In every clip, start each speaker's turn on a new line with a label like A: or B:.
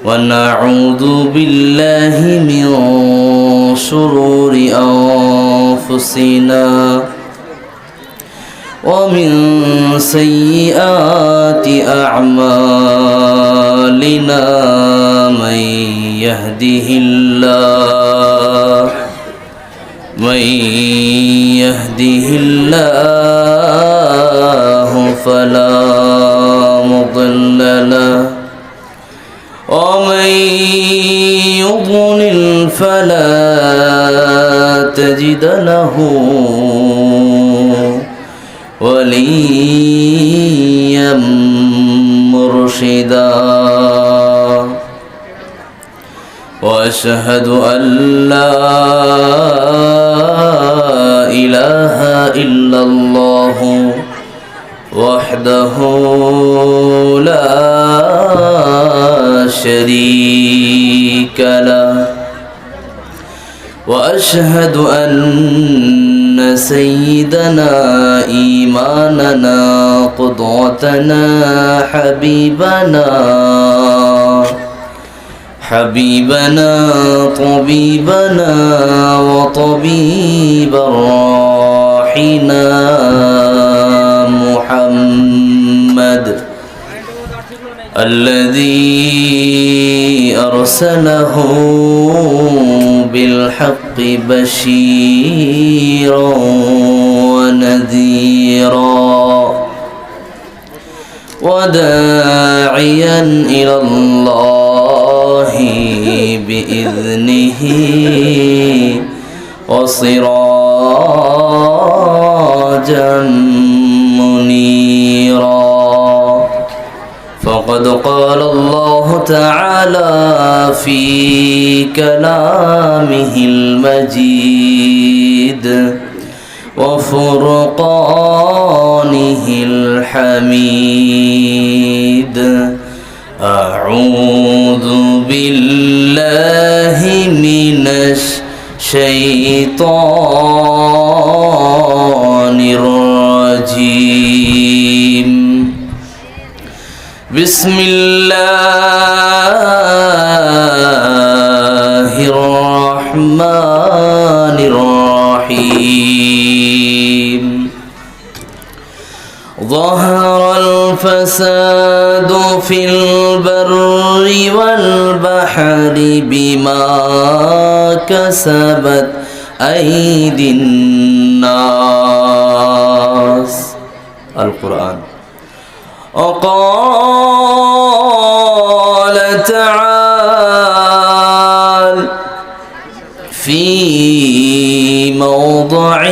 A: ونعوذ بالله من شرور أنفسنا ومن سيئات أعمالنا من يهده الله فلا مضل له ومن يضلل فلا تجد له وليا مرشدا وأشهد أن لا إله إلا الله وحده لا شريك له وأشهد أن سيدنا إيماننا قدوتنا حبيبنا طبيبنا وطبيب روحنا محمد الذي أرسله بالحق بشيرا ونذيرا وداعيا إلى الله بإذنه وسراجا منيرا فقد قال الله تعالى في كلامه المجيد وفرقانه الحميد أعوذ بالله من الشيطان الرجيم بسم الله الرحمن الرحيم ظهر الفساد في البر والبحر بما كسبت أيدي الناس القرآن وقال تعالى في موضع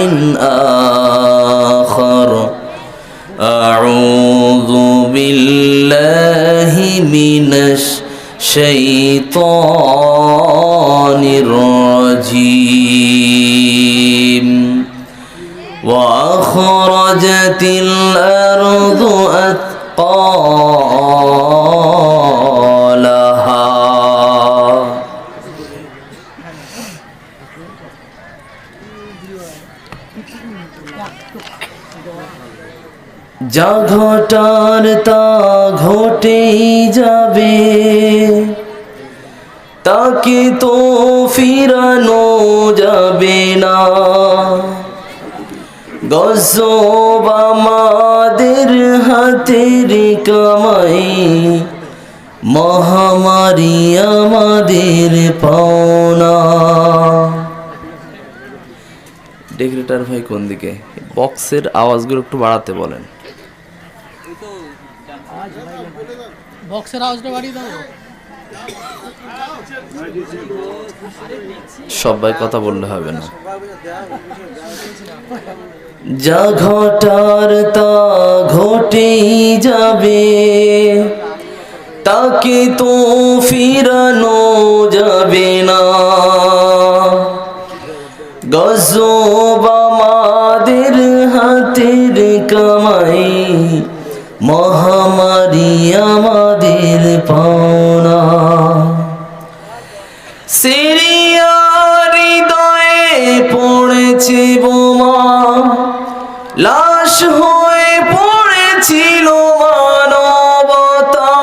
A: آخر أعوذ بالله من الشيطان الرجيم وأخرجت الأرض أثقالها যা ঘটার তা ঘটেই যাবে তাকে তো ফিরানো যাবে না গজব আমাদের হাতের কামাই মহামারী আমাদের পাওনা ডেকরেটর ভাই কোন দিকে বক্সের আওয়াজগুলো একটু বাড়াতে বলেন
B: বক্সের আওয়াজটা বাড়িয়ে দাও
A: সবাই কথা বললে হবে না যা ঘটার তা ঘটেই যাবে তাকে তো ফিরানো যাবে না গজব আমাদের হাতের কামাই মহামারী আমাদের পাওনা সিরিয়ার হৃদয়ে পড়েছে বোমা লাশ হয়ে পড়েছিল মানবতা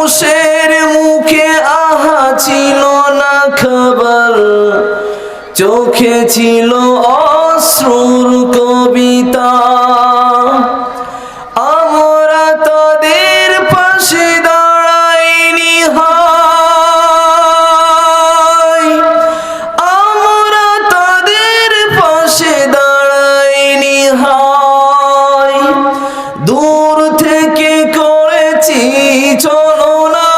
A: মানুষের মুখে আহা ছিল না খাবার, চোখে ছিল অশ্রুর কবিতা। আমরা তাদের পাশে দাঁড়াইনি হায়, আমরা তাদের পাশে দাঁড়াইনি হায়। দূর থেকে করেছি চলনা,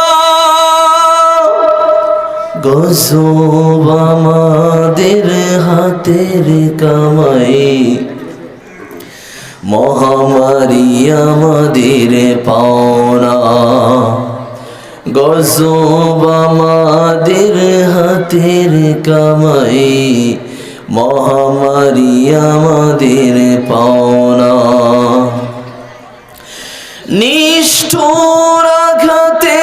A: গজব আমাদের হাতের কামাই, মহামারী আমাদের পাওনা। গজব আমাদের হাতের কামাই, মহামারী আমাদের পাওনা। নিষ্ঠুর আঘাতে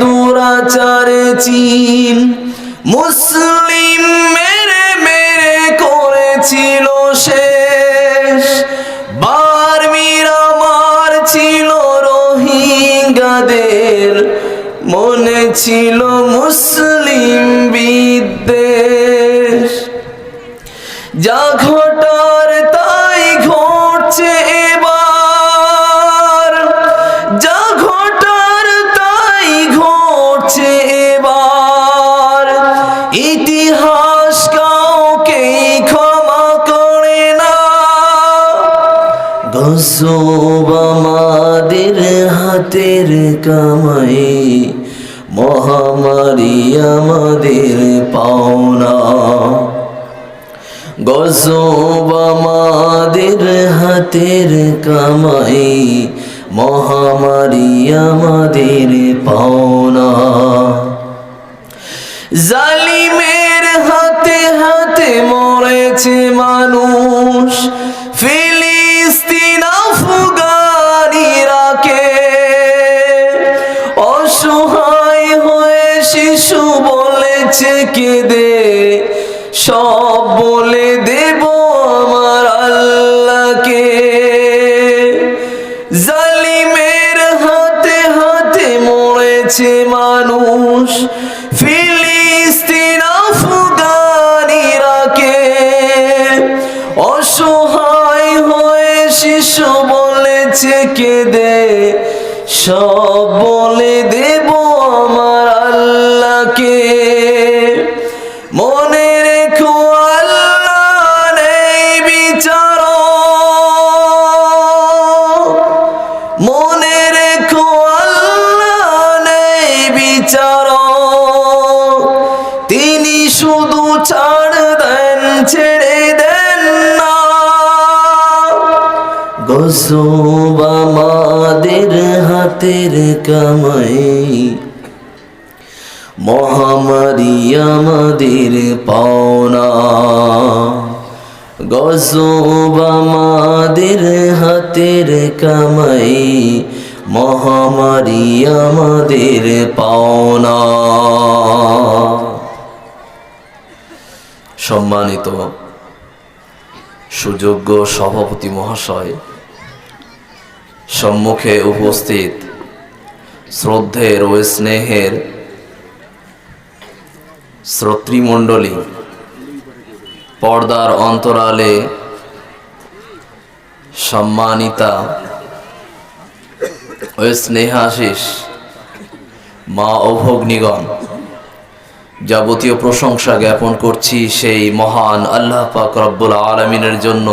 A: দুরাচারে চীন মুসলিম মেরে মেরে করেছিল শেষ। বার্মিরা মারছিল রোহিঙ্গাদের, মনে ছিল মুসলিম বিদ্বেষ। যা ঘটার তাই ঘটছে এবার, যা ঘটার তাই ঘটছে এবার। ইতিহাস কাউকে ক্ষমা করে না, গজব আমাদের হাতের কামাই, মহামারী আমাদের পাওনা। গজব আমাদের হাতের কামাই, মহামারী আমাদের পাওনা। জালিমের হাতে হাতে মরেছে মানুষ, ফিলিস্তিন আফগান ইরাকে। অসহায় হয়ে শিশু বলেছে কেঁদে, সব বলে দেব আমার আল্লাহকে। জালিমের হাতে হাতে মরেছে মানুষ, ফিলিস্তিন আফগান ইরাকে। অসহায় হয়ে শিশু বলেছে কেঁদে, সব বলে দেব আমার আল্লাহকে। মনে রেখো আল্লাহ নেই বিচারক, মনে রেখো আল্লাহ নেই বিচারক। তিনি শুধু ছাড় দেন, ছেড়ে দেন না। গজব আমাদের হাতের কামাই, মহামারী আমাদের পাওনা। গজব আমাদের হাতের কামাই, মহামারী আমাদের পাওনা। সম্মানিত সুযোগ্য সভাপতি মহাশয়, সম্মুখে উপস্থিত শ্রদ্ধের ও স্নেহের শ্রোতৃমণ্ডলী, পর্দার অন্তরালে সম্মানিতা ও স্নেহাশিস মা ও ভগ্নীগণ, যাবতীয় প্রশংসা জ্ঞাপন করছি সেই মহান আল্লাহ পাক রব্বুল আলামিনের জন্য,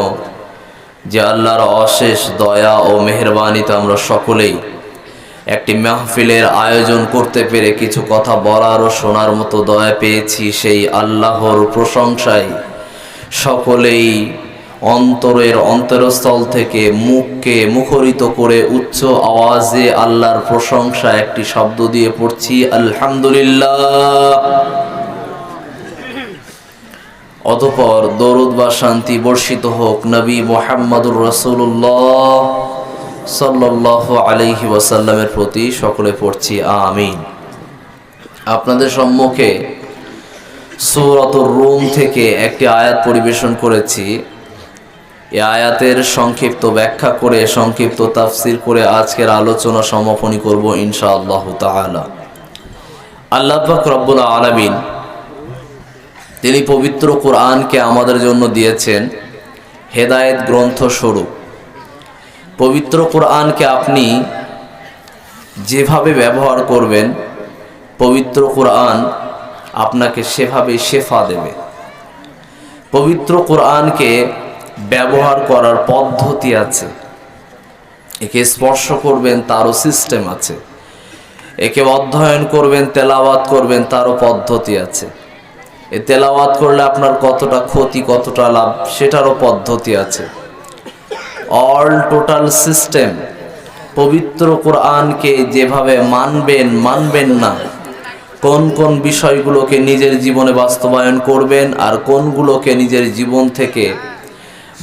A: যে আল্লাহর অশেষ দয়া ও মেহেরবানিতে আমরা সকলেই একটি মাহফিলের আয়োজন করতে পেরে কিছু কথা বলার ও শোনার মতো দয়া পেয়েছি। সেই আল্লাহর প্রশংসায় সকলেই অন্তরের অন্তরস্থল থেকে মুখকে মুখরিত করে উচ্চ আওয়াজে আল্লাহর প্রশংসা একটি শব্দ দিয়ে পড়ছি, আলহামদুলিল্লাহ। অতঃপর দরুদ বা শান্তি বর্ষিত হোক নবী মুহাম্মদুর রাসূলুল্লাহ সাল্লাল্লাহু আলাইহি ওয়াসাল্লামের প্রতি। সকলে পড়ছি আমিন। আপনাদের সম্মুখে সূরাতুর রুম থেকে একটি আয়াত পরিবেশন করেছি। এই আয়াতের সংক্ষিপ্ত ব্যাখ্যা করে সংক্ষিপ্ত তাফসির করে আজকের আলোচনা সমাপনী করব ইনশাআল্লাহ তাআলা। আল্লাহ পাক রব্বুল আলামিন তিনি পবিত্র কোরআনকে আমাদের জন্য দিয়েছেন হেদায়েত গ্রন্থ স্বরূপ। পবিত্র কোরআনকে আপনি যেভাবে ব্যবহার করবেন, পবিত্র কোরআন আপনাকে সেভাবে শেফা দেবে। পবিত্র কোরআনকে ব্যবহার করার পদ্ধতি আছে, একে স্পর্শ করবেন তারও সিস্টেম আছে, একে অধ্যয়ন করবেন, তেলাওয়াত করবেন তারও পদ্ধতি আছে। এ তেলাওয়াত করলে আপনার কতটা ক্ষতি কতটা লাভ সেটারও পদ্ধতি আছে। All total system. পবিত্র কোরআনকে যেভাবে মানবেন না, কোন কোন বিষয়গুলোকে নিজের জীবনে বাস্তবায়ন করবেন আর কোনগুলোকে নিজের জীবন থেকে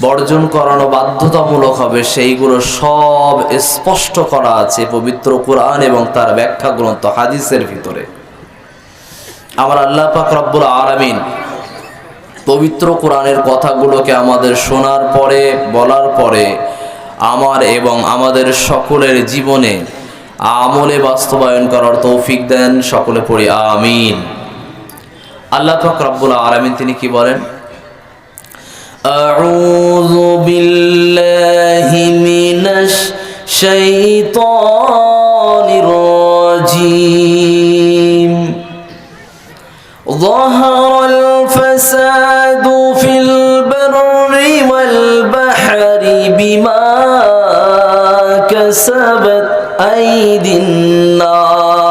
A: বর্জন করানো বাধ্যতামূলক হবে, সেইগুলো সব স্পষ্ট করা আছে পবিত্র কোরআন এবং তার ব্যাখ্যা গ্রন্থ হাদিসের ভিতরে। আমার আল্লাহ পাক রব্বুল আলামিন পবিত্র কোরআনের কথাগুলোকে আমাদের শোনার পরে, বলার পরে আমার এবং আমাদের সকলের জীবনে আমলে বাস্তবায়ন করার তৌফিক দেন। সকলে পড়ি আমিন। আল্লাহ পাক রব্বুল আলামিন তিনি কি বলেন? আউযু বিল্লাহি মিনাশ শাইতানির রাজীম। ظهر الفساد في البر والبحر بما كسبت أيدي الناس।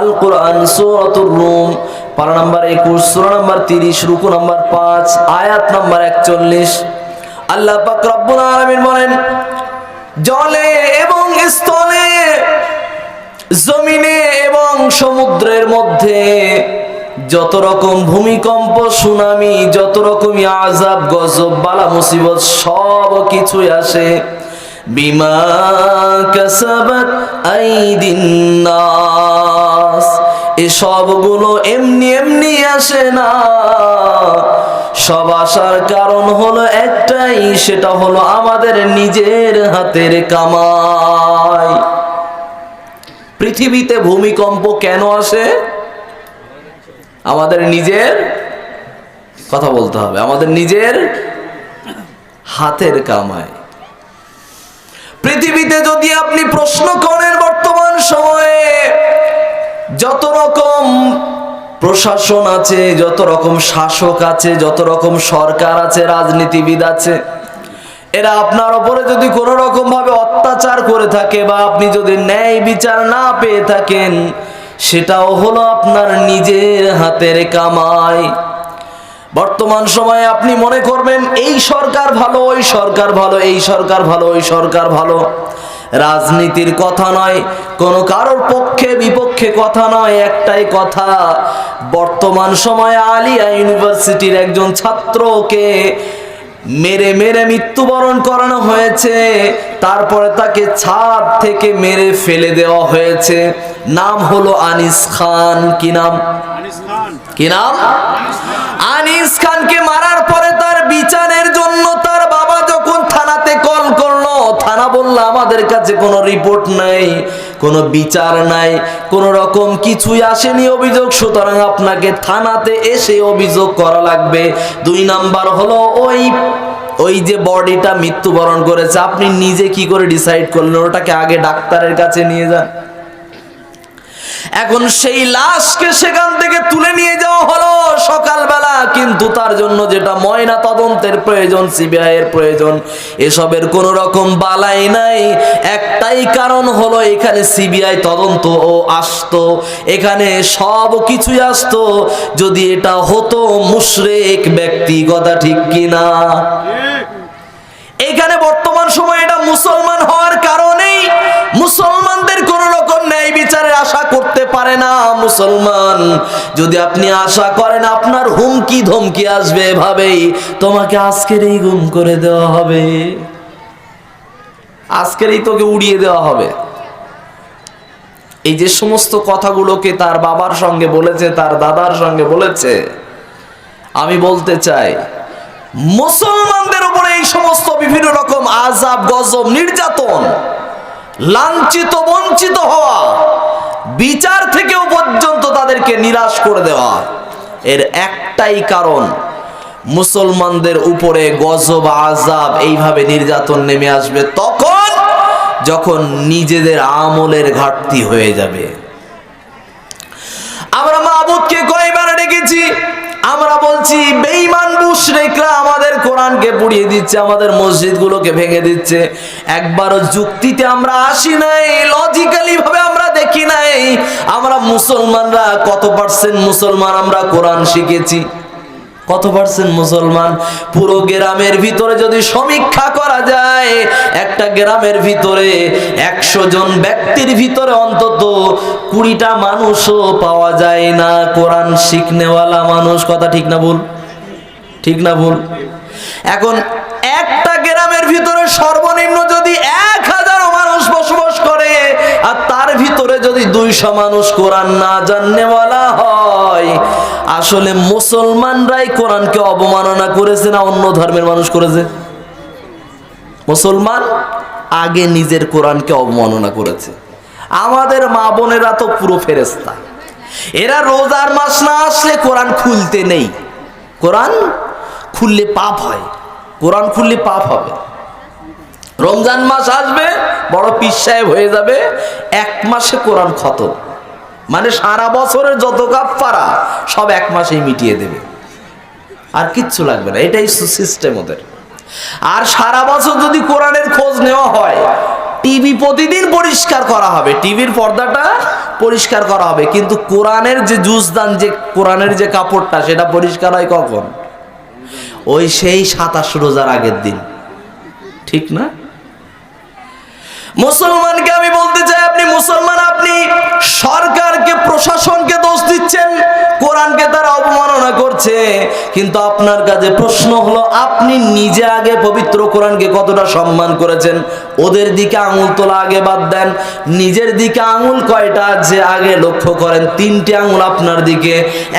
A: القرآن سورة الروم পারা নাম্বার 21, সূরা নাম্বার 30, রুকু নাম্বার 5, আয়াত নাম্বার 41। আল্লাহ পাক রব্বুল আলামিন বলেন, জলে এবং স্থলে, জমিনে এবং সমুদ্রের মধ্যে যত রকম ভূমিকম্প, সুনামি, যত রকমই আযাব, গজব, বালা, মুসিবত সব কিছুই আসে বিমা কাসাবাত আইদিন নাস। এই সবগুলো এমনি এমনি আসে না, সব আসার কারণ হলো একটাই, সেটা হলো আমাদের নিজের হাতের কামাই। পৃথিবীতে ভূমিকম্প কেন আসে? আমাদের নিজের, কথা বলতে হবে, আমাদের নিজের হাতের কামাই। পৃথিবীতে যদি আপনি প্রশ্ন করেন, বর্তমান সময়ে যত রকম প্রশাসন আছে, যত রকম শাসক আছে, যত রকম সরকার আছে, রাজনীতিবিদ আছে, এরা আপনার উপরে যদি কোনো রকম ভাবে অত্যাচার করে থাকে বা আপনি যদি ন্যায় বিচার না পেয়ে থাকেন, সেটাও হলো আপনার নিজের হাতের কামাই। বর্তমান সময়ে আপনি মনে করবেন এই সরকার ভালো, ওই সরকার ভালো, এই সরকার ভালো, ওই সরকার ভালো। রাজনীতির কথা নয়, কোনো কারোর পক্ষে বিপক্ষে কথা নয়, একটাই কথা, বর্তমান সময়ে আলিয়া ইউনিভার্সিটির একজন ছাত্রকে মেরে মেরে মৃত্যুবরণ করানো হয়েছে, তারপরে তাকে ছাদ থেকে মেরে ফেলে দেওয়া হয়েছে। নাম হলো আনিস খান। কি নাম? কি নাম? আনিস খানকে মারার পরে তার বিচারের জন্য তার বাবা যখন থানাতে কল করলো, থানা বলল আমাদের কাছে কোনো রিপোর্ট নাই, কোনো বিচার নাই, কোনো রকম কিছুই আসেনি অভিযোগ, সুতরাং আপনাকে থানাতে এসে অভিযোগ করা লাগবে। 2 নাম্বার হলো ওই যে বডিটা মৃত্যুবরণ করেছে, আপনি নিজে কি করে ডিসাইড করলেন? ওটাকে আগে ডাক্তারের কাছে নিয়ে যান। এখন সেই লাশকে সেখান থেকে তুলে নিয়ে যাওয়া হলো সকালবেলা, কিন্তু তার জন্য যেটা ময়না তদন্তের প্রয়োজন, সিবিআই এর প্রয়োজন, এসবের কোনো রকম বালাই নাই। একটাই কারণ হলো এখানে সিবিআই তদন্ত ও আসতো, এখানে সব কিছুই আসতো যদি এটা হতো মুশরিক ব্যক্তি। কথা ঠিক কিনা? এখানে বর্তমান সময়ে এটা মুসলমান হওয়ার কারণেই মুসলমানদের কোন রকম ন্যায় বিচারের আশা করতে পারে না। মুসলমান যদি আপনি আশা করেন, আপনার হুমকি ধমকি আসবে এভাবেই, তোমাকে আজকেরই গুম করে দেওয়া হবে, আজকেরই তোকে উড়িয়ে দেওয়া হবে। এই যে সমস্ত কথাগুলোকে তার বাবার সঙ্গে বলেছে, তার দাদার সঙ্গে বলেছে, আমি বলতে চাই মুসলমানদের উপরে এই সমস্ত বিভিন্ন রকম আযাব, গজব, নির্যাতন, লাঞ্ছিত, বঞ্চিত হওয়া, বিচার থেকে মুসলমানকে নিরাশ করে দেওয়া। এর একটাই কারণ, মুসলমানদের উপরে গজব আযাব এইভাবে নির্যাতন নেমে আসবে তখন যখন নিজেদের আমলের ঘাটতি হয়ে যাবে। আমরা মাবুদকে কয়বার ডেকেছি? আমরা বলছি বেঈমান মুশরিকরা আমাদের কোরআনকে পুড়িয়ে দিচ্ছে, আমাদের মসজিদগুলোকে ভেঙে দিচ্ছে। একবারও যুক্তিতে আমরা আসি নাই, লজিক্যালি ভাবে আমরা দেখি নাই আমরা মুসলমানরা কত পার্সেন্ট মুসলমান আমরা কোরআন শিখেছি, কত পার্সেন্ট মুসলমান। পুরো গ্রামের ভিতরে যদি সমীক্ষা করা যায়, একটা গ্রামের ভিতরে 100 জন ব্যক্তির ভিতরে অন্তত 20টা মানুষও পাওয়া যায় না কোরআন শিখনেওয়ালা মানুষ। কথা ঠিক না ভুল? ঠিক না ভুল? এখন একটা গ্রামের ভিতরে সর্বনিম্ন যদি 1000 মানুষ বসবাস করে আর তার ভিতরে যদি 200 মানুষ কোরআন না জাননেওয়ালা হয়, আসলে মুসলমানরাই কোরআনকে অবমাননা করেছে না অন্য ধর্মের মানুষ করেছে? মুসলমান আগে নিজের কোরআনকে অবমাননা করেছে। আমাদের মা বোনেরা তো পুরো ফেরেশতা, এরা রোজার মাস না আসলে কোরআন খুলতে নেই। কোরআন খুললে পাপ হয়, কোরআন খুললে পাপ হবে। রমজান মাস আসবে, বড় পীর সাহেব হয়ে যাবে, 1 মাসে কোরআন খতম। মানে সারা বছরের যত কাফারা সব 1 মাসেই মিটিয়ে দেবে, আর কিচ্ছু লাগবে না। এটাই সিস্টেম ওদের। আর সারা বছর যদি কোরআনের খোঁজ নেওয়া হয়, টিভি প্রতিদিন পরিষ্কার করা হবে, টিভির পর্দাটা পরিষ্কার করা হবে, কিন্তু কোরআনের যে জুজদান, যে কোরআনের যে কাপড়টা, সেটা পরিষ্কার হয় কখন? ওই সেই 27 রোজার আগের দিন। ঠিক না? মুসলমানকে আমি বলতে চাই, আপনি মুসলমান, আপনি সরকারকে, প্রশাসনকে দোষ দিচ্ছেন, কোরআনকে তারা অবমাননা করছে, কিন্তু আপনার কাছে প্রশ্ন হলো আপনি নিজে আগে পবিত্র কোরআনকে কতটা সম্মান করেছেন? ওদের দিকে আঙুল তোলা আগে বাদ দেন, নিজের দিকে আঙুল কয়টা যে আগে লক্ষ্য করেন। 3টে আঙুল আপনার দিকে,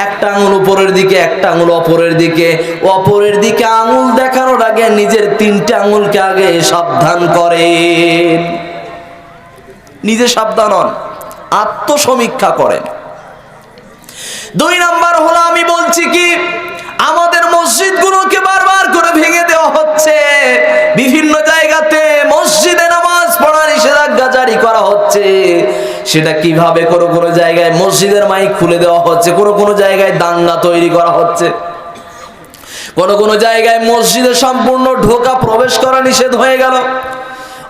A: একটা আঙুল উপরের দিকে, একটা আঙুল অপরের দিকে। অপরের দিকে আঙুল দেখানোর আগে নিজের 3টে আঙুলকে আগে সাবধান করেন। নিজে সাবধান হন, আত্মসমীক্ষা করেন। 2 নাম্বার হলো, আমি বলছি কি, আমাদের মসজিদগুলোকে বারবার করে ভেঙে দেওয়া হচ্ছে। বিভিন্ন জায়গাতে মসজিদে নামাজ পড়া নিষেধাজ্ঞা জারি করা হচ্ছে। সেটা কিভাবে? কোনো কোনো জায়গায় মসজিদের মাইক খুলে দেওয়া হচ্ছে, কোনো কোনো জায়গায় দাঙ্গা তৈরি করা হচ্ছে, কোনো কোনো জায়গায় মসজিদে সম্পূর্ণ ঢোকা, প্রবেশ করা নিষেধ হয়ে গেল।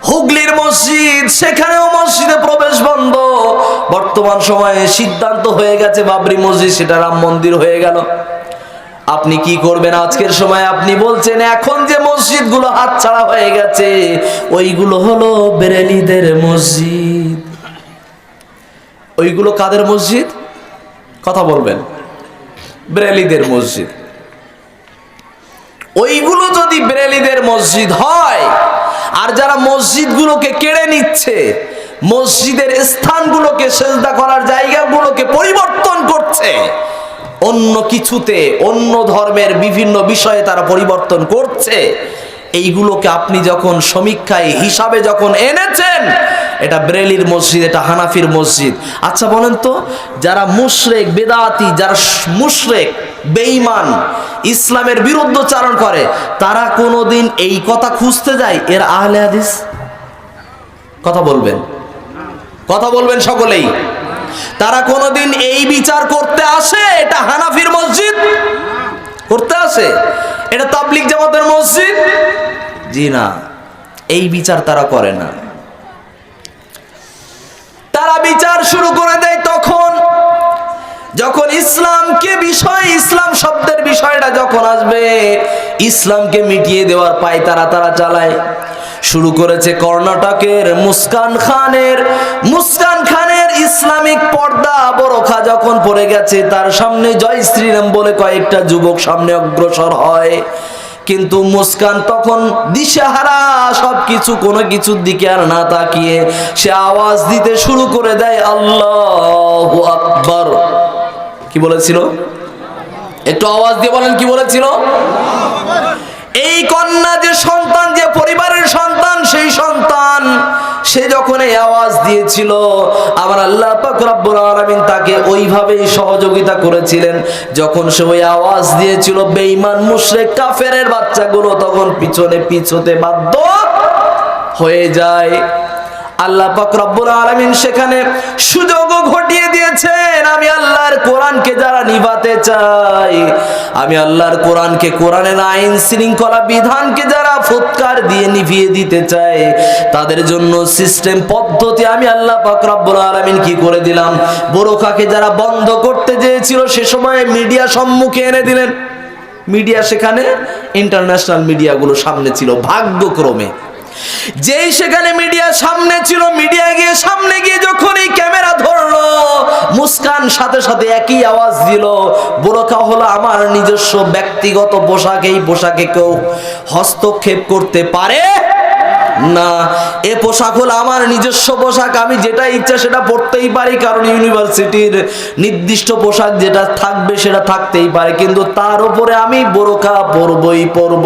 A: হুগলির মসজিদ, সেখানেও মসজিদে প্রবেশ বন্ধ। বর্তমান সময়ে সিদ্ধান্ত হয়ে গেছে বাবরি মসজিদ সেটা রাম মন্দির হয়ে গেল। আপনি কি করবেন আজকের সময়? আপনি বলছেন এখন যে মসজিদগুলো হাতছাড়া হয়ে গেছে ওইগুলো হলো বেরেলিদের মসজিদ। ওইগুলো কাদের মসজিদ? কথা বলবেন। বেরেলিদের মসজিদ। ওইগুলো যদি বেরেলিদের মসজিদ হয়, আর যারা মসজিদগুলোকে কেড়ে নিচ্ছে, মসজিদের স্থানগুলোকে, সেজদা করার জায়গাগুলোকে পরিবর্তন করছে, অন্য কিছুতে, অন্য ধর্মের বিভিন্ন বিষয়ে তারা পরিবর্তন করছে, এইগুলোকে আপনি যখন সমীক্ষায় হিসাবে যখন এনেছেন, এটা বেরেলির মসজিদ, এটা হানাফির মসজিদ। আচ্ছা বলেন তো, যারা মুশরিক, বেদাতি, যারা মুশরিক, বেঈমান, ইসলামের বিরুদ্ধচারণ করে, তারা কোনোদিন এই কথা খুঁজতে যায় এর আহলে হাদিস? কথা বলবেন, কথা বলবেন সকলেই। তারা কোনোদিন এই বিচার করতে আসে এটা হানাফির মসজিদ? করতে আসে? এটা তাবলিগ জামাতের মসজিদ? জি না, এই বিচার তারা করে না। তারা বিচার শুরু করে দেয় তখন যখন ইসলামকে বিষয়, ইসলাম শব্দের বিষয়টা যখন আসবে, ইসলামকে মিটিয়ে দেওয়ার পায়তারা তারা চালায়। শুরু করেছে কর্ণাটকের মুস্কান খানের ইসলামিক পর্দা বোরখা যখন পড়ে গেছে, তার সামনে জয় শ্রীরাম বলে কয়েকটা যুবক সামনে অগ্রসর হয়, কিন্তু মুস্কান তখন দিশেহারা, সবকিছু, কোনো কিছুর দিকে আর না তাকিয়ে সে আওয়াজ দিতে শুরু করে দেয়, আল্লাহু আকবার। কি বলেছিল? একটু আওয়াজ দিয়ে বলেন, কি বলেছিল? এই কন্যা যে সন্তান, যে পরিবারের সন্তান, সেই সন্তান সে যখন এই আওয়াজ দিয়েছিল, আমার আল্লাহ পাক রব্বুল আলামিন তাকে ওইভাবেই সহযোগিতা করেছিলেন। যখন সে ওই আওয়াজ দিয়েছিল, বেঈমান মুশরিক কাফেরের বাচ্চাগুলো তখন পিছনে পিছোতে বাধ্য হয়ে যায়। আল্লাহ পাক রব্বুল আলামিন সেখানে সুযোগও ঘটিয়ে দিয়েছেন। আমি আল্লাহর কোরআনকে যারা নিভাতে চাই, আমি আল্লাহর কোরআনকে, কোরআনের আইন শৃঙ্খলা বিধানকে যারা ফুৎকার দিয়ে নিভিয়ে দিতে চায়, তাদের জন্য সিস্টেম পদ্ধতি আমি আল্লাহ পাক রব্বুল আলামিন কি করে দিলাম। বোরকাকে যারা বন্ধ করতে চেয়েছিল, সে সময় মিডিয়া সম্মুখে এনে দিলেন। মিডিয়া সেখানে ইন্টারন্যাশনাল মিডিয়াগুলো সামনে ছিল। ভাগ্যক্রমে যেই সেখানে মিডিয়া সামনে ছিল, মিডিয়া গিয়ে সামনে গিয়ে যখন এই ক্যামেরা ধরলো, মুস্কান সাথে সাথে একই আওয়াজ দিল, বোরকা হলো আমার নিজস্ব ব্যক্তিগত পোশাক, এই পোশাকে কেউ হস্তক্ষেপ করতে পারে না। এ পোশাক হলো আমার নিজস্ব পোশাক, আমি যেটা ইচ্ছা সেটা পরতেই পারি, কারণ ইউনিভার্সিটির নির্দিষ্ট পোশাক যেটা থাকবে সেটা থাকতেই পারে, কিন্তু তার উপরে আমি বোরকা পরবই পরব।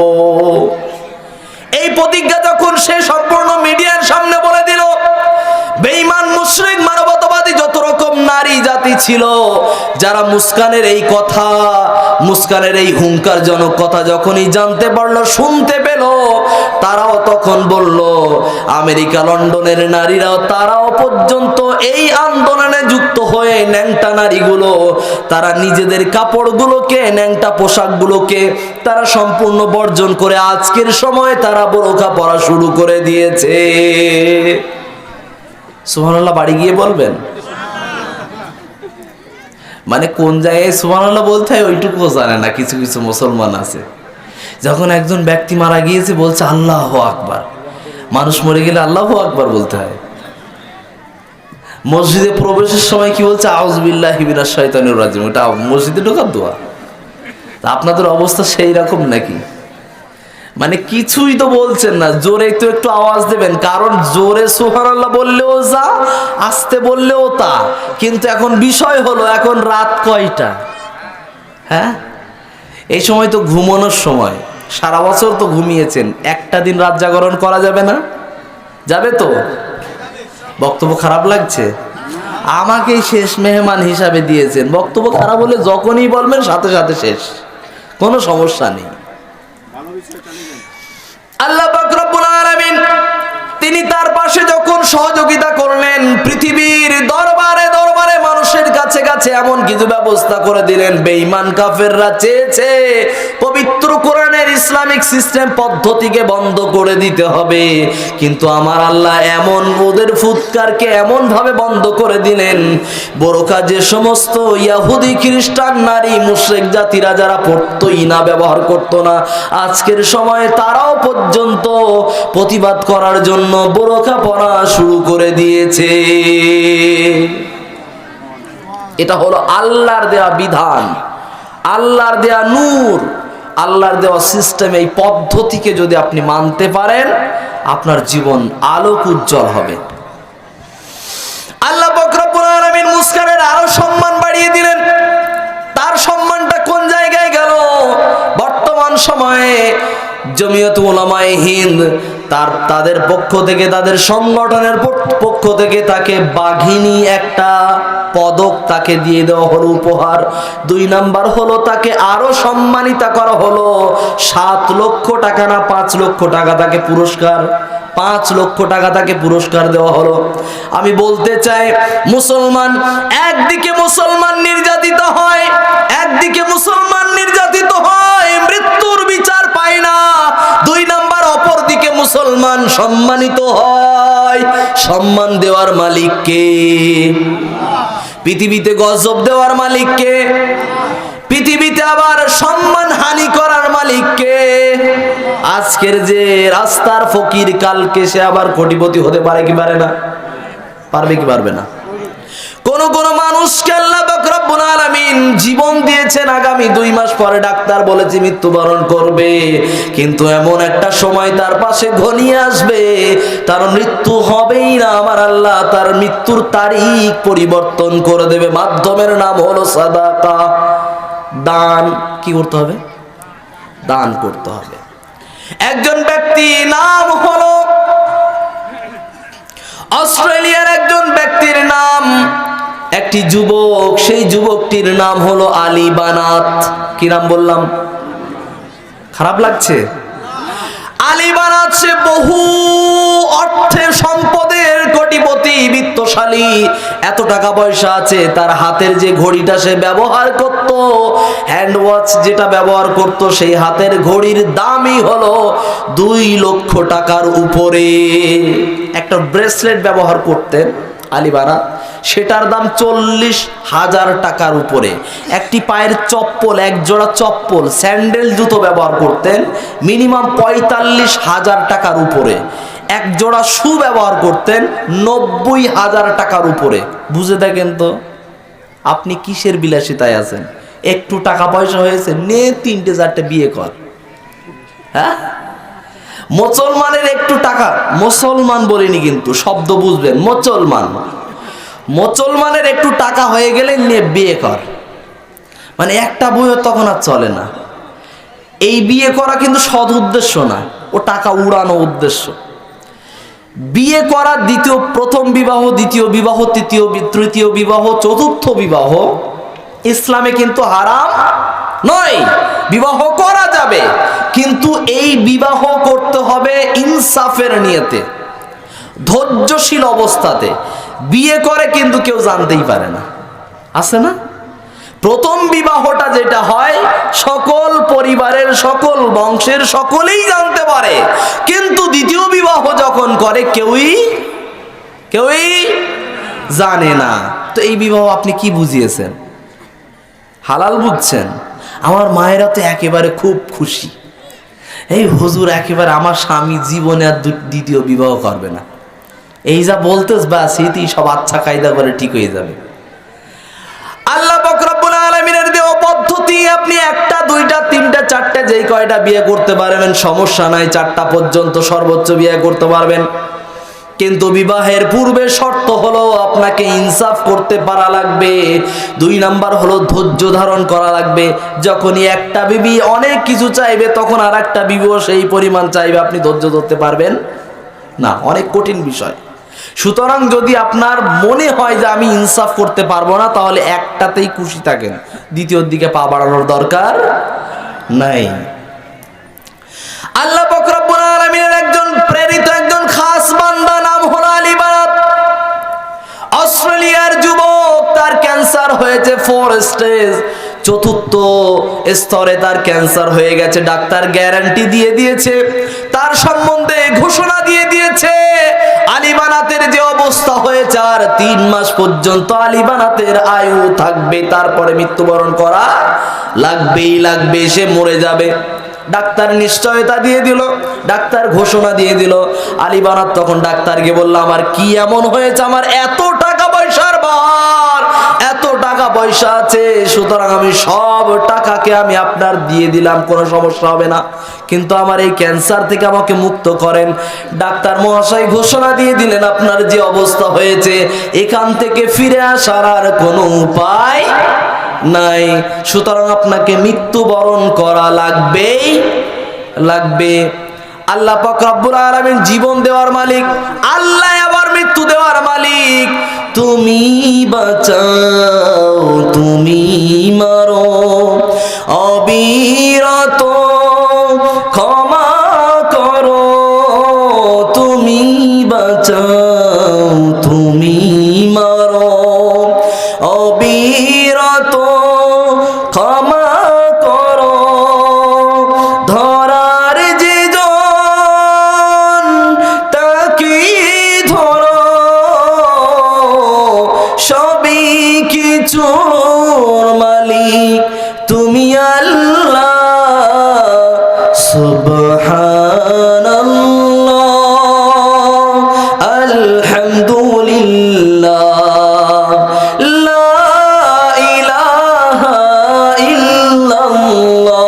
A: এই প্রতিজ্ঞা যখন সে সম্পূর্ণ মিডিয়ার সামনে বলে দিল, বেঈমান মুশরিক মানবতাবাদী যত রকম নারী জাতি ছিল, যারা মুস্কানের এই কথা, মুস্কানের এই হুঙ্কারজনক কথা যখনই জানতে পারলো, শুনতে পেল, তারাও তখন বলল, আমেরিকা লন্ডনের নারীরাও তারাও পর্যন্ত এই আন্দোলনে যুক্ত হয়ে ন্যাংটা নারীগুলো, তারা নিজেদের কাপড়গুলোকে, ন্যাংটা পোশাকগুলোকে তারা সম্পূর্ণ বর্জন করে আজকের সময় তারা বোরকা পরা শুরু করে দিয়েছে। সুবহানাল্লাহ বাড়ি গিয়ে বলবেন। মানে কোন জায়গায় সুবহানাল্লাহ বলতে হয় ওইটুকুও জানে না কিছু কিছু মুসলমান আছে। যখন একজন ব্যক্তি মারা গিয়েছে বলছে আল্লাহু আকবার, মানুষ মরে গেলে আল্লাহু আকবার বলতে হয়। মসজিদে প্রবেশের সময় কি বলছে, আউযুবিল্লাহি মিনাশ শাইতানির রাজিম, ওটা মসজিদে ঢোকার দোয়া। আপনাদের অবস্থা সেই রকম নাকি? মানে কিছুই তো বলছেন না, জোরে তো একটু আওয়াজ দেবেন, কারণ জোরে সুবহানাল্লাহ বললেও যা, আস্তে বললেও তা। কিন্তু এখন বিষয় হলো, এখন রাত কয়টা? হ্যাঁ, এই সময় তো ঘুমানোর সময়। সারা বছর তো ঘুমিয়েছেন, একটা দিন রাত জাগরণ করা যাবে না? যাবে তো? বক্তব্য খারাপ লাগছে? আমাকেই শেষ মেহমান হিসাবে দিয়েছেন, বক্তব্য খারাপ হলে যখনই বলবেন সাথে সাথে শেষ, কোনো সমস্যা নেই। আল্লাহ পাক রব্বুল আলামিন তিনি তার পাশে যখন সহযোগিতা করলেন, পৃথিবীর দরবারে দরবারে মানুষের কাছে কাছে এমন কিছু ব্যবস্থা করে দিলেন, বেঈমান কাফেররা চেয়েছে পবিত্র কোরআনের ইসলামিক সিস্টেম পদ্ধতিকে বন্ধ করে দিতে হবে, কিন্তু আমার আল্লাহ এমন ওদের ফুৎকারকে এমন ভাবে বন্ধ করে দিলেন, বোরকা যে সমস্ত ইহুদি খ্রিস্টান নারী মুশরিক জাতিরা যারা পড়তই না, ব্যবহার করতো না, আজকের সময়ে তারাও পর্যন্ত প্রতিবাদ করার জন্য বোরকা পরা শুরু করে দিয়েছে। এটা হলো আল্লাহর দেয়া বিধান, আল্লাহর দেয়া নূর, আল্লাহর দেওয়া সিস্টেম। এই পদ্ধতিকে যদি আপনি মানতে পারেন, আপনার জীবন আলোক উজ্জ্বল হবে। আল্লাহ পাক রব্বুল আলামিন মুস্কানের আরো সম্মান বাড়িয়ে দিলেন। তার সম্মানটা কোন জায়গায় গেল? বর্তমান সময়ে জমিয়ত উলামায়ে হিন্দ তাদের পক্ষ থেকে, তাদের সংগঠনের পক্ষ থেকে তাকে বাঘিনী একটা পদক তাকে দিয়ে দেওয়া হলো উপহার। 2 নাম্বার হলো তাকে আরো সম্মানিত করা হলো, 7 লক্ষ টাকা না 5 লক্ষ টাকা তাকে পুরস্কার, 5 লক্ষ টাকা তাকে পুরস্কার দেওয়া হলো। আমি বলতে চাই, মুসলমান একদিকে মুসলমান নির্যাতিত হয়, একদিকে মুসলমান নির্যাতিত হয়, মৃত্যুর বিচার পায় না। 2 নাম্বার অপর দিকে মুসলমান সম্মানিত হয়। সম্মান দেওয়ার মালিক কে? পৃথিবীতে গজব দেওয়ার মালিক কে? পৃথিবীতে আবার সম্মান হানি করার মালিক কে? আজকের যে রাস্তার ফকির, কালকে সে আবার কোটিপতি হতে পারে কি পারে না? পারবে কি পারবে না? কোন মানুষকে আল্লাহ পাক রব্বুল আলামিন জীবন দিয়েছেন, আগামী 2 মাস পরে ডাক্তার বলেছে মৃত্যুবরণ করবে, কিন্তু এমন একটা সময় তার পাশে ঘনিয়ে আসবে, তার মৃত্যু হবেই না। আমার আল্লাহ তার মৃত্যুর তারিখ পরিবর্তন করে দেবে। মাধ্যমের নাম হলো সাদাকা, দান। কি করতে হবে? দান করতে হবে। একজন ব্যক্তি নাম হলো অস্ট্রেলিয়ার একজন ব্যক্তির নাম, একটি যুবক, সেই যুবকটির নাম হলো আলী বানাত। কি নাম বললাম? খারাপ লাগছে? আলী বানাত সে বহু অর্থের সম্পদের কোটিপতি, বিত্তশালী, এত টাকা পয়সা আছে। তার হাতের যে ঘড়িটা সে ব্যবহার করত, হ্যান্ড ওয়াচ যেটা ব্যবহার করত, সেই হাতের ঘড়ির দামই হলো 2 লক্ষ টাকার উপরে। একটা ব্রেসলেট ব্যবহার করতেন আলী বানাত, সেটার দাম 40,000 টাকার উপরে। একটি পায়ের চপ্পল, এক জোড়া চপ্পল, স্যান্ডেল জুতো ব্যবহার করতেন, মিনিমাম 45,000 টাকার উপরে। এক জোড়া শু ব্যবহার করতেন 90,000 টাকার উপরে। বুঝে দেখেন তো আপনি কিসের বিলাসিতায় আছেন? একটু টাকা পয়সা হয়েছে, নে 3-4টে বিয়ে কর। হ্যাঁ, মুসলমানের একটু টাকা, মুসলমান বলিনি কিন্তু, শব্দ বুঝবেন, মুসলমানের একটু টাকা হয়ে গেলে নিয়ে বিয়ে কর। মানে একটা বইও তখন আর চলে না। এই বিয়ে করা কিন্তু সৎ উদ্দেশ্য না, ও টাকা উড়ানো উদ্দেশ্য। বিয়ে করা প্রথম বিবাহ, দ্বিতীয় বিবাহ, তৃতীয় বিবাহ, চতুর্থ বিবাহ ইসলামে কিন্তু হারাম নয়। বিবাহ করা যাবে, কিন্তু এই বিবাহ করতে হবে ইনসাফের নিয়তে, ধৈর্যশীল অবস্থাতে। বিয়ে করে কিন্তু কেউ জানতেই পারে না, আছে না? প্রথম বিবাহটা যেটা হয়, সকল পরিবারের, সকল বংশের সকলেই জানতে পারে, কিন্তু দ্বিতীয় বিবাহ যখন করে কেউই জানে না। তো এই বিবাহ আপনি কি বুঝিয়েছেন? হালাল বুঝছেন? আমার মায়েরা তো একেবারে খুব খুশি, এই হুজুর একেবারে আমার স্বামী জীবনে আর দ্বিতীয় বিবাহ করবে না, এই যা বলতেস বা সেটি সব আচ্ছা কায়দা করে ঠিক হয়ে যাবে। আল্লাহ পাক রব্বুল আলামিনের দেওয়া পদ্ধতি, আপনি 1টা 2টা 3টা 4টা যেই কয়টা বিয়ে করতে পারবেন সমস্যা নাই, 4টা পর্যন্ত সর্বোচ্চ বিয়ে করতে পারবেন। কিন্তু বিবাহের পূর্বে শর্ত হলো আপনাকে ইনসাফ করতে পারা লাগবে। 2 নাম্বার হলো ধৈর্য ধারণ করা লাগবে। যখনই একটা বিবি অনেক কিছু চাইবে, তখন আর একটা বিবিও সেই পরিমাণ চাইবে, আপনি ধৈর্য ধরতে পারবেন না, অনেক কঠিন বিষয়। সুতরাং যদি আপনার মনে হয় যে আমি ইনসাফ করতে পারবো না, তাহলে একটাতেই খুশি থাকেন, দ্বিতীয়র দিকে পা বাড়ানোর দরকার নাই। আল্লাহ পাক রব্বুল আলামিনের একজন প্রেরিত, একজন খাস বান্দা, নাম হলো আলী বানাত। অস্ট্রেলিয়ার যুবক, তার ক্যান্সার হয়েছে 4 স্টেজ, 4র্থ স্তরে তার ক্যান্সার হয়ে গেছে। ডাক্তার গ্যারান্টি দিয়ে দিয়েছে, তার সম্বন্ধে ঘোষণা দিয়ে দিয়েছে, আলী বানাতের যে অবস্থা হয়েছে আর 3 মাস পর্যন্ত আলী বানাতের আয়ু থাকবে, তারপরে মৃত্যুবরণ করা লাগবে, সে মরে যাবে। ডাক্তার নিশ্চয়তা দিয়ে দিল, ডাক্তার ঘোষণা দিয়ে দিল। আলী বানাত তখন ডাক্তারকে বলল, আমার কি এমন হয়েছে, আমার এত টাকা পয়সার ভার, এত টাকা পয়সা আছে, সুতরাং আমি সব টাকাকে আমি আপনার দিয়ে দিলাম, কোনো সমস্যা হবে না, কিন্তু আমার এই ক্যান্সার থেকে আমাকে মুক্ত করেন। ডাক্তার মহাশয় ঘোষণা দিয়ে দিলেন, আপনার যে অবস্থা হয়েছে, এখান থেকে ফিরে আসার আর কোনো উপায় নাই, সুতরাং আপনাকে মৃত্যুবরণ করা লাগবে। আল্লাহ পাক রব্বুল আলামিন জীবন দেওয়ার মালিক, আল্লাহ আবার মৃত্যু দেওয়ার মালিক। তুমি বাঁচাও, তুমি মারো, অবিরত ক্ষমা করো, তুমি বাঁচাও, তুমি মারো, অবিরত ক্ষমা করো, ধরার যে জন তাকে ধরো, সবই কিছুর মালিক তুমি আল্লাহ, সুবহানাল্লাহ, আলহামদুলিল্লাহ, লা ইলাহা ইল্লাল্লাহ,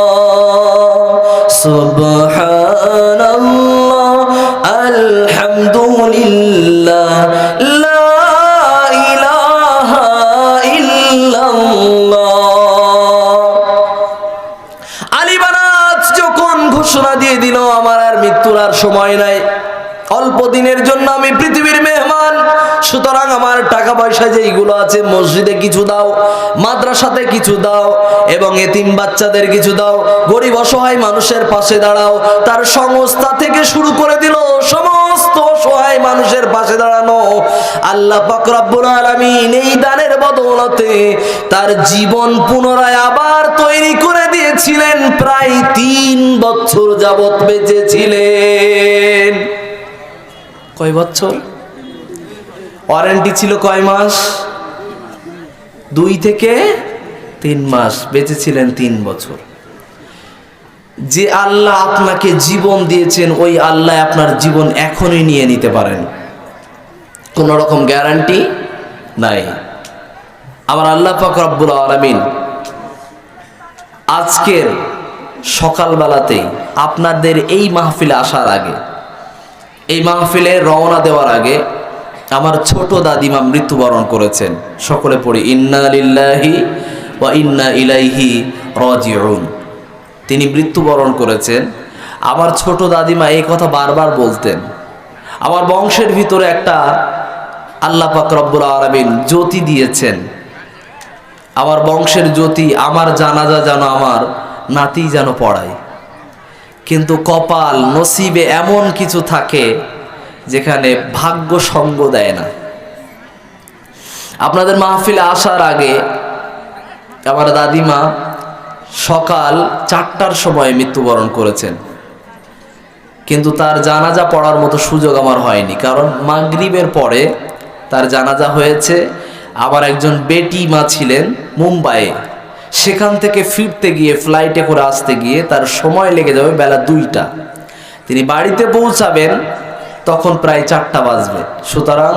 A: সুবহানাল্লাহ, আলহামদুলিল্লাহ, লা ইলাহা ইল্লাল্লাহ। আলী বানাত যখন ঘোষণা দিয়ে দিল, আমার আর মৃত্যুর আর সময় নাই, অল্প দিনের জন্য আমি পৃথিবীর মেহমান, সুতরাং আমার টাকা পয়সা যেইগুলো আছে মসজিদে কিছু দাও, মাদ্রাসাতে কিছু দাও, এবং এতিম বাচ্চাদের কিছু দাও, গরিব অসহায় মানুষের পাশে দাঁড়াও। তার সংস্থা থেকে শুরু করে দিল সমস্ত অসহায় মানুষের পাশে দাঁড়ানো। আল্লাহ পাক রব্বুল আলামিন এই দানের বদৌলতে তার জীবন পুনরায় আবার তৈরি করে দিয়েছিলেন। প্রায় 3 বছর যাবত বেঁচে ছিলেন। কয় বছর? ওয়ারেন্টি ছিল কয় মাস? 2 থেকে 3 মাস। বেঁচে ছিলেন 3 বছর। যে আল্লাহ আপনাকে জীবন দিয়েছেন, ওই আল্লাহ আপনার জীবন এখনই নিয়ে নিতে পারেন, কোন রকম গ্যারান্টি নাই। আমার আল্লাহ পাক রব্বুল আলামিন আজকের সকালবেলাতেই আপনাদের এই মাহফিলে আসার আগে, এই মাহফিলে রওনা দেওয়ার আগে আমার ছোট দাদিমা মৃত্যুবরণ করেছেন। সকলে পড়ি ইন্না লিল্লাহি ওয়া ইন্না ইলাইহি রাজিউন। তিনি মৃত্যুবরণ করেছেন। আমার ছোট দাদিমা এই কথা বারবার বলতেন। আমার বংশের ভিতরে একটা আল্লাহ পাক রব্বুল আলামিন জ্যোতি দিয়েছেন। আমার বংশের জ্যোতি, আমার জানাজা যেন আমার নাতি যেন পড়ায়। কিন্তু কপাল নসিবে এমন কিছু থাকে যেখানে ভাগ্য সঙ্গ দেয় না। আপনাদের মাহফিলে আসার আগে আমার দাদিমা সকাল 4টার সময় মৃত্যুবরণ করেছেন, কিন্তু তার জানাজা পড়ার মতো সুযোগ আমার হয়নি, কারণ মাগরিবের পরে তার জানাজা হয়েছে। আবার একজন বেটি মা ছিলেন মুম্বাইয়ে, সেখান থেকে ফিরতে গিয়ে ফ্লাইটে করে আসতে গিয়ে তার সময় লেগে যাবে বেলা 2টা। তিনি বাড়িতে পৌঁছাবেন তখন প্রায় 4টা বাজবে। সুতরাং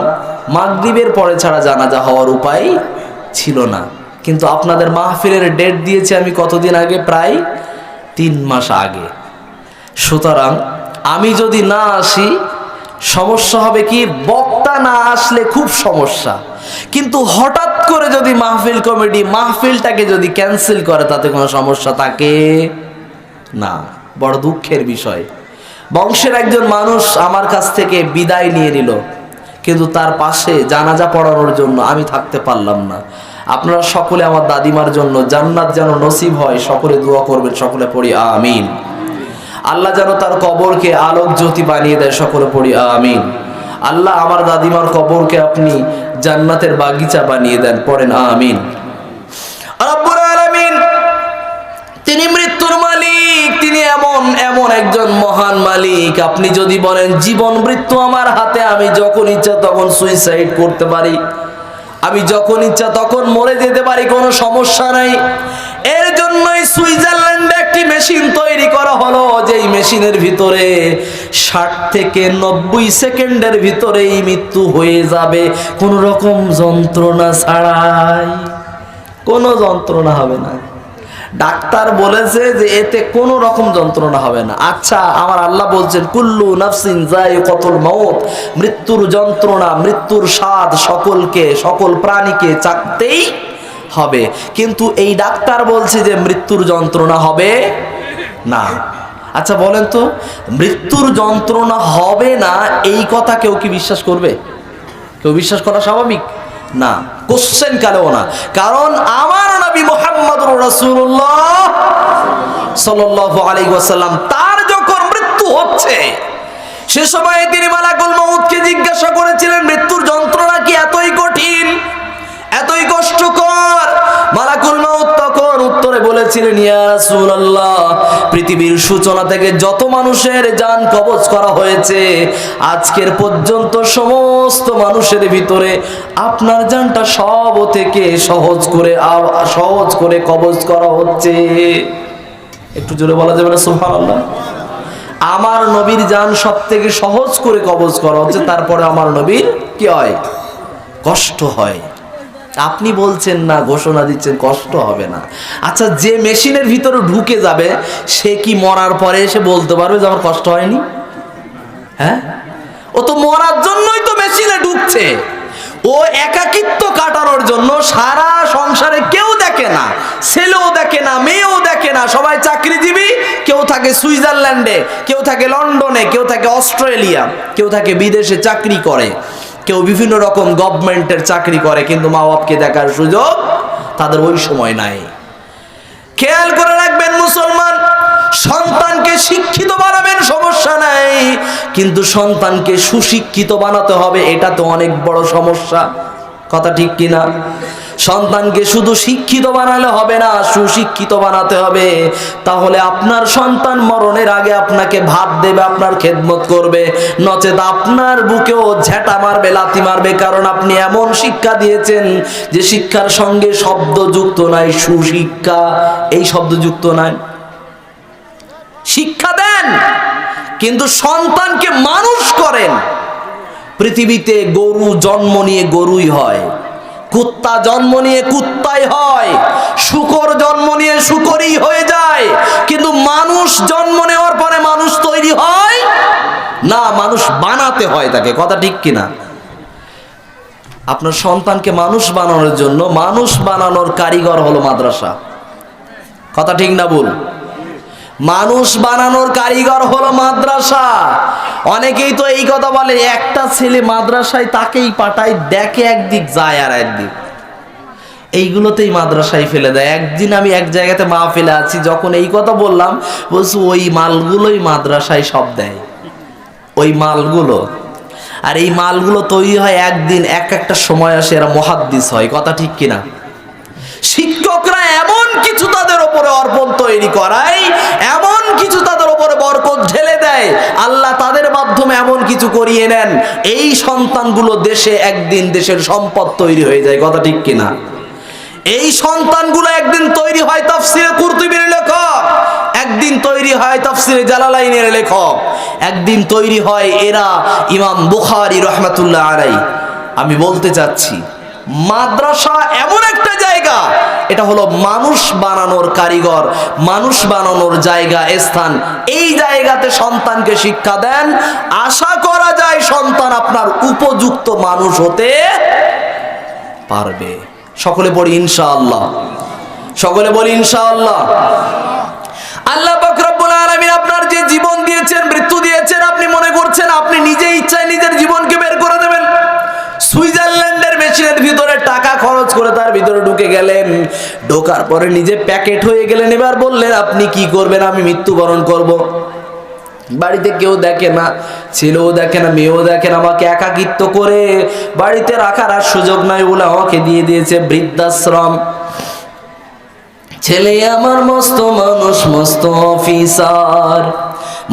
A: মাগরিবের পরে ছাড়া জানাজা হওয়ার উপায় ছিল না। কিন্তু আপনাদের মাহফিলের ডেট দিয়েছি আমি কতদিন আগে? প্রায় 3 মাস আগে। সুতরাং আমি যদি না আসি সমস্যা হবে কি, বক্তা না আসলে খুব সমস্যা। কিন্তু হঠাৎ করে যদি মাহফিল কমিটি মাহফিলটাকে যদি ক্যান্সেল করে তাতে কোনো সমস্যা থাকে না। বড় দুঃখের বিষয়, বংশের একজন মানুষ আমার কাছ থেকে বিদায় নিয়ে নিল, কিন্তু তার পাশে জানাজা পড়ানোর জন্য আমি থাকতে পারলাম না। আপনারা সকলে আমার দাদিমার জন্য জান্নাত যেন নসিব হয় সকলে দোয়া করবেন। সকলে পড়ি আমিন। আল্লাহ যেন তার কবরকে আলোক জ্যোতি বানিয়ে দেয়। সকলে পড়ি আমিন। আল্লাহ আমার দাদিমার কবরকে আপনি জান্নাতের বাগিচা বানিয়ে দেন। পড়েন আমিন। রব্বুল আলামিন তিনি মৃত্যুর মালিক, তিনি এমন একজন মহান মালিক। আপনি যদি বলেন জীবন মৃত্যু আমার হাতে, আমি যখন ইচ্ছা তখন সুইসাইড করতে পারি, আমি যখন ইচ্ছা তখন মরে যেতে পারি, কোনো সমস্যা নাই। এর জন্যই সুইজারল্যান্ডে একটি মেশিন তৈরি করা হলো, যেই মেশিনের ভিতরে 60 থেকে 90 সেকেন্ডের ভিতরেই মৃত্যু হয়ে যাবে, কোন রকম যন্ত্রণা ছাড়াই। কোনো যন্ত্রণা হবে না। ডাক্তার বলেছে যে এতে কোনো রকম যন্ত্রণা হবে না। আচ্ছা, আমার আল্লাহ বলছেন কুল্লু নাফসিন যায়িকাতুল মাউত, মৃত্যুর যন্ত্রণা, মৃত্যুর স্বাদ সকল প্রাণীকে চাকতেই হবে। কিন্তু এই ডাক্তার বলছে যে মৃত্যুর যন্ত্রণা হবে না। আচ্ছা বলেন তো, মৃত্যুর যন্ত্রণা হবে না এই কথা কেউ কি বিশ্বাস করবে? কেউ বিশ্বাস করা স্বাভাবিক না, কোশ্চেন কালেও না। কারণ আমার নবী মুহাম্মদুর রাসূলুল্লাহ সাল্লাল্লাহু আলাইহি ওয়াসাল্লাম তার যখন মৃত্যু হচ্ছে সে সময় তিনি মালাকুল মউতকে জিজ্ঞাসা করেছিলেন মৃত্যুর যন্ত্রণা কি এতই কঠিন, এতই কষ্টকর? মালাকুল মউত তখন উত্তরে বলেছিলেন, ইয়া রাসূলুল্লাহ, পৃথিবীর সূচনা থেকে যত মানুষের জান কবজ করা হয়েছে আজকের পর্যন্ত সমস্ত মানুষের ভিতরে আপনার জানটা সব থেকে সহজ করে কবজ করা হচ্ছে। একটু জোরে বলা যাবে না সুবহানাল্লাহ? আমার নবীর জান সব থেকে সহজ করে কবজ করা হচ্ছে, তারপরে আমার নবীর কি হয়? কষ্ট হয়। আপনি বলছেন না, ঘোষণা দিচ্ছেন কষ্ট হবে না। আচ্ছা, যে মেশিনের ভিতরে ঢুকে যাবে সে কি মরার পরে এসে বলতে পারবে যে আমার কষ্ট হয়নি? হ্যাঁ, ও তো মরার জন্যই তো মেশিনে ঢুকছে। ও একাকিত্ব কাটানোর জন্য। সারা সংসারে কেউ দেখে না, ছেলেও দেখে না, মেয়েও দেখে না, সবাই চাকরিজীবী। কেউ থাকে সুইজারল্যান্ডে, কেউ থাকে লন্ডনে, কেউ থাকে অস্ট্রেলিয়া, কেউ থাকে বিদেশে চাকরি করে, কেউ বিভিন্ন রকম গভর্নমেন্টের চাকরি করে, কিন্তু মা বাপকে দেখার সুযোগ তাদের ওই সময় নাই। খেয়াল করে রাখবেন মুসলমান, সন্তানকে শিক্ষিত বানাবেন সমস্যা নাই, কিন্তু সন্তানকে সুশিক্ষিত বানাতে হবে, এটা তো অনেক বড় সমস্যা। কথা ঠিক কিনা? সন্তানকে শুধু শিক্ষিত বানালে হবে না, সুশিক্ষিত বানাতে হবে। তাহলে আপনার সন্তান মরণের আগে আপনাকে ভাত দেবে, আপনার খেদমত করবে, নচেত আপনার বুকেও ঝেঁটা মারবে, লাথি মারবে, কারণ আপনি এমন শিক্ষা দিয়েছেন যে শিক্ষার সঙ্গে শব্দ যুক্ত নাই, সুশিক্ষা এই শব্দ যুক্ত নাই। শিক্ষা দেন কিন্তু সন্তানকে মানুষ করেন। পৃথিবীতে গরু জন্ম নিয়ে গরুই হয়, কুত্তা জন্ম নিয়ে কুত্তাই হয়, শূকর জন্ম নিয়ে শূকরই হয়ে যায়, কিন্তু মানুষ জন্ম নেওয়ার পরে মানুষ তৈরি হয় না, মানুষ বানাতে হয় তাকে। কথা ঠিক কিনা? আপনার সন্তানকে মানুষ বানানোর জন্য মানুষ বানানোর কারিগর হলো মাদ্রাসা। কথা ঠিক না ভুল? মানুষ বানানোর কারিগর হলো মাদ্রাসা। অনেকেই তো এই কথা বলে, একটা ছেলে মাদ্রাসায় তাকেই পাঠায়, দেখে একদিক যায় আর একদিক, এইগুলোতেই মাদ্রাসায় ফেলে দেয়। একদিন আমি এক জায়গাতে মাহফিলে আছি, যখন এই কথা বললাম, বলছি ওই মালগুলোই মাদ্রাসায় সব দেয়, ওই মালগুলো। আর এই মালগুলো তৈরি হয় একদিন, একটা সময় আসে এরা মুহাদ্দিস হয়। কথা ঠিক কিনা? শিক্ষকরা এমন কিছু তাদের উপরে অর্পণ তৈরি করায়, এমন কিছু তাদের উপরে বরকত ঢেলে দেয়, আল্লাহ তাদের মাধ্যমে এমন কিছু করিয়ে নেন, এই সন্তানগুলো দেশে একদিন দেশের সম্পদ তৈরি হয়ে যায়। কথা ঠিক কিনা? এই সন্তানগুলো একদিন তৈরি হয় তাফসিরে কুরতুবীর লেখক, একদিন তৈরি হয় তাফসিরে জালালাইনের লেখক, একদিন তৈরি হয় এরা ইমাম বুখারী রাহমাতুল্লাহ আলাইহি। আমি বলতে চাচ্ছি, মাদ্রাসা এমন একটা জায়গা, এটা হলো মানুষ বানানোর কারিগর, মানুষ বানানোর জায়গা, স্থান। এই জায়গাতে সন্তানকে শিক্ষা দেন, আশা করা যায় সন্তান আপনার উপযুক্ত মানুষ হতে পারবে। সকলে বলি ইনশাআল্লাহ, সকলে বলি ইনশাআল্লাহ। আল্লাহ পাক রব্বুল আলামিন আপনার যে জীবন দিয়েছেন, মৃত্যু দিয়েছেন, আপনি মনে করছেন আপনি নিজে ইচ্ছায় নিজের জীবনকে বের করে দেবেন। সুইজারল্যান্ডের মেশিনের ভিতরে টাকা খরচ করে তার ভিতরে ঢুকে গেলেন, ঢোকার পরে নিজে প্যাকেট হয়ে গেলেন। এবার বললেন আপনি কি করবেন? আমি মৃত্যুবরণ করব। বাড়িতে কেউ দেখে না, ছেলেও দেখে না, মেয়েও দেখে না, আমাকে একাকিত্ব করে বাড়িতে রাখার আর সুযোগ নাই বলে আমাকে দিয়ে দিয়েছে বৃদ্ধাশ্রম। ছেলে আমার মস্ত মানুষ, মস্ত অফিসার,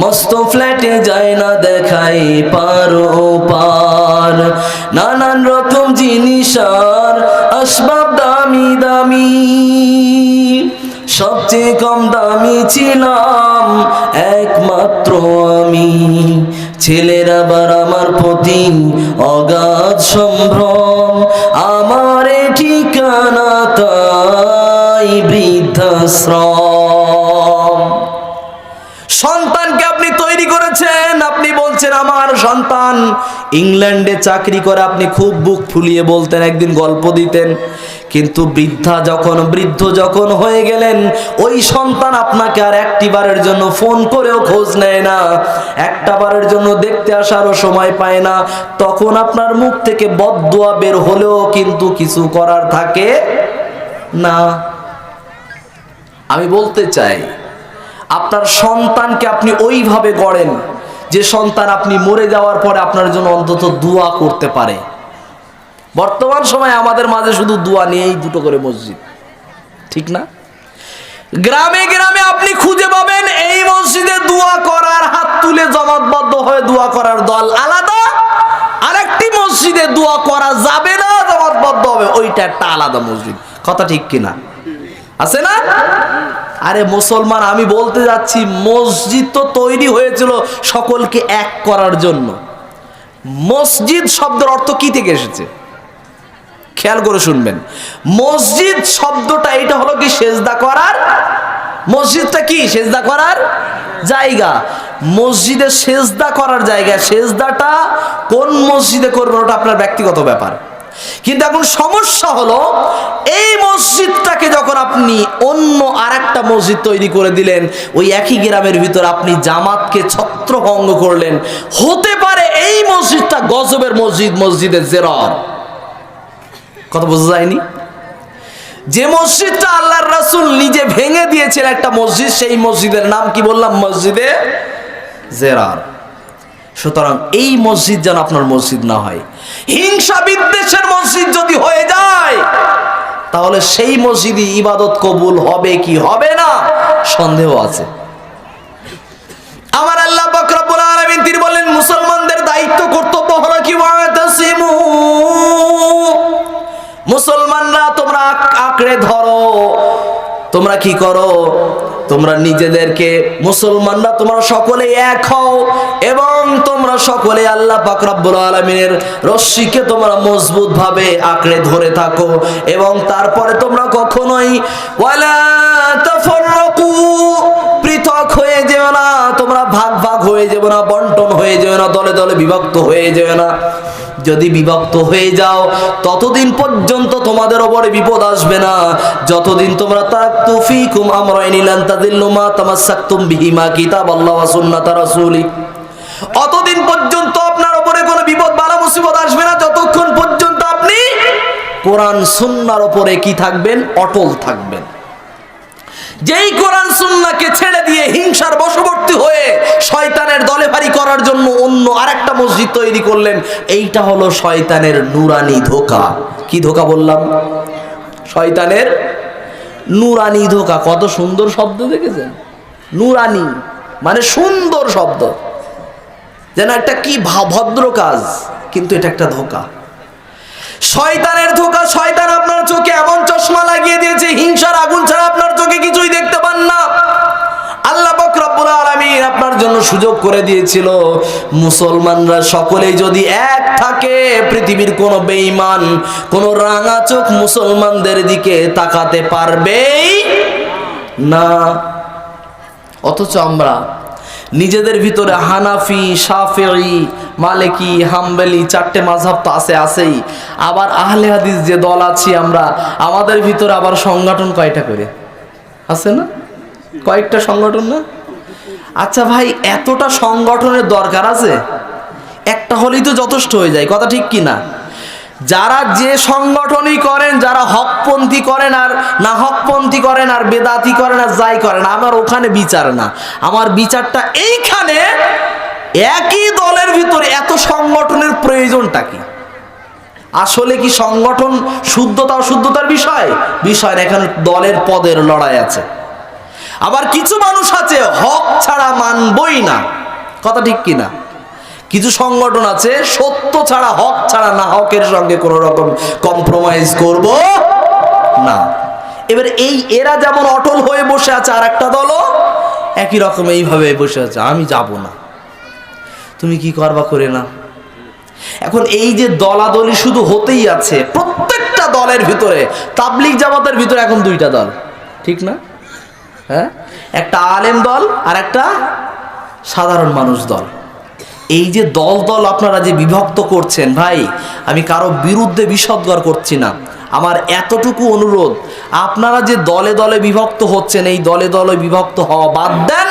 A: মস্ত ফ্ল্যাটে যায় না দেখাই পার ও পার, নানান রকম জিনিস আর আসবাব দামি দামি, সবচেয়ে কম দামি ছিলাম একমাত্র আমি। ছেলের আবার আমার প্রতি অগাধ সম্ভ্রম, আমার ঠিকানা তাই বৃদ্ধাশ্রম। সন্তানকে আপনি তৈরি করেছেন, আপনি বলছেন আমার সন্তান ইংল্যান্ডে চাকরি করে, আপনি খুব বুক ফুলিয়ে বলতেন, একদিন গল্প দিতেন। কিন্তু বৃদ্ধ যখন হয়ে গেলেন, ওই সন্তান আপনাকে আর একটিবারের জন্য ফোন করেও খোঁজ নেয় না, একটা বারের জন্য দেখতে আসারও সময় পায় না। তখন আপনার মুখ থেকে বদদুয়া বের হলেও কিন্তু কিছু করার থাকে না। আমি বলতে চাই, আপনার সন্তানকে আপনি ওইভাবে গড়েন যে সন্তান আপনি মরে যাওয়ার পরে আপনার জন্য অন্তত দোয়া করতে পারে। বর্তমান সময়ে আমাদের মাঝে শুধু দোয়া নিয়েই দুটো করে মসজিদ, ঠিক না? গ্রামে গ্রামে আপনি খুঁজে পাবেন এই মসজিদে দোয়া করার, হাত তুলে জমাতবদ্ধ হয়ে দোয়া করার দল আলাদা, আরেকটি মসজিদে দোয়া করা যাবে না, জমাতবদ্ধ হবে, ওইটা একটা আলাদা মসজিদ। কথা ঠিক কিনা? আছে না? আরে মুসলমান, আমি বলতে যাচ্ছি, মসজিদ তো তৈরি হয়েছিল সকলকে এক করার জন্য। মসজিদ শব্দের অর্থ কি থেকে এসেছে খেয়াল করে শুনবেন। মসজিদ শব্দটা এটা হলো কি সেজদা করার, মসজিদটা কি সেজদা করার জায়গা। মসজিদে সেজদা করার জায়গা, সেজদাটা কোন মসজিদে করবেন ওটা আপনার ব্যক্তিগত ব্যাপার। কিন্তু এখন সমস্যা হলো এই মসজিদটাকে যখন আপনি অন্য আরেকটা মসজিদ তৈরি করে দিলেন, ওই একই গ্রামের ভিতর আপনি জামাতকে ছত্রভঙ্গ করলেন, হতে পারে এই মসজিদটা গজবের মসজিদ, মসজিদে জেরার। কথা বোঝা যায়নি? যে মসজিদটা আল্লাহর রাসূল নিজে ভেঙে দিয়েছেন একটা মসজিদ, সেই মসজিদের নাম কি বললাম? মসজিদে জেরার। সুতরাং এই মসজিদ যেন আপনার মসজিদ না হয়। হিংসা বিদ্বেষের মসজিদ যদি হয়ে যায়, তাহলে সেই মসজিদে ইবাদত কবুল হবে কি হবে না সন্দেহ আছে। আমার আল্লাহ পাক রব্বুল আলামিন তিনি বললেন, মুসলমানদের দায়িত্ব কর্তব্য হলো কি? ওয়াতাসিমু, মুসলমানরা তোমরা আঁকড়ে ধরো। তোমরা কি করো? তোমরা নিজেদেরকে মুসলমানরা তোমরা সকলে এক হও এবং তোমরা সকলে আল্লাহ পাক রব্বুল আলামিনের রশ্মিকে তোমরা মজবুত ভাবে আঁকড়ে ধরে থাকো এবং তারপরে তোমরা কখনোই ওয়ালা তাফাররাকু, পৃথক হয়ে যেও না, তোমরা ভাগ ভাগ হয়ে যেও না, বন্টন হয়ে যেও না, দলে দলে বিভক্ত হয়ে যেও না। যদি বিভক্ত হয়ে যাও ততদিন পর্যন্ত তোমাদের উপরে বিপদ আসবে না, যতদিন তোমরা তারাকতু ফীকুম আমরাইনি লান তাদিল্লু মা তামাসসাকতুম বিহিমা কিতাবাল্লাহ ওয়া সুন্নাতা রাসূলি। অতদিন পর্যন্ত আপনার উপরে কোনো বিপদ বালা মুসিবত আসবে না যতক্ষণ পর্যন্ত আপনি কোরআন সুন্নাহর উপরে কি থাকবেন? অটল থাকবেন। যেই কোরআন সুন্নাহকে ছেড়ে দিয়ে হিংসার বশবর্তী হয়ে শয়তানের দলে ভারী করার জন্য অন্য আরেকটা মসজিদ তৈরি করলেন, এইটা হলো শয়তানের নুরানি ধোঁকা। কি ধোঁকা বললাম? শয়তানের নুরানি ধোঁকা। কত সুন্দর শব্দ দেখেছেন? নুরানি মানে সুন্দর শব্দ, যেন একটা কি ভদ্র কাজ, কিন্তু এটা একটা ধোঁকা। শয়তানের ধোঁকা। শয়তান আপনার চোখে এমন চশমা লাগিয়ে দিয়েছে, হিংসার আগুন ছাড়া আপনার চোখে কিছুই দেখতে পান না। আল্লাহ পাক রব্বুল আলামিন আপনার জন্য সুযোগ করে দিয়েছিল, মুসলমানরা সকলেই যদি এক থাকে, পৃথিবীর কোন বেঈমান কোন রাঙা চোখ মুসলমানদের দিকে তাকাতে পারবেই না। অথচ আমরা নিজেদের ভিতরে হানাফি, শাফিঈ, মালিকি, হাম্বলি চারটে মাযহাব তো আছেই, আবার আহলে হাদিস যে দল আছি আমরা, আমাদের ভিতরে আবার সংগঠন কয়টা করে আছে না? কয়েকটা সংগঠন না? আচ্ছা ভাই, এতটা সংগঠনের দরকার আছে? একটা হলেই তো যথেষ্ট হয়ে যায়। কথা ঠিক কি না? যারা যে সংগঠনই করেন, যারা হকপন্থী করেন আর না হকপন্থী করেন আর বেদাতি করেন আর যাই করেন, আমার ওখানে বিচার না। আমার বিচারটা এইখানে, একই দলের ভিতরে এত সংগঠনের প্রয়োজনটা কি? আসলে কি সংগঠন শুদ্ধতা অশুদ্ধতার বিষয়? বিষয় না, এখানে দলের পদের লড়াই আছে। আবার কিছু মানুষ আছে হক ছাড়া মানবই না। কথা ঠিক কি না? কিছু সংগঠন আছে সত্য ছাড়া, হক ছাড়া না হকের সঙ্গে কোনো রকম কম্প্রোমাইজ করব না। এবার এরা যেমন অটল হয়ে বসে আছে, আর একটা দলও একই রকম এইভাবে বসে আছে, আমি যাব না, তুমি কি করবা করে না। এখন এই যে দলাদলি শুধু হতেই আছে, প্রত্যেকটা দলের ভিতরে, তাবলিগ জামাতের ভিতরে এখন দুইটা দল, ঠিক না? হ্যাঁ, একটা আলেম দল আর একটা সাধারণ মানুষ দল। এই যে দল দল আপনারা যে বিভক্ত করছেন, ভাই আমি কারো বিরুদ্ধে বিষদগর করছি না, আমার এতটুকু অনুরোধ, আপনারা যে দলে দলে বিভক্ত হচ্ছেন, এই দলে দলে বিভক্ত হওয়া বাদ দেন।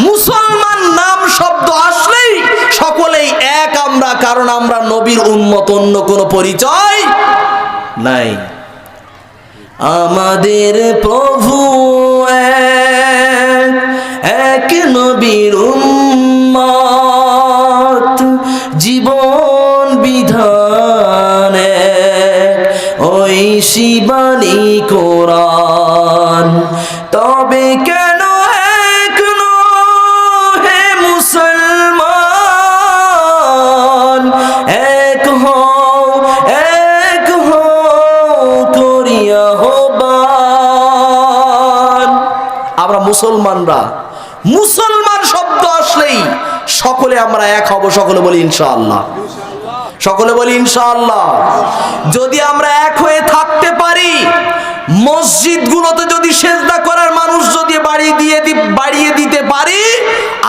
A: মুসলমান নাম শব্দ আসলেই সকলেই এক আমরা, কারণ আমরা নবীর উম্মত, অন্য কোনো পরিচয় নাই। আমাদের প্রভু এক নবীর উম্মত, জীবন বিধান ওই শিবানী কোরআন, তবে কেন এক হে মুসলমান, এক হও করিয়া হবান। আমরা মুসলমানরা, মুসলমান শব্দ আসলেই সকলে আমরা এক হব। সকলে বলি ইনশাআল্লাহ, সকলে বলি ইনশাআল্লাহ। যদি আমরা এক হয়ে থাকতে পারি, মসজিদগুলোতে যদি সেজদা করার মানুষ যদি বাড়িয়ে দিতে পারি,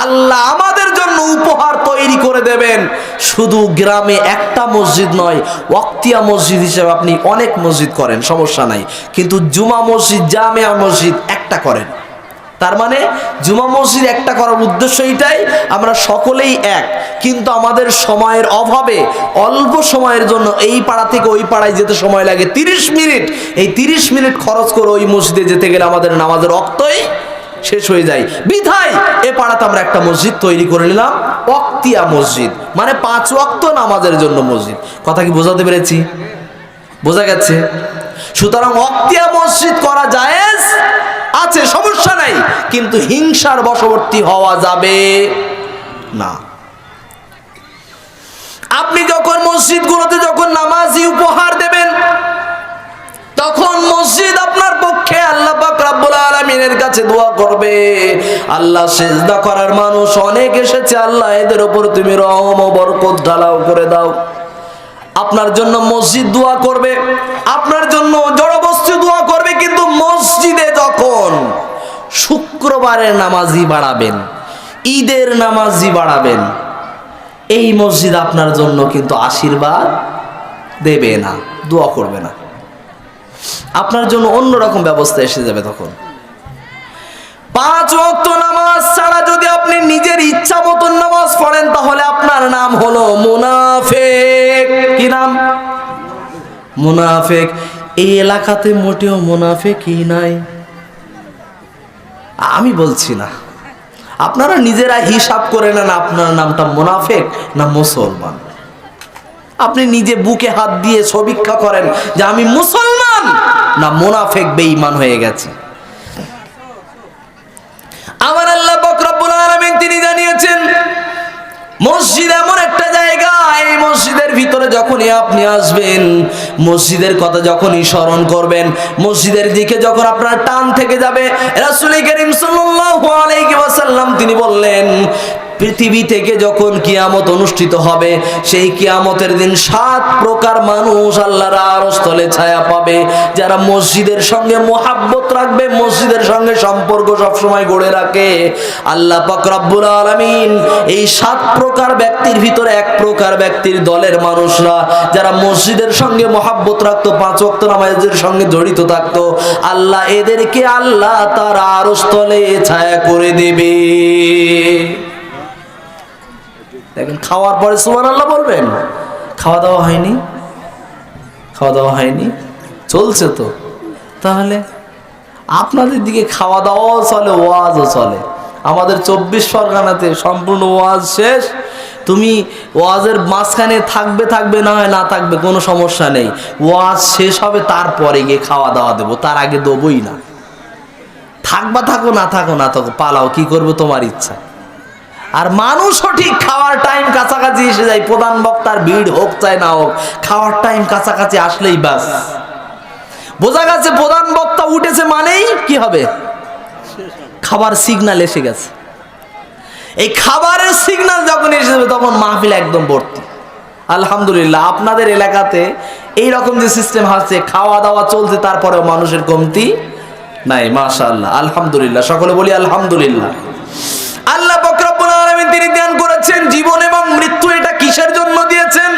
A: আল্লাহ আমাদের জন্য উপহার তৈরি করে দেবেন। শুধু গ্রামে একটা মসজিদ নয়, ওয়াক্তিয়া মসজিদ হিসেবে আপনি অনেক মসজিদ করেন, সমস্যা নাই, কিন্তু জুমা মসজিদ, জামিয়া মসজিদ একটা করেন। তার মানে জুমা মসজিদ একটা করার উদ্দেশ্য এটাই, আমরা সকলেই এক, কিন্তু আমাদের সময়ের অভাবে অল্প সময়ের জন্য এই পাড়া থেকে ওই পাড়ায় যেতে সময় লাগে 30 মিনিট। এই 30 মিনিট খরচ করে ওই মসজিদে যেতে গেলে আমাদের নামাজের ওয়াক্তই শেষ হয়ে যায়। বিধায় এ পাড়াতে আমরা একটা মসজিদ তৈরি করে নিলাম, ওয়াক্তিয়া মসজিদ, মানে 5 ওয়াক্ত নামাজের জন্য মসজিদ। কথা কি বোঝাতে পেরেছি? বোঝা গেছে? সুতরাং ওয়াক্তিয়া মসজিদ করা জায়েজ আছে, সমস্যা নাই, কিন্তু হিংসার বশবর্তী হওয়া যাবে না। আপনি যখন মসজিদগুলোতে যখন নামাজি উপহার দেবেন, তখন মসজিদ আপনার পক্ষে আল্লাহ পাক রব্বুল আলামিনের কাছে দোয়া করবে। আল্লাহ সিজদা করার মানুষ অনেক এসেছে, আল্লাহ এদের উপর তুমি রহম ও বরকত ঢালাও করে দাও। আপনার জন্য মসজিদ দোয়া করবে, আপনার জন্য জড়বস্তু দোয়া করবে, কিন্তু মসজিদে যখন শুক্রবারের নামাজি বাড়াবেন, ঈদের নামাজি বাড়াবেন, এই মসজিদ আপনার জন্য কিন্তু আশীর্বাদ দেবে না, দোয়া করবে না। আপনার জন্য অন্যরকম ব্যবস্থা এসে যাবে। তখন 5 ওয়াক্ত নামাজ ছাড়া যদি আপনি নিজের ইচ্ছা মতন নামাজ পড়েন, তাহলে আপনার নাম হলো মুনাফিক। কি নাম? মুনাফিক। এই এলাকাতে মোটেও মুনাফিকই নাই, আমি বলছি না, আপনারা নিজেরা হিসাব করে নেন আপনার নামটা মুনাফিক না মুসলমান। আপনি নিজে বুকে হাত দিয়ে সমীক্ষা করেন যে আমি মুসলমান না মুনাফিক বেঈমান হয়ে গেছি। আমার আল্লাহ পাক রব্বুল আলামিন তিনি জানিয়েছেন, মসজিদ এমন একটা জায়গা, এই মসজিদের ভিতরে যখনই আপনি আসবেন, মসজিদের কথা যখনই স্মরণ করবেন, মসজিদের দিকে যখন আপনার টান থেকে যাবে, রাসূল করিম সাল্লাল্লাহু আলাইহি ওয়াসাল্লাম তিনি বললেন, পৃথিবী থেকে যখন কিয়ামত অনুষ্ঠিত হবে, সেই কিয়ামতের দিন 7 প্রকার মানুষ আল্লাহর আরশ তলে ছায়া পাবে। যারা মসজিদের সঙ্গে মোহাব্বত রাখবে, মসজিদের সঙ্গে সম্পর্ক সবসময় গড়ে রাখে, আল্লাহ পাক রব্বুল আলামিন এই 7 প্রকার ব্যক্তির ভিতরে 1 প্রকার ব্যক্তির দলের মানুষরা যারা মসজিদের সঙ্গে মোহাব্বত রাখতো, 5 ওয়াক্ত নামাজের সঙ্গে জড়িত থাকতো, আল্লাহ এদেরকে আল্লাহ তার আরশ তলে ছায়া করে দেবে। দেখেন, খাওয়ার পরে সুবহানাল্লাহ বলবেন। খাওয়া দাওয়া হয়নি, খাওয়া দাওয়া হয়নি, চলছে তো। তাহলে আপনাদের দিকে খাওয়া দাওয়াও চলে, ওয়াজও চলে। আমাদের 24 পরগনাতে সম্পূর্ণ ওয়াজ শেষ। তুমি ওয়াজের মাঝখানে থাকবে না হয় না থাকবে, কোনো সমস্যা নেই। ওয়াজ শেষ হবে, তারপরে গিয়ে খাওয়া দাওয়া দেবো, তার আগে দেবই না। থাকবা থাকো, না থাকো না থাকো, পালাও, কি করবো তোমার ইচ্ছা। আর মানুষও ঠিক খাওয়ার টাইম কাছাকাছি এসে যায়, প্রধান বক্তার ভিড় হোক চাই না হোক, খাওয়ার টাইম কাছাকাছি আসলেই বাস বোঝা গেছে প্রধান বক্তা উঠেছে মানেই কি হবে, খাবার সিগন্যাল এসে গেছে। এই খাবারের সিগন্যাল যখন এসে যাবে, তখন মাহফিল একদম ভর্তি। আলহামদুলিল্লাহ, আপনাদের এলাকাতে এইরকম যে সিস্টেম আছে, খাওয়া দাওয়া চলছে, তারপরেও মানুষের কমতি নাই, মাশাআল্লাহ, আলহামদুলিল্লাহ। সকলে বলি আলহামদুলিল্লাহ। আল্লাহ পাক রব্বুল আলামিন তিনি ধ্যান করেছেন জীবন এবং মৃত্যু এটা কিসের জন্য দিয়েছেন।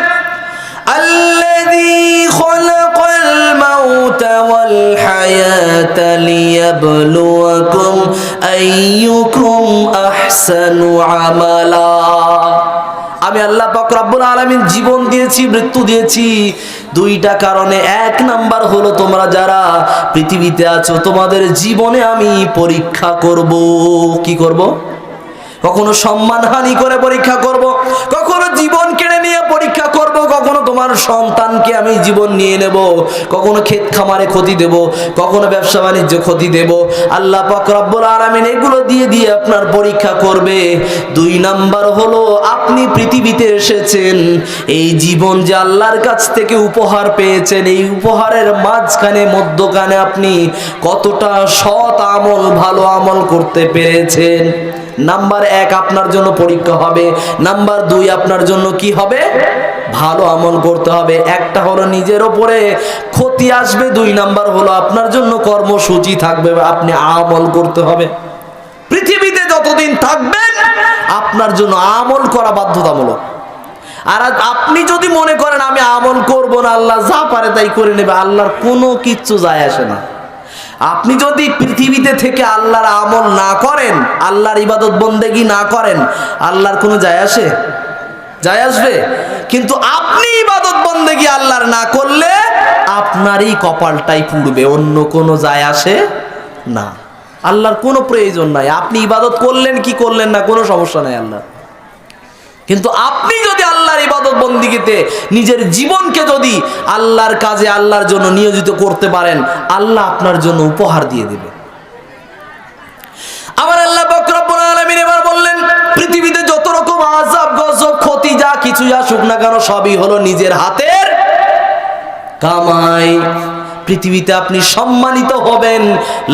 A: আল্লাযী খালাকাল মাউতা ওয়াল হায়াতা লিয়াবলুয়াকুম আইয়ুকুম আহসানু আমালা। আমি আল্লাহ পাক রব্বুল আলামিন জীবন দিয়েছি, মৃত্যু দিয়েছি 2টা কারণে। 1 নাম্বার হলো, তোমরা যারা পৃথিবীতে আছো, তোমাদের জীবনে আমি পরীক্ষা করব। কি করব? কখনো সম্মানহানি করে পরীক্ষা করব, কখনো জীবন কেড়ে নিয়ে পরীক্ষা করব, কখনো তোমার সন্তানকে আমি জীবন নিয়ে নেব, কখনো ক্ষেত খামারে ক্ষতি দেব, কখনো ব্যবসা বাণিজ্য ক্ষতি দেব। আল্লাহ পাক রব্বুল আলামিন এগুলো দিয়ে দিয়ে আপনার পরীক্ষা করবে। 2 নাম্বার হলো, আপনি পৃথিবীতে এসেছেন, এই জীবন যে আল্লাহর কাছ থেকে উপহার পেয়েছেন, এই উপহারের মাঝখানে মধ্যখানে আপনি কতটা সৎ আমল, ভালো আমল করতে পেরেছেন। নাম্বার 1 আপনার জন্য পরীক্ষা হবে। নাম্বার 2 আপনার জন্য কি হবে? ভালো আমল করতে হবে। একটা হলো নিজের ওপরে ক্ষতি আসবে, 2 নাম্বার হলো আপনার জন্য কর্মসূচি থাকবে, আপনি আমল করতে হবে। পৃথিবীতে যতদিন থাকবেন, আপনার আপনার জন্য আমল করা বাধ্যতামূলক। আর আপনি যদি মনে করেন আমি আমল করব না, আল্লাহ যা পারে তাই করে নেবে, আল্লাহর কোনো কিচ্ছু যায় আসে না। আপনি যদি পৃথিবীতে থেকে আল্লাহর আমল না করেন, আল্লাহর ইবাদত বন্দেগী না করেন, আল্লাহর কোনো যায় আসে? যায় আসবে? কিন্তু আপনি ইবাদত বন্দেগী আল্লাহর না করলে আপনারই কপালটাই পুড়বে, অন্য কোনো যায় আসে না। আল্লাহর কোনো প্রয়োজন নাই, আপনি ইবাদত করলেন কি করলেন না কোনো সমস্যা নাই আল্লাহ। কিন্তু আপনি যদি আল্লাহর ইবাদত বন্দিগিতে নিজের জীবনকে যদি আল্লাহর কাজে আল্লাহর জন্য নিয়োজিত করতে পারেন, আল্লাহ আপনার জন্য উপহার দিয়ে দেবে। আবার আল্লাহ পাক রব্বুল আলামিন এবার বললেন, পৃথিবীতে যত রকম আযাব গজব ক্ষতি যা কিছু আসুক না কেন সবই হলো নিজের হাতের কামাই। পৃথিবীতে আপনি সম্মানিত হবেন,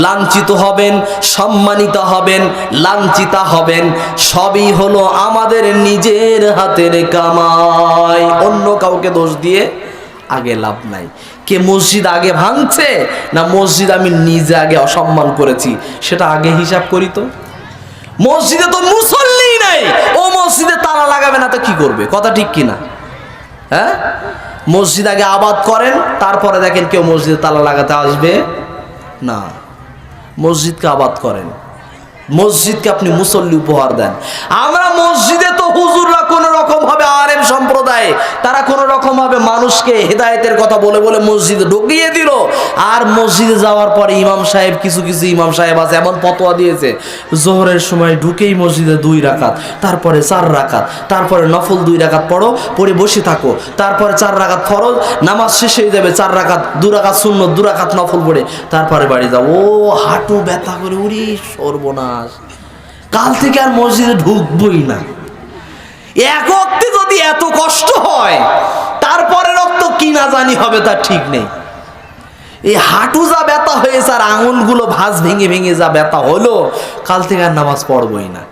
A: লাঞ্ছিত হবেন, সম্মানিত হবেন, লাঞ্ছিতা হবেন, সবই হলো আমাদের নিজের হাতের কামাই। অন্য কাউকে দোষ দিয়ে আগে লাভ নাই। কে মসজিদ আগে ভাঙছে না মসজিদ আমি নিজে আগে অসম্মান করেছি, সেটা আগে হিসাব করি তো। মসজিদে তো মুসল্লি নাই, ও মসজিদে তালা লাগাবে না তো কি করবে? কথা ঠিক কিনা? হ্যাঁ, মসজিদ আগে আবাদ করেন, তারপরে দেখেন কেউ মসজিদে তালা লাগাতে আসবে না। মসজিদকে আবাদ করেন, মসজিদকে আপনি মুসল্লি উপহার দেন। আমরা মসজিদে তো হুজুররা কোন রকম ভাবে আলেম সম্প্রদায়, তারা কোন রকম ভাবে মানুষকে হেদায়েতের কথা বলে বলে মসজিদে ঢুকিয়ে দিল। আর মসজিদে যাওয়ার পরে ইমাম সাহেব, কিছু কিছু ইমাম সাহেব আছে এমন ফতোয়া দিয়েছে, জোহরের সময় ঢুকেই মসজিদে 2 রাকাত, তারপরে 4 রাকাত, তারপরে নফল 2 রাকাত পড়ো, পড়ে বসে থাকো, তারপরে 4 রাকাত ফরজ, নামাজ শেষ হয়ে যাবে 4 রাকাত, 2 রাকাত সুন্নত, 2 রাকাত নফল পড়ে তারপরে বাড়ি যাও। ও হাঁটু ব্যথা করে, উরি সর্বনাশ, কাল থেকে আর মসজিদে ঢুকবই না। এক ওয়াক্তে যদি এত কষ্ট হয়, তারপরে রক্ত কি না জানি হবে তার ঠিক নেই। এই হাঁটু যা ব্যথা হয়েছে আর আঙুলগুলো ভাঁজ ভেঙে ভেঙে যা ব্যথা হলো, কাল থেকে আর নামাজ পড়বই না।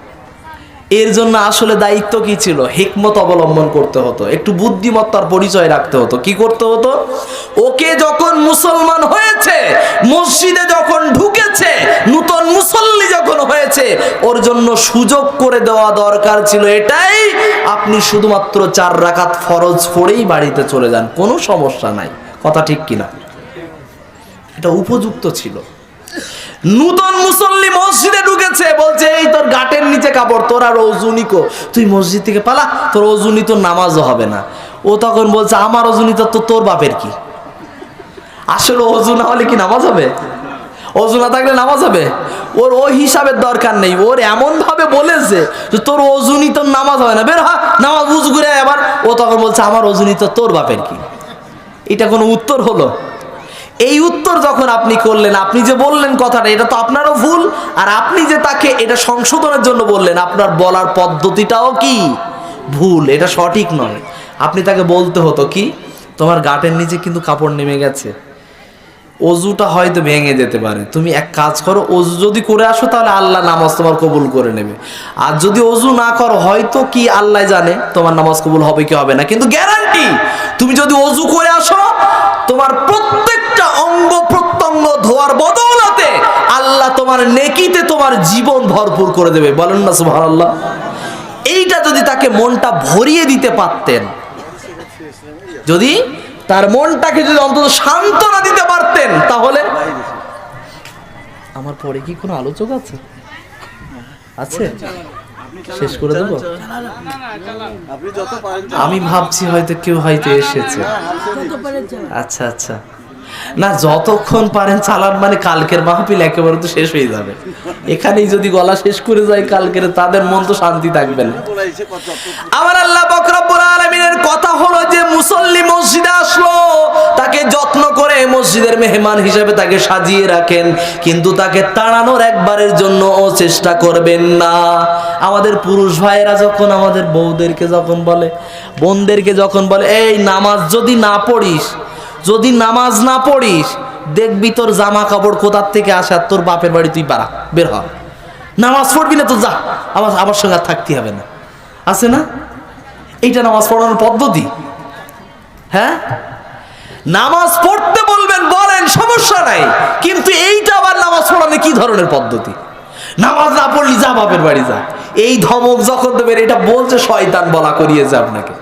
A: এর জন্য আসলে দায়িত্ব কি ছিল? হিকমত অবলম্বন করতে হতো, একটু বুদ্ধিমত্তার পরিচয় রাখতে হতো। কি করতে হতো? ওকে যখন মুসলমান হয়েছে, মসজিদে যখন ঢুকেছে, নতুন মুসল্লি যখন হয়েছে, ওর জন্য সুযোগ করে দেওয়া দরকার ছিল এটাই, আপনি শুধুমাত্র 4 রাকাত ফরজ পড়েই বাড়িতে চলে যান, কোনো সমস্যা নাই। কথা ঠিক কিনা? এটা উপযুক্ত ছিল। নতুন মুসল্লি মসজিদে ঢুকেছে, বলছে এই তোর গাটের নিচে কাপড়, তোর আর ওজুনি কো, তুই মসজিদ থেকে পালা, তোর ওজুনি তোর নামাজও হবে না। ও তখন বলছে আমার ওজুনি তো তোর বাপের কি? আসলে ওজু না হলে কি নামাজ হবে? ওজু না থাকলে নামাজ হবে? ওর ওই হিসাবের দরকার নেই, ওর এমন ভাবে বলেছে যে তোর ওজুনি তোর নামাজ হবে না, বের হ নামাজ বুঝ করে। আবার ও তখন বলছে আমার ওজুনি তো তোর বাপের কি? এটা কোনো উত্তর হলো? এই উত্তর যখন আপনি করলেন, আপনি যে বললেন কথাটা, এটা তো আপনারও ভুল। আর আপনি যে তাকে এটা সংশোধনের জন্য বললেন, আপনার বলার পদ্ধতিটাও কি ভুল, এটা সঠিক নয়। আপনি তাকে বলতে হতো কি, তোমার গাটের নিচে কিন্তু কাপড় নেমে গেছে, অজুটা হয়তো ভেঙে যেতে পারে, তুমি এক কাজ করো, অজু যদি করে আসো তাহলে আল্লাহ নামাজ তোমার কবুল করে নেবে। আর যদি অজু না করো, হয়তো কি আল্লাহ জানে তোমার নামাজ কবুল হবে কি হবে না, কিন্তু গ্যারান্টি তুমি যদি অজু করে আসো, তোমার প্রত্যেকটা অঙ্গ প্রত্যঙ্গ ধোয়ার বদৌলতে আল্লাহ তোমার নেকিতে তোমার জীবন ভরপুর করে দেবে। বলেন না সুবহানাল্লাহ? এইটা যদি তাকে মনটা ভরিয়ে দিতে পারতেন, যদি তার মনটাকে যদি অন্তত সান্ত্বনা দিতে পারতেন, তাহলে আমার পরে কি কোনো আলোচক আছে? আছে? শেষ করে দেবো? আমি ভাবছি হয়তো কেউ হয়তো এসেছে। আচ্ছা আচ্ছা, না যতক্ষণ পারেন চালান, মানে কালকের মাহফিল একেবারে তো শেষ হয়ে যাবে। এখানেই যদি গলা শেষ করে যায় কালকের, তাদের মন তো শান্তি থাকবে না। আমার আল্লাহ পাক রব্বুল আলামিনের কথা হলো যে মুসল্লি মসজিদে আসলো, তাকে যত্ন করে মসজিদের মেহমান হিসেবে তাকে সাজিয়ে রাখেন, কিন্তু তাকে তাড়ানোর একবারের জন্য ও চেষ্টা করবেন না। আমাদের পুরুষ ভাইয়েরা যখন আমাদের বউদেরকে যখন বলে, বোনদেরকে যখন বলে, এই নামাজ যদি না পড়িস, যদি নামাজ না পড়িস, দেখবি তোর জামা কাপড় কোথার থেকে আসে, আর তোর বাপের বাড়ি তুই পারা, বের হ, নামাজ পড়বি না তো যা, আমার সঙ্গে আর থাকতে হবে না। আছে না? এইটা নামাজ পড়ানোর পদ্ধতি? হ্যাঁ, নামাজ পড়তে বলবেন, বলেন, সমস্যা নাই, কিন্তু এইটা আবার নামাজ পড়ানো কি ধরনের পদ্ধতি? নামাজ না পড়লি যা বাপের বাড়ি যা, এই ধমক যখন দেবেন, এটা বলছে শয়তান বলা করিয়েছে আপনাকে,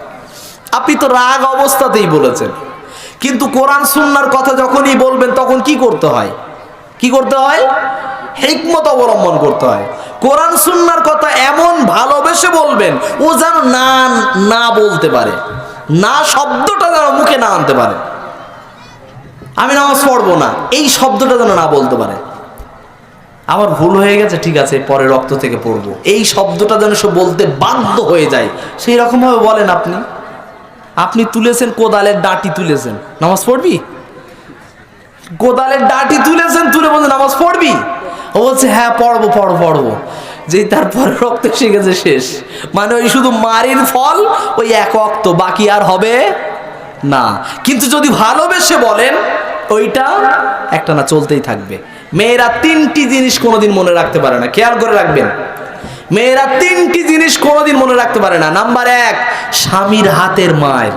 A: আপনি তো রাগ অবস্থাতেই বলেছেন। কিন্তু কোরআন সুন্নাহর কথা যখনই বলবেন তখন কি করতে হয়? কি করতে হয়? হিকমত অবলম্বন করতে হয়। কোরআন সুন্নাহর কথা এমন ভালোবেসে বলবেন ও যেন না না বলতে পারে, না শব্দটা যেন মুখে না আনতে পারে। আমি নামাজ পড়বো না, এই শব্দটা যেন না বলতে পারে। আমার ভুল হয়ে গেছে, ঠিক আছে পরে রক্ত থেকে পড়বো, এই শব্দটা যেন সে বলতে বাধ্য হয়ে যায়, সেই রকম ভাবে বলেন। আপনি তুলেছেন কোদালের ডাঁটি, তুলেছেন, নামাজ পড়বি? কোদালের ডাঁটি তুলেছেন, তুলে বলছেন নামাজ পড়বি? ও বলছে হ্যাঁ পড়বো পড়বো পড়বো। যেই তারপরে রক্ত এসে গেছে, শেষ। মানে ওই শুধু মারির ফল ওই এক ওয়াক্ত, বাকি আর হবে না। কিন্তু যদি ভালোবেসে বলেন, ওইটা একটা না চলতেই থাকবে। মেয়েরা তিনটি জিনিস কোনোদিন মনে রাখতে পারে না, খেয়াল করে রাখবেন। মেয়েরা তিনটি জিনিস কোনোদিন মনে রাখতে পারে না। নাম্বার 1, স্বামীর হাতের মার।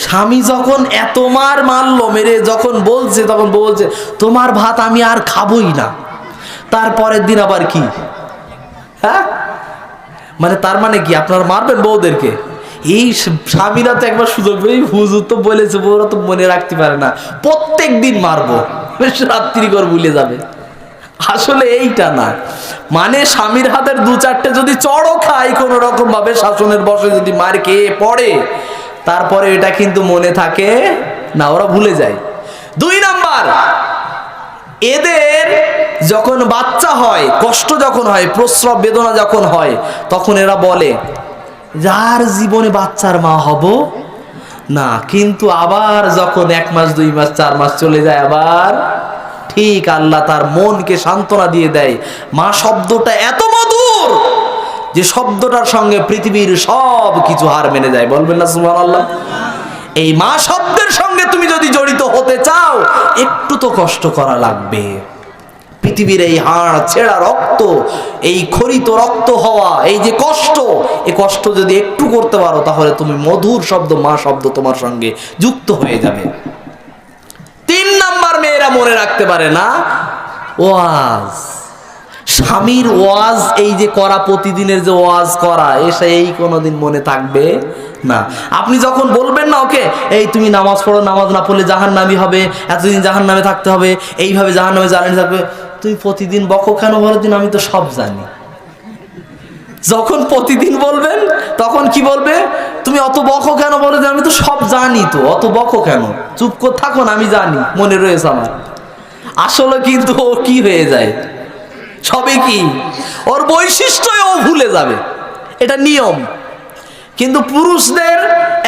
A: স্বামী যখন এত মারলো, মেরে যখন বলছে, তখন বলছে তোমার ভাত আমি আর খাবোই না। তারপরের দিন আবার কি? হ্যাঁ, মানে তার মানে কি আপনারা মারবেন বউদেরকে? এই স্বামীরা তো একবার সুযোগ পেয়ে, হুজুর তো বলেছে বউরা তো মনে রাখতে পারে না, প্রত্যেক দিন মারবো, রাত্রি করে ভুলে যাবে। আসলে এইটা না, মানে স্বামীর হাতের 2-4টে যদি চড়ও খায় কোন রকম ভাবে, শাসনের বশে যদি মার খেয়ে পড়ে, তারপরে এটা কিন্তু মনে থাকে না, ওরা ভুলে যায়। 2 নাম্বার, এদের যখন বাচ্চা হয়, কষ্ট যখন হয়, প্রসব বেদনা যখন হয়, তখন এরা বলে যার জীবনে বাচ্চার মা হব না। কিন্তু আবার যখন 1 মাস 2 মাস 4 মাস চলে যায়, আবার ঠিক আল্লাহ তার মনকে সান্ত্বনা দিয়ে দেয়। মা শব্দটা এত মধুর যে শব্দটার সঙ্গে পৃথিবীর সব কিছু হার মেনে যায়। বলবেন না সুবহানাল্লাহ? এই মা শব্দের সঙ্গে তুমি যদি জড়িত হতে চাও, একটু তো কষ্ট করা লাগবে। পৃথিবীর এই হাড় ছেঁড়া রক্ত, এই খরিত রক্ত হওয়া, এই যে কষ্ট, এই কষ্ট যদি একটু করতে পারো, তাহলে তুমি মধুর শব্দ মা শব্দ তোমার সঙ্গে যুক্ত হয়ে যাবে। 3 নাম্বার, মেয়েরা মনে রাখতে পারে না ওয়াজ। স্বামীর ওয়াজ, এই যে করা, প্রতিদিনের যে ওয়াজ করা, এসে এই কোনোদিন মনে থাকবে না। আপনি যখন বলবেন না ওকে, এই তুমি নামাজ পড়ো, নামাজ না পড়লে জাহান্নামী হবে, এতদিন জাহান্নামে থাকতে হবে, এইভাবে জাহান্নামে জ্বালানি থাকবে, তুমি প্রতিদিন বকো কেন? বলো দিন আমি তো সব জানি। যখন প্রতিদিন বলবেন তখন কি বলবে? তুমি অত বকো কেন? বলে যে আমি তো সব জানি, তো অত বকো কেন? চুপ করে থাকো না, আমি জানি, মনে রয়েছে আমার। আসলে কিন্তু ও কি হয়ে যায়, সবে কি ওর বৈশিষ্ট্য ও ভুলে যাবে, এটা নিয়ম। কিন্তু পুরুষদের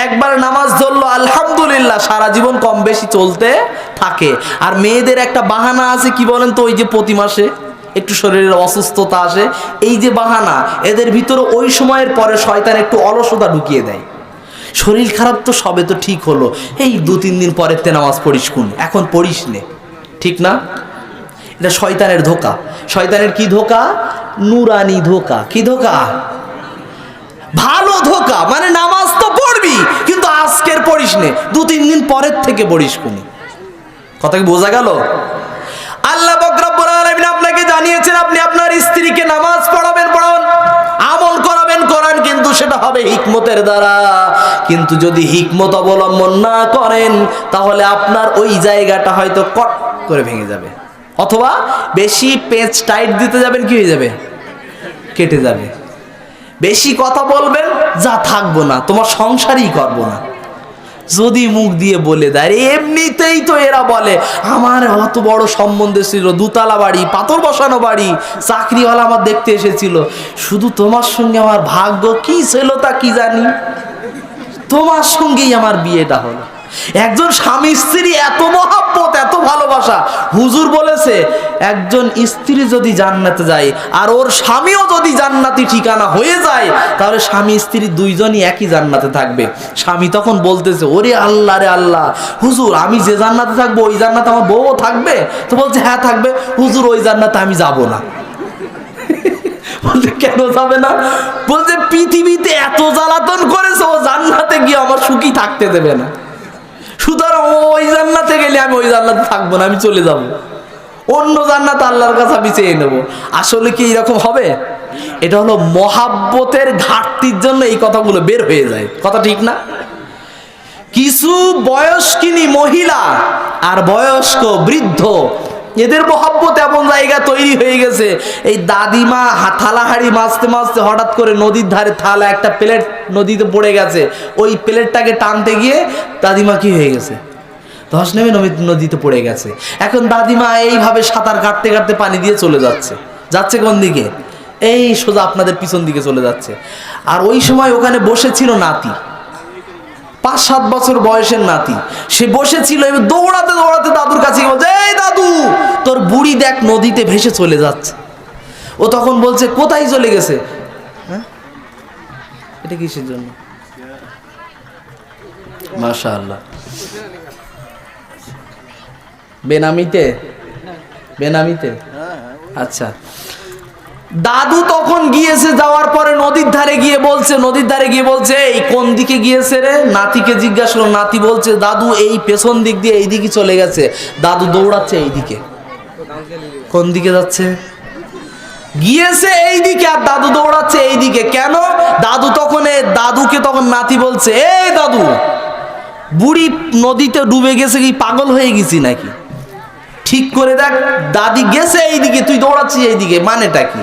A: একবার নামাজ ধরলো, আলহামদুলিল্লাহ, সারা জীবন কম বেশি চলতে থাকে। আর মেয়েদের একটা বাহানা আছে, কি বলেন তো? ওই যে প্রতি মাসে একটু শরীরের অসুস্থতা আসে, এই যে বাহানা, এদের ভিতরে ওই সময়ের পরে শয়তান একটু অলসতা ঢুকিয়ে দেয়। শরীর খারাপ তো সবে তো ঠিক হলো, এই 2-3 দিন পরের তে নামাজ পড়িস কোন, এখন পড়িস নে, ঠিক না? এটা শয়তানের ধোঁকা। শয়তানের কি ধোঁকা? নুরানি ধোঁকা। কি ধোঁকা? ভালো ধোঁকা। মানে নামাজ তো পড়বি, কিন্তু আজকের পড়িস নে, 2-3 দিন পরের থেকে পড়িস কোনি। কথা কি বোঝা গেল? আল্লাহ পাক রব্বুল আলামিন আপনাকে জানিয়েছেন, আপনি আপনার স্ত্রীকে নামাজ পড়াবেন, পড়ান, আমল করাবেন, করান, কিন্তু সেটা হবে হিকমতের দ্বারা। কিন্তু যদি হিকমত অবলম্বন না করেন, তাহলে আপনার ওই জায়গাটা হয়তো কট করে ভেঙে যাবে, অথবা বেশি পেঁচ টাইট দিতে যাবেন, কি হয়ে যাবে? কেটে যাবে। বেশি কথা বলবেন, যা থাকবো না, তোমার সংসারই করবো না। যদি মুখ দিয়ে বলে দেয়, এমনিতেই তো এরা বলে আমার অত বড় সম্বন্ধ ছিল, 2 তলা বাড়ি, পাথর বসানো বাড়ি, চাকরিওয়ালা আমার দেখতে এসেছিল, শুধু তোমার সঙ্গে আমার ভাগ্য কি ছিল তা কি জানি, তোমার সঙ্গেই আমার বিয়েটা হলো। একজন স্বামী স্ত্রী এত মহব্বত, এত ভালোবাসা। হুজুর বলেছে, একজন স্ত্রী যদি জান্নাতে যায় আর ওর স্বামীও যদি জান্নাতি ঠিকানা হয়ে যায়, তাহলে স্বামী স্ত্রী 2জনই একই জান্নাতে থাকবে। স্বামী তখন বলতেছে, ওরে আল্লাহ রে আল্লাহ, হুজুর আমি যে জান্নাতে থাকবো ওই জান্নাতে আমার বউও থাকবে? তো বলছে হ্যাঁ থাকবে। হুজুর ওই জান্নাতে আমি যাব না। বলছে কেন যাবে না? বলছে পৃথিবীতে এত জ্বালাতন করেছে, ও জান্নাতে গিয়ে আমার সুখী থাকতে দেবে না, সুতরাং ওই জান্নাতে গেলে আমি ওই জান্নাতে থাকবো না, আমি চলে যাব, অন্য জান্নাত আল্লাহর কাছে আমি চেয়ে নেবো। আসলে কি এরকম হবে? এটা হলো মহাব্বতের ঘাটতির জন্য এই কথাগুলো বের হয়ে যায়, কথা ঠিক না? কিছু বয়স্কিনী মহিলা আর বয়স্ক বৃদ্ধ এদের মহাব্বত এমন জায়গা তৈরি হয়ে গেছে, এই দাদিমা থালা হাঁড়ি মাজতে মাজতে হঠাৎ করে নদীর ধারে থালা একটা প্লেট নদীতে পড়ে গেছে, ওই প্লেটটাকে টানতে গিয়ে দাদিমা কি হয়ে গেছে, ধস নেমে নদীতে পড়ে গেছে। এখন দাদিমা এইভাবে সাঁতার কাটতে কাটতে পানি দিয়ে চলে যাচ্ছে, যাচ্ছে কোন দিকে? এই সোজা আপনাদের পিছন দিকে চলে যাচ্ছে। আর ওই সময় ওখানে বসেছিল নাতি, 5-7 বছর বয়সের নাতি, সে বসেছিল, এবার দৌড়াতে দৌড়াতে দাদুর কাছে গিয়ে বলছে, এই দাদু তোর বুড়ি দেখ নদীতে ভেসে চলে যাচ্ছে। ও তখন বলছে, কোথায় চলে গেছে? হ্যাঁ, এটা কিসের জন্য? মাশাআল্লাহ, বেনামিতে, বেনামিতে। আচ্ছা, দাদু তখন গিয়েছে, যাওয়ার পরে নদীর ধারে গিয়ে বলছে এই কোন দিকে গিয়েছে রে? নাতিকে জিজ্ঞাসা করলো, নাতি বলছে দাদু এই পেছন দিক দিয়ে এই দিকে চলে গেছে। দাদু দৌড়াচ্ছে এই দিকে, কোন দিকে যাচ্ছে? গিয়েছে এই দিকে, আর দাদু দৌড়াচ্ছে এই দিকে। কেন? দাদুকে তখন নাতি বলছে, এই দাদু বুড়ি নদীতে ডুবে গেছে, কি পাগল হয়ে গেছি নাকি? ঠিক করে দেখ, দাদি গেছে এইদিকে, তুই দৌড়াচ্ছিস এইদিকে, মানেটা কি?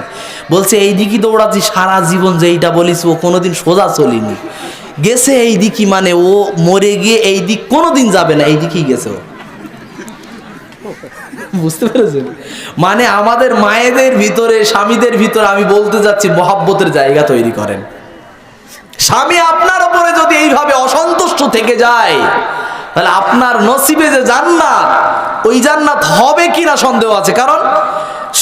A: বলছে এইদিকে দৌড়াচ্ছি, সারা জীবন যেইটা বলিস ও কোনোদিন সোজা চলিনি, গেছে এইদিকে, মানে ও মরে গিয়ে এই দিক কোনোদিন যাবে না, এইদিকেই গেছে ও। বুঝতে পেরেছেন? মানে আমাদের মায়েদের ভিতরে, স্বামীদের ভিতরে আমি বলতে যাচ্ছি, মহাব্বতের জায়গা তৈরি করেন। স্বামী আপনার উপরে যদি এইভাবে অসন্তুষ্ট থেকে যায়, তাহলে আপনার নসিবে যে জান্নাত, ওই জান্নাত হবে কিনা সন্দেহ আছে। কারণ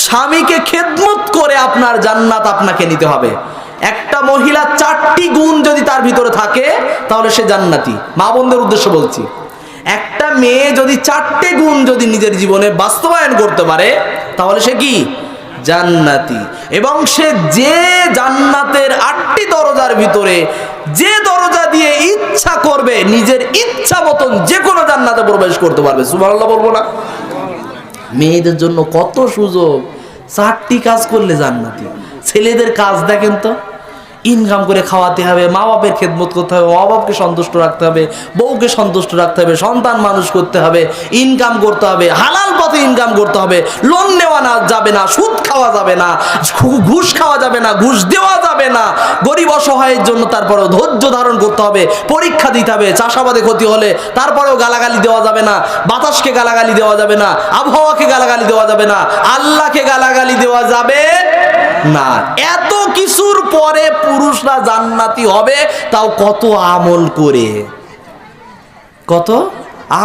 A: স্বামীকে খেদমত করে আপনার জান্নাত আপনাকে নিতে হবে। একটা মহিলা 4টি গুণ যদি তার ভিতরে থাকে তাহলে সে জান্নাতি। মা বোনদের উদ্দেশ্য বলছি, একটা মেয়ে যদি 4টে গুণ যদি নিজের জীবনে বাস্তবায়ন করতে পারে তাহলে সে কি? জান্নাতি। এবং সে যে জান্নাতের 8টি দরজার ভিতরে যে দরজা দিয়ে ইচ্ছা করবে, নিজের ইচ্ছা মতন যে কোনো জান্নাতে প্রবেশ করতে পারবে। সুবহানাল্লাহ বলবো না? মেয়েদের জন্য কত সুযোগ, 4টি কাজ করলে জান্নাতি। ছেলেদের কাজ দেখেন তো, ইনকাম করে খাওয়াতে হবে, মা বাপের খেদমত করতে হবে, মা বাপকে সন্তুষ্ট রাখতে হবে, বউকে সন্তুষ্ট রাখতে হবে, সন্তান মানুষ করতে হবে, ইনকাম করতে হবে, হালাল পথে ইনকাম করতে হবে, লোন নেওয়া না যাবে না, সুদ খাওয়া যাবে না, ঘুষ খাওয়া যাবে না, ঘুষ দেওয়া যাবে না, গরিব অসহায়ের জন্য তারপরেও ধৈর্য ধারণ করতে হবে, পরীক্ষা দিতে হবে, চাষাবাদে ক্ষতি হলে তারপরেও গালাগালি দেওয়া যাবে না, বাতাসকে গালাগালি দেওয়া যাবে না, আবহাওয়াকে গালাগালি দেওয়া যাবে না, আল্লাহকে গালাগালি দেওয়া যাবে না। এত কিছুর পরে পুরুষরা জান্নাতি হবে, তাও কত আমল করে, কত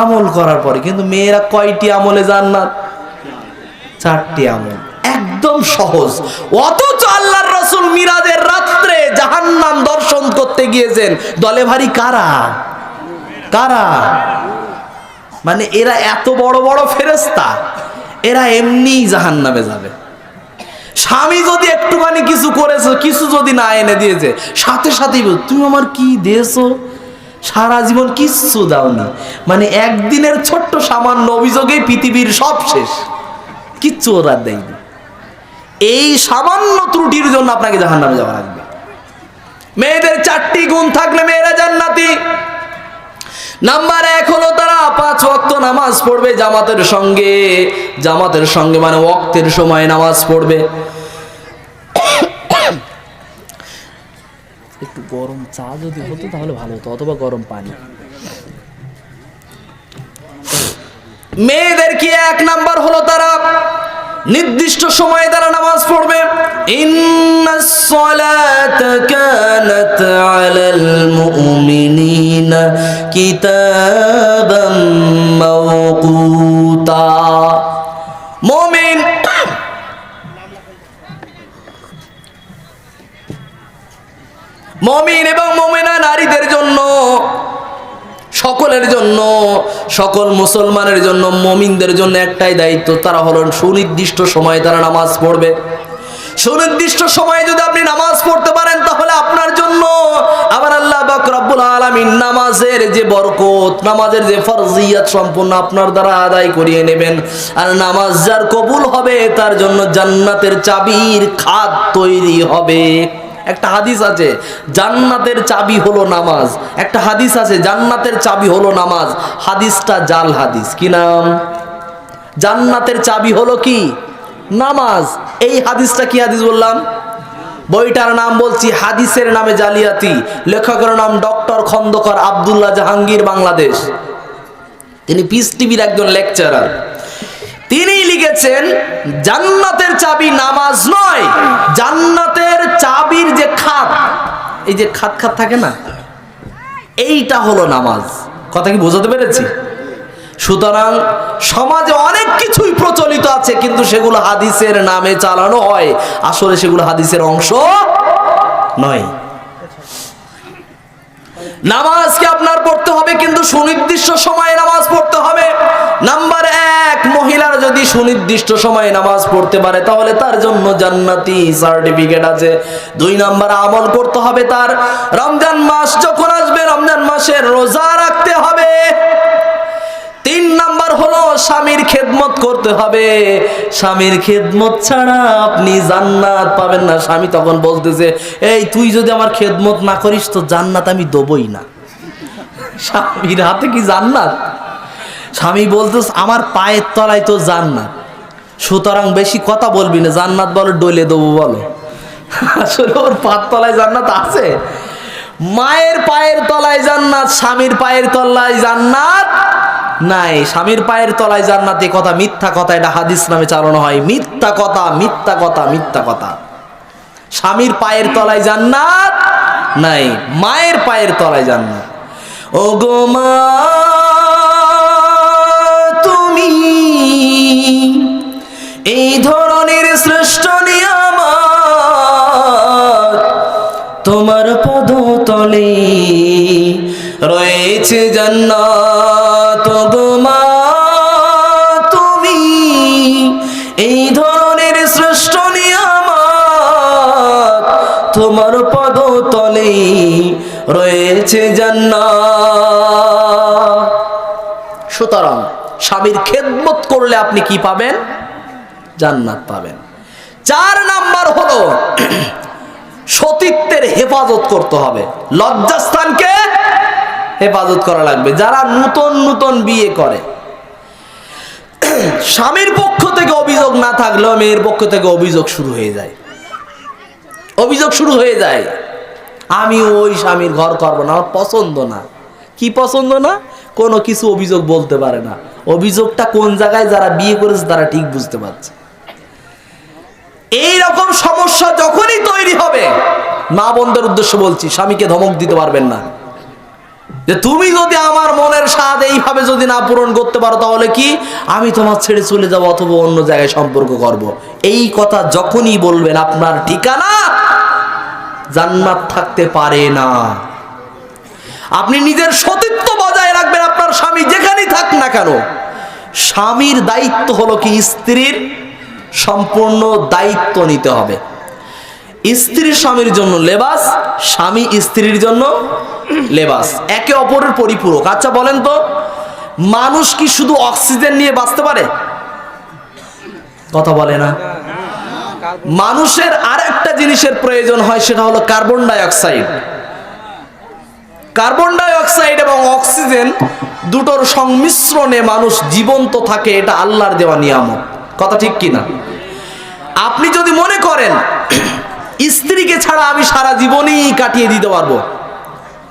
A: আমল করার পরে। কিন্তু মেয়েরা কয়টি আমলে জান্নাত? 4টি আমল, একদম সহজ। অথচ আল্লাহর রাসূল মিরাজের রাত্রে জাহান্নাম দর্শন করতে গিয়েছেন, দলে ভারী কারা? কারা? মানে এরা এত বড় বড় ফেরেশতা, এরা এমনিই জাহান্নামে যাবে। স্বামী যদি একটুখানি কিছু করেছে, কিছু যদি না এনে দিয়েছে, সাথে সাথেই তুমি আমার কি দিয়েছো, সারা জীবন কিচ্ছু দাওনি। মানে একদিনের ছোট্ট সামান্য অভিযোগেই পৃথিবীর সব শেষ, কিচ্ছু ওরা দেয়নি। এই সামান্য ত্রুটির জন্য আপনাকে জাহান্নামে যাওয়া লাগবে। মেয়েদের 4টি গুণ থাকলে মেয়েরা জান্নাতি। নাম্বার 1 হলো তারা 5 ওয়াক্ত নামাজ পড়বে জামাতের সঙ্গে। জামাতের সঙ্গে মানে ওয়াক্তের সময় নামাজ পড়বে। একটু গরম চা যদি হতো তাহলে ভালো হতো, অথবা গরম পানি। মেয়েদের কি 1 নাম্বার হলো তারা নির্দিষ্ট সময়ে তারা নামাজ পড়বে। ইন্নাস সালাতা কানাত আলাল মুমিনিনা কিতাবাম মাওকুতা। মুমিন এবং মুমিনা নারীদের জন্য, সকলের জন্য, সকল মুসলমানের জন্য, মুমিনদের জন্য একটাই দায়িত্ব, তারা হলো সুনির্দিষ্ট সময়ে তারা নামাজ পড়বে। সুনির্দিষ্ট সময়ে যদি আপনি নামাজ পড়তে পারেন তাহলে আপনার জন্য আবার আল্লাহ পাক রব্বুল আলামিন নামাজের যে বরকত, নামাজের যে ফরজিয়াত সম্পূর্ণ আপনার দ্বারা আদায় করিয়ে নেবেন। আর নামাজ যার কবুল হবে তার জন্য জান্নাতের চাবির খাত তৈরি হবে। একটা হাদিস আছে জান্নাতের চাবি হলো নামাজ, একটা হাদিস আছে জান্নাতের চাবি হলো নামাজ। হাদিসটা জাল হাদিস। কি নাম? জান্নাতের চাবি হলো কি? নামাজ। এই হাদিসটা কি হাদিস বললাম? বইটার নাম বলছি হাদিসের নামে জালিয়াতি। লেখকের নাম ডক্টর খন্দকার আব্দুল্লাহ জাহাঙ্গীর, বাংলাদেশ। তিনি পিস টিভির একজন লেকচারার। তিনি লিখেছেন জান্নাতের চাবি নামাজ নয়, জান্নাতের চাবির যে খাত, এই যে খাত খাত থাকে না, এইটা হলো নামাজ। কথা কি বোঝাতে পেরেছি? সুতরাং সমাজে অনেক কিছুই প্রচলিত আছে কিন্তু সেগুলো হাদিসের নামে চালানো হয়, আসলে সেগুলো হাদিসের অংশ নয়। নামাজকে আপনার পড়তে হবে কিন্তু সুনির্দিষ্ট সময়ে নামাজ পড়তে হবে। নাম্বার 1, মহিলার যদি সুনির্দিষ্ট সময়ে নামাজ পড়তে পারে তাহলে তার জন্য জান্নাতি সার্টিফিকেট আছে। 2 নাম্বার, আমল করতে হবে তার। রমজান মাস যখন আসবে রমজান মাসের রোজা রাখতে হবে। 3 নাম্বার হলো স্বামীর খেদমত করতে হবে। স্বামীর খেদমত ছাড়া আপনি জান্নাত পাবেন না। স্বামী তখন বলতেছে, এই তুই যদি আমার খেদমত না করিস তো জান্নাত আমি দেবই না। স্বামীর হাতে কি জান্নাত? স্বামী বলতেছে আমার পায়ের তলায় তো জান্নাত, সুতরাং বেশি কথা বলবি না, জান্নাত বলো ডলে দেবো বলো। আসলে ওর পায়ের তলায় জান্নাত আছে? মায়ের পায়ের তলায় জান্নাত, স্বামীর পায়ের তলায় জান্নাত নাই। স্বামীর পায়ের তলায় জান্নাত, এই কথা মিথ্যা কথা, এটা হাদিস নামে চালানো হয়। মিথ্যা কথা, মিথ্যা কথা, মিথ্যা কথা। স্বামীর পায়ের তলায় জান্নাত নাই, মায়ের পায়ের তলায় জান্নাত। ও গো মা তুমি এই ধরনের শ্রেষ্ঠ নিয়ামত, তোমার পদতলে রয়েছে জান্নাত। গো মা তুমি এই ধরনের শ্রেষ্ঠ নিয়ামত, তোমার পদতলে রয়েছে জান্নাত। সুতরাং স্বামীর খেদমত করলে আপনি কি পাবেন? জান্নাত পাবেন। 4 নাম্বার হলো সতীত্বের হেফাজত করতে হবে। লজ্জাস্থানকে হেফাজত করা লাগবে। যারা নতুন নতুন বিয়ে করে, স্বামীর পক্ষ থেকে অভিযোগ না থাকলেও মেয়ের পক্ষ থেকে অভিযোগ শুরু হয়ে যায়। অভিযোগ শুরু হয়ে যায়, আমি ওই স্বামীর ঘর করবো না, আমার পছন্দ না। কি পছন্দ না? কোনো কিছু অভিযোগ বলতে পারে না। অভিযোগটা কোন জায়গায় যারা বিয়ে করেছে তারা ঠিক বুঝতে পারছে। এই রকম সমস্যা যখনই তৈরি হবে, মা বোনদের উদ্দেশ্য বলছি, স্বামীকে ধমক দিতে পারবেন না যে তুমি যদি আমার মনের স্বাদ এইভাবে যদি না পূরণ করতে পারো তাহলে কি আমি তোমার ছেড়ে চলে যাব অথবা অন্য জায়গায় সম্পর্ক করব। এই কথা যখনই বলবেন আপনার ঠিকানা জান্নাত থাকতে পারে না। আপনি নিজের সতীত্ব বজায় রাখবেন, আপনার স্বামী যেখানেই থাক না কেন। স্বামীর দায়িত্ব হলো কি স্ত্রীর সম্পূর্ণ দায়িত্ব নিতে হবে। স্ত্রী স্বামীর জন্য লেবাস, স্বামী স্ত্রীর জন্য লেবাস, একে অপরের পরিপূরক। আচ্ছা বলেন তো, মানুষ কি শুধু অক্সিজেন নিয়ে বাঁচতে পারে? কথা বলে না। মানুষের আরেকটা জিনিসের প্রয়োজন হয়, সেটা হলো carbon die oxide. Carbon die oxide এবং অক্সিজেন দুটোর সংমিশ্রণে মানুষ জীবন্ত থাকে, এটা আল্লাহর দেওয়া নিয়ামত। কথা ঠিক কিনা? আপনি যদি মনে করেন স্ত্রীকে ছাড়া আমি সারা জীবনই কাটিয়ে দিতে পারবো,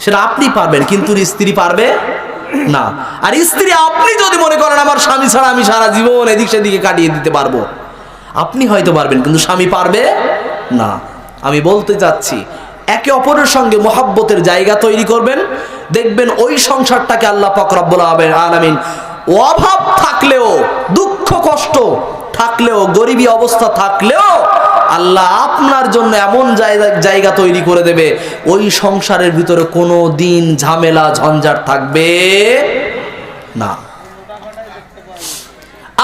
A: সেটা আপনি পারবেন কিন্তু স্ত্রী পারবে না। আর স্ত্রী আপনি যদি মনে করেন আমার স্বামী ছাড়া আমি সারা জীবন এদিক সেদিকে কাটিয়ে দিতে পারবো, আপনি হয়তো পারবেন কিন্তু স্বামী পারবে না। আমি বলতে চাচ্ছি একে অপরের সঙ্গে মহব্বতের জায়গা তৈরি করবেন, দেখবেন ওই সংসারটাকে আল্লাহ পাক রব্বুল আলামিন অভাব থাকলেও, দুঃখ কষ্ট থাকলেও, গরিবী অবস্থা থাকলেও আল্লাহ আপনার জন্য এমন জায়গা তৈরি করে দেবে, ওই সংসারের ভিতরে কোনো দিন ঝামেলা ঝঞ্ঝাট থাকবে না।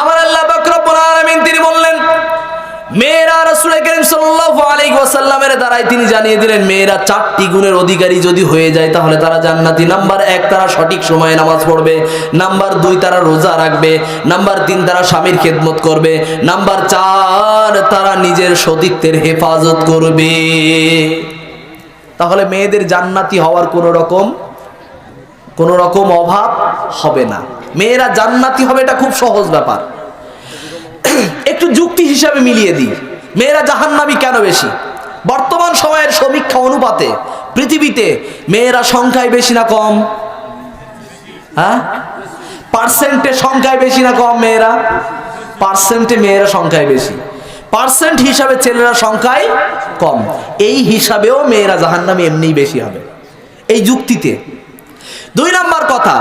A: আমার আল্লাহ পাক রব্বুল আলামিন তিনি বললেন, মেয়েরা রাসূল করিম সাল্লাল্লাহু নম্বরে দাঁড়ায় তিনি জানিয়ে দিলেন মেয়েরা 4টি গুণের অধিকারী যদি হয়ে যায় তাহলে তারা জান্নাতি। নাম্বার 1, তারা সঠিক সময়ে নামাজ পড়বে। নাম্বার 2, তারা রোজা রাখবে। নাম্বার 3, তারা স্বামীর খেদমত করবে। নাম্বার 4, তারা নিজের সতীত্বের হেফাজত করবে। তাহলে মেয়েদের জান্নাতি হওয়ার কোনো রকম অভাব হবে না। মেয়েরা জান্নাতি হবে, এটা খুব সহজ ব্যাপার। একটু যুক্তি হিসাবে মিলিয়ে দিই, মেয়েরা জাহান্নামী কেন বেশি? বর্তমান সময়ের সমীক্ষা অনুপাতে পৃথিবীতে মেয়েরা সংখ্যায় বেশি না কম? হ্যাঁ, পার্সেন্টে সংখ্যায় বেশি না কম? মেয়েরা পার্সেন্টে, মেয়েরা সংখ্যায় বেশি। পার্সেন্ট হিসাবে ছেলেরা সংখ্যায় কম। এই হিসাবেও মেয়েরা জাহান্নামী এমনিই বেশি হবে, এই যুক্তিতে। 2 নাম্বার কথা,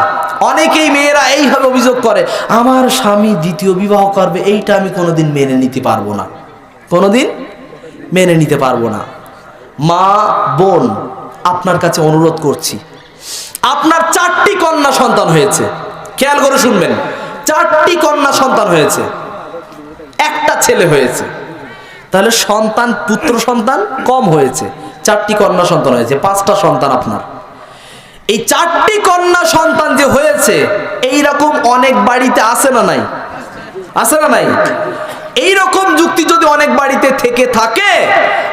A: অনেকেই মেয়েরা এইভাবে অভিযোগ করে, আমার স্বামী দ্বিতীয় বিবাহ করবে, এইটা আমি কোনোদিন মেনে নিতে পারবো না, কোনোদিন মেনে নিতে পারবো না। মা বোন, আপনার কাছে অনুরোধ করছি, আপনার 4টি কন্যা সন্তান হয়েছে, খেয়াল করে শুনবেন, 4টি কন্যা সন্তান হয়েছে, একটা ছেলে হয়েছে, তাহলে সন্তান, পুত্র সন্তান কম হয়েছে। 4টি কন্যা সন্তান হয়েছে, 5টা সন্তান আপনার। এই 4টি কন্যা সন্তান যে হয়েছে, এইরকম অনেক বাড়িতে আছে না নাই? আছে না নাই? এইরকম যুক্তি যদি অনেক বাড়িতে থেকে থাকে,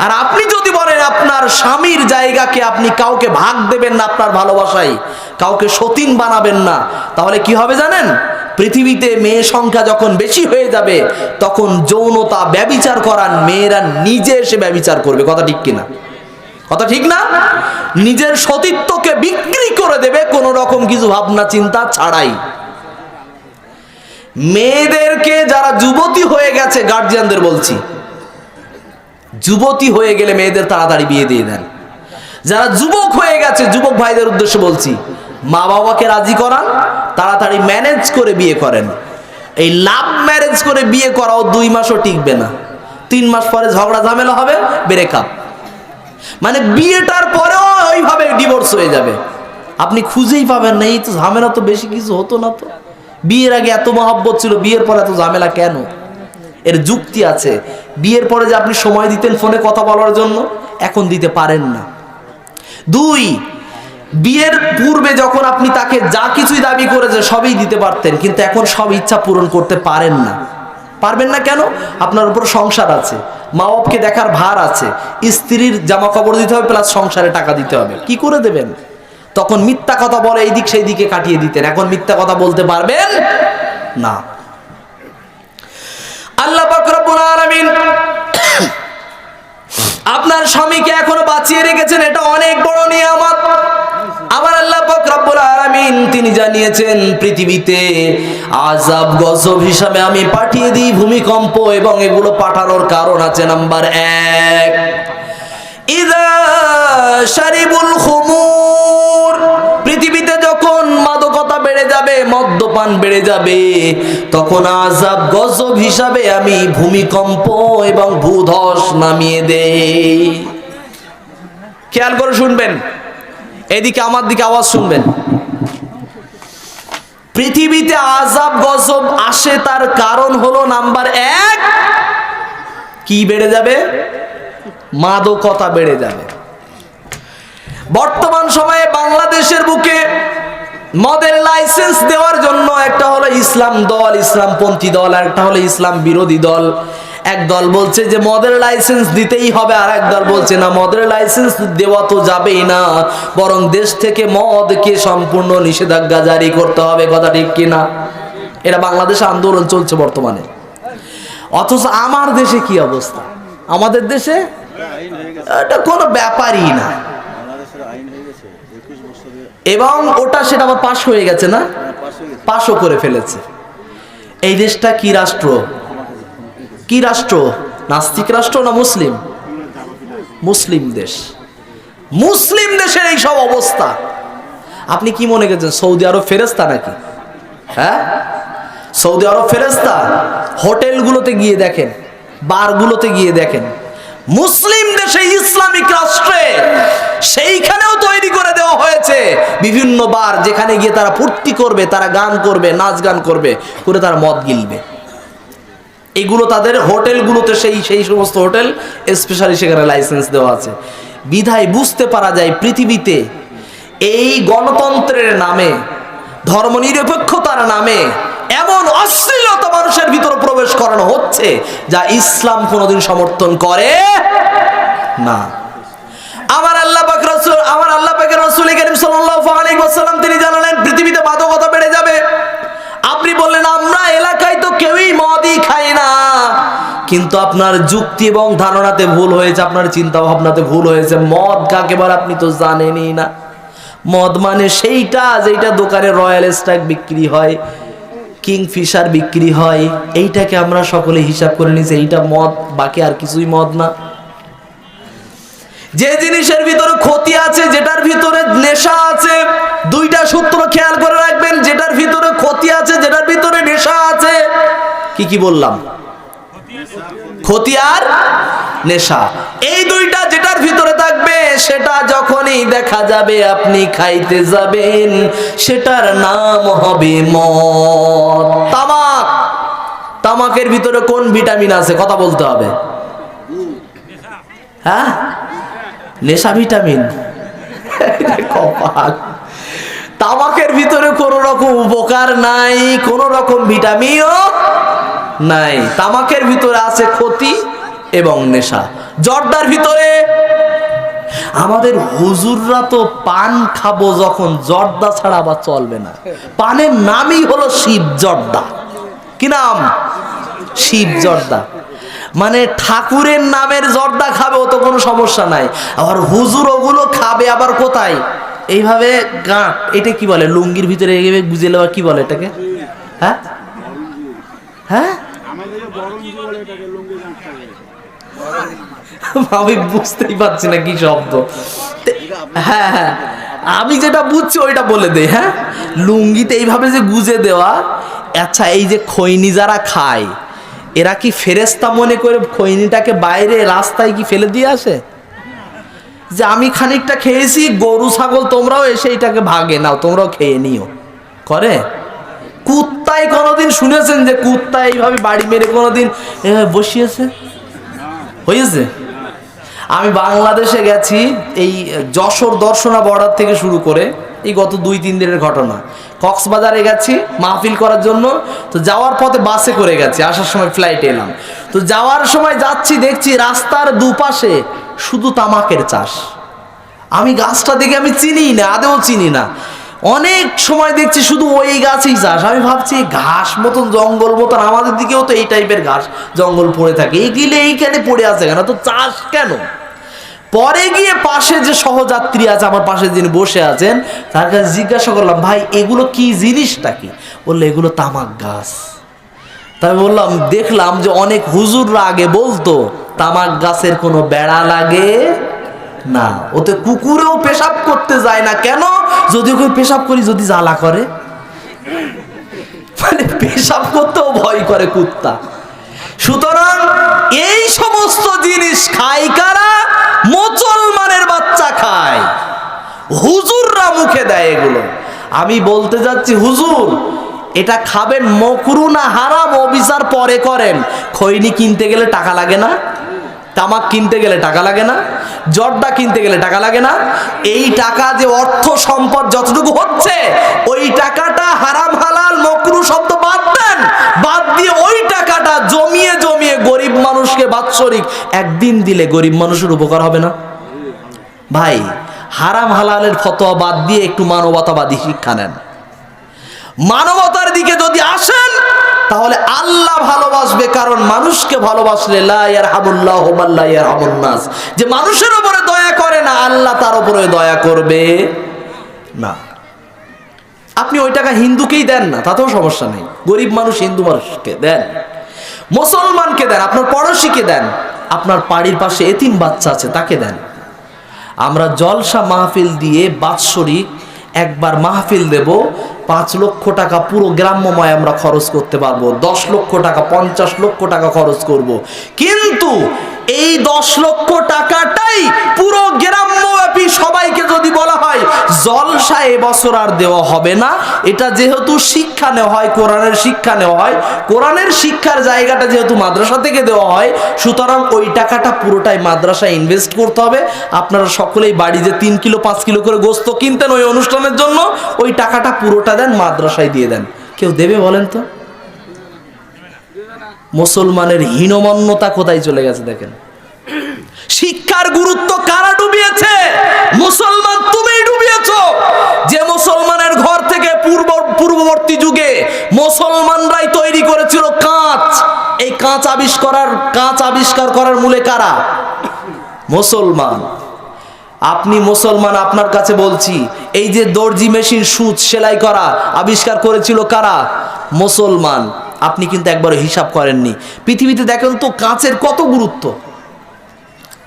A: আর আপনি যদি বলেন আপনার স্বামীর জায়গাকে আপনি কাউকে ভাগ দেবেন না, আপনার ভালোবাসায় কাউকে সতীন বানাবেন না, তাহলে কি হবে জানেন? পৃথিবীতে মেয়ে সংখ্যা যখন বেশি হয়ে যাবে, তখন যৌনতা, ব্যভিচার করার মেয়েরা নিজে এসে ব্যভিচার করবে। কথা ঠিক কিনা? কথা ঠিক না? নিজের সতীত্বকে বিক্রি করে দেবে কোনো রকম কিছু ভাবনা চিন্তা ছাড়াই। মেয়েদেরকে, যারা যুবতী হয়ে গেছে, গার্জিয়ানদের বলছি, যুবতী হয়ে গেলে মেয়েদের তাড়াতাড়ি বিয়ে দিয়ে দেন। যারা যুবক হয়ে গেছে, যুবক ভাইদের উদ্দেশ্যে বলছি, মা বাবাকে রাজি করান, তাড়াতাড়ি ম্যানেজ করে বিয়ে করেন। এই লাভ ম্যারেজ করে বিয়ে করাও 2 মাসও টিকবে না, 3 মাস পরে ঝগড়া ঝামেলা হবে, ব্রেকআপ। মানে বিয়েটার পরেও ওইভাবে ডিভোর্স হয়ে যাবে, আপনি খুঁজেই পাবেন না। এই তো ঝামেলা, তো বেশি কিছু হতো না তো, বিয়ের আগে এত মহব্বত ছিল, বিয়ের পরে এত ঝামেলা কেন? এর যুক্তি আছে। বিয়ের পরে যে আপনি সময় দিতেন ফোনে কথা বলার জন্য, এখন দিতে পারেন না। 2, বিয়ের পূর্বে যখন আপনি তাকে যা কিছুই দাবি করেছে সবই দিতে পারতেন, কিন্তু এখন সব ইচ্ছা পূরণ করতে পারেন না। পারবেন না কেন? আপনার উপর সংসার আছে, মা বাপকে দেখার ভার আছে, স্ত্রীর জামা কাপড় দিতে হবে, প্লাস সংসারে টাকা দিতে হবে। কি করে দেবেন? তখন মিথ্যা কথা বলে এই দিক সেই দিকে কাটিয়ে দিতেন, এখন মিথ্যা কথা বলতে পারবেন না। আল্লাহ পাক রব্বুল আলামিন আপনার স্বামীকে এখনো বাঁচিয়ে রেখেছেন, এটা অনেক বড় নিয়ামত। আবার আল্লাহ পাক রব্বুল আলামিন তিনি জানিয়েছেন, পৃথিবীতে আযাব গজব হিসাবে আমি পাঠিয়ে দিই ভূমিকম্প, এবং এগুলো পাঠানোর কারণ আছে। নাম্বার 1, ইযা শারিবুল খুমুর, পৃথিবীতে যখন মাদকতা বেড়ে যাবে, মদ্যপান বেড়ে যাবে, তখন আযাব গজব হিসাবে আমি ভূমিকম্প এবং ভূধস নামিয়ে দেই। খেয়াল করে শুনবেন, এদিকে আমার দিকে আওয়াজ শুনবেন। পৃথিবীতে আযাব গজব আসে, তার কারণ হলো নাম্বার 1, কি বেড়ে যাবে? মাদকতা বেড়ে যাবে। বর্তমান সময়ে বাংলাদেশের বুকে মদের লাইসেন্স দেওয়ার জন্য একটা হলো ইসলাম দল, ইসলামপন্থী দল, আর একটা হলো ইসলাম বিরোধী দল। এক দল বলছে যে মদের লাইসেন্স দিতেই হবে, আর এক দল বলছে না, মদের লাইসেন্স দেওয়া তো যাবেই না, বরং দেশ থেকে মদকে সম্পূর্ণ নিষেধাজ্ঞা জারি করতে হবে। কথা ঠিক কিনা? এটা বাংলাদেশে আন্দোলন চলছে বর্তমানে। অথচ আমার দেশে কি অবস্থা? আমাদের দেশে এটা কোনো ব্যাপারই না, এবং ওটা সেটা আবার পাশ হয়ে গেছে না, পাশও করে ফেলেছে। এই দেশটা কি রাষ্ট্র? কি রাষ্ট্র? নাস্তিক রাষ্ট্র না মুসলিম? মুসলিম দেশ। মুসলিম দেশের এই সব অবস্থা। আপনি কি মনে করছেন সৌদি আরব ফেরেশতা নাকি? হ্যাঁ, সৌদি আরব ফেরেশতা? হোটেলগুলোতে গিয়ে দেখেন, বারগুলোতে গিয়ে দেখেন, মুসলিম দেশে, ইসলামিক রাষ্ট্রে, সেইখানেও তৈরি করে দেওয়া হয়েছে বিভিন্ন বার, যেখানে গিয়ে তারা ফুর্তি করবে, তারা গান করবে, নাচ গান করবে, করে তারা মদ গিলবে। এগুলো তাদের হোটেলগুলোতে সেই সমস্ত হোটেল স্পেশালি সেখানে লাইসেন্স দেওয়া আছে। বিধায় বুঝতে পারা যায় পৃথিবীতে এই গণতন্ত্রের নামে, ধর্মনিরপেক্ষতার নামে এমন অশ্লীলতা মানুষের ভিতরে প্রবেশ করানো হচ্ছে যা ইসলাম কোনোদিন সমর্থন করে না। আমার আল্লাহ পাকের রাসূল কারীম সাল্লাল্লাহু আলাইহি ওয়াসাল্লাম তিনি জানালেন পৃথিবীতে মাদকতা বেড়ে যাবে। আপনি বললেন আমরা এলাকায় তো কেউই মদই খাই না, কিন্তু আপনার যুক্তি এবং ধারণাতে ভুল হয়েছে, আপনার চিন্তা ভাবনাতে ভুল হয়েছে। মদ কাকে বলে আপনি তো জানেনই না। মদ মানে সেইটা যেটা দোকানে রয়্যাল স্ট্যাগ বিক্রি হয়, কিংফিশার বিক্রি হয়, এইটাকে আমরা সকলে হিসাব করে নিয়েছি এইটা মদ, বাকি আর কিছুই মদ না। যে জিনিসের ভিতরে ক্ষতি আছে, যেটার ভিতরে নেশা আছে, দুইটা সূত্র খেয়াল করে রাখবেন। যেটার ভিতরে ক্ষতি আছে, যেটার ভিতরে নেশা আছে, কি বললাম? ক্ষতি আর নেশা, এই দুইটা যেটার ভিতরে থাকবে সেটা যখনই দেখা যাবে আপনি খাইতে যাবেন, সেটার নাম হবে মদ। তামাক, তামাকের ভিতরে কোন ভিটামিন আছে কথা বলতে হবে। হ্যাঁ, নেশা ভিটামিন। কপাল, তামাকের ভিতরে কোন রকম উপকার নাই, কোন রকম ভিটামিনও নাই। তামাকের ভিতরে আছে ক্ষতি এবং নেশা। জর্দার ভিতরে আমাদের হুজুররা তো পান খাবো যখন জর্দা ছাড়া আবার চলবে না। পানের নামই হলো শিব জর্দা। কি নাম? শিব জর্দা। মানে ঠাকুরের নামের জর্দা খাবে ও তো কোনো সমস্যা নাই, আবার হুজুর ওগুলো খাবে আবার কোথায়? এইভাবে গাঁট, এটা কি বলে? লুঙ্গির ভিতরে গুজে নেওয়া, কি বলে এটাকে? হ্যাঁ হ্যাঁ, আমি বুঝতেই পারছি না কি শব্দ। হ্যাঁ হ্যাঁ, আমি যেটা বুঝছি ওইটা বলে দেই। হ্যাঁ, লুঙ্গিতে এইভাবে যে গুজে দেওয়া। আচ্ছা, এই যে খৈনি যারা খায় এরা কি ফেরেশতা মনে করে খৈনিটাকে বাইরে রাস্তায় কি ফেলে দিয়ে আসে? যে আমি খানিকটা খেয়েছি, গরু ছাগল তোমরাও এসে এটাকে ভাগে নাও, তোমরাও খেয়ে নিও করে? কুত্তায় কোনোদিন শুনেছেন যে কুত্তা এইভাবে বাড়ি মেরে কোনোদিন বসিয়েছে? হয়েছে? আমি বাংলাদেশে গেছি, এই যশোর দর্শনা বর্ডার থেকে শুরু করে এই গত 2-3 দিনের ঘটনা। কক্সবাজারে গেছি মাহফিল করার জন্য। তো যাওয়ার পথে বাসে করে গেছি, আসার সময় ফ্লাইটে এলাম। তো যাওয়ার সময় যাচ্ছি, দেখছি রাস্তার দুপাশে শুধু তামাকের চাষ। আমি গাছটা দেখে আমি চিনি না, আদেও চিনি না। অনেক সময় দেখছি শুধু ওই গাছেই চাষ। আমি ভাবছি ঘাস মতন জঙ্গল মতন, আমাদের দিকেও তো এই টাইপের ঘাস জঙ্গল পড়ে থাকে, এগুলো এইখানে পড়ে আছে কেন, তো চাষ কেন? পরে গিয়ে পাশে যে সহযাত্রী আছে, আমার পাশে যিনি বসে আছেন, তার কাছে জিজ্ঞাসা করলাম, ভাই এগুলো কি জিনিসটা কি? বললো এগুলো তামাক গাছ। তাই বললাম, দেখলাম যে অনেক হুজুররা আগে বলতো তামাক গাছের কোনো বেড়া লাগে না, ওতে কুকুরেও পেশাব করতে যায় না। কেন? যদি ওকে পেশাব করি যদি জ্বালা করে, মানে পেশাব করতেও ভয় করে কুত্তা। সুতরাং এই সমস্ত জিনিস খায় কারা? মুসলমানের বাচ্চা খায়, হুজুররা মুখে দেয় এগুলো। আমি বলতে যাচ্ছি, হুজুর এটা খাবেন মকরু না হারাম ও বিচার পরে করেন। খৈনি কিনতে গেলে টাকা লাগে না? তামাক কিনতে গেলে টাকা লাগে না? জর্দা কিনতে গেলে টাকা লাগে না? এই টাকা যে অর্থ সম্পদ যতটুকু হচ্ছে, ওই টাকাটা হারাম হালাল মকরু শব্দ বাদ দেন, বাদ দিয়ে ওই টাকাটা জমিয়ে জমিয়ে গরিব মানুষকে বাৎসরিক একদিন দিলে গরিব মানুষের উপকার হবে না? ভাই, হারাম হালালের ফতোয়া বাদ দিয়ে একটু মানবতাবাদী শিক্ষা নেন। মানবতার দিকে যদি আসেন তাহলে আল্লাহ ভালোবাসবে, কারণ মানুষকে ভালোবাসলে লা ইয়ারহামুল্লাহু মান লা ইয়ারহামুন নাস, যে মানুষের উপরে দয়া করে না আল্লাহ তার উপরে দয়া করবে না। আপনি ওই টাকা হিন্দুকেই দেন না, তাতেও সমস্যা নেই। গরিব মানুষ হিন্দু মানুষকে দেন, মুসলমানকে দেন, আপনার পড়োশীকে দেন, আপনার বাড়ির পাশে এতিম বাচ্চা আছে তাকে দেন। আমরা জলসা মাহফিল দিয়ে বাৎসরিক একবার মাহফিল দেব, 5 লক্ষ টাকা পুরো গ্রাম্যময় আমরা খরচ করতে পারবো। 10 লক্ষ টাকা 50 লক্ষ টাকা খরচ করব, কিন্তু এই 10 লক্ষ টাকাটাই পুরো গ্রাম্যব্যাপী সবাইকে যদি বলা হয় জলসা এবছর আর দেওয়া হবে না, এটা যেহেতু শিক্ষা নেওয়া হয়, কোরআনের শিক্ষা নেওয়া হয়, কোরআনের শিক্ষার জায়গাটা যেহেতু মাদ্রাসা থেকে দেওয়া হয়, সুতরাং ওই টাকাটা পুরোটাই মাদ্রাসায় ইনভেস্ট করতে হবে। আপনারা সকলেই বাড়ি যে 3 কিলো 5 কিলো করে গোস্ত কিনতেন ওই অনুষ্ঠানের জন্য, ওই টাকাটা পুরোটা দেন, মাদ্রাসায় দিয়ে দেন। কেউ দেবে বলেন তো? মুসলমানের হীনমন্যতা কোথায় চলে গেছে দেখেন। শিক্ষার গুরুত্ব কারা ডুবিয়েছে? মুসলমান, তুমিই ডুবিয়েছো। যে মুসলমানের ঘর থেকে পূর্ববর্তী যুগে মুসলমানরাই তৈরি করেছিল কাঁচ। এই কাঁচ আবিষ্কার করার মূলে কারা? মুসলমান। আপনি মুসলমান, আপনার কাছে বলছি, এই যে দর্জি মেশিন, সুচ সেলাই করা আবিষ্কার করেছিল কারা? মুসলমান। আপনি কিন্তু একবার হিসাব করেননি। পৃথিবীতে দেখেন তো কাঁচের কত গুরুত্ব।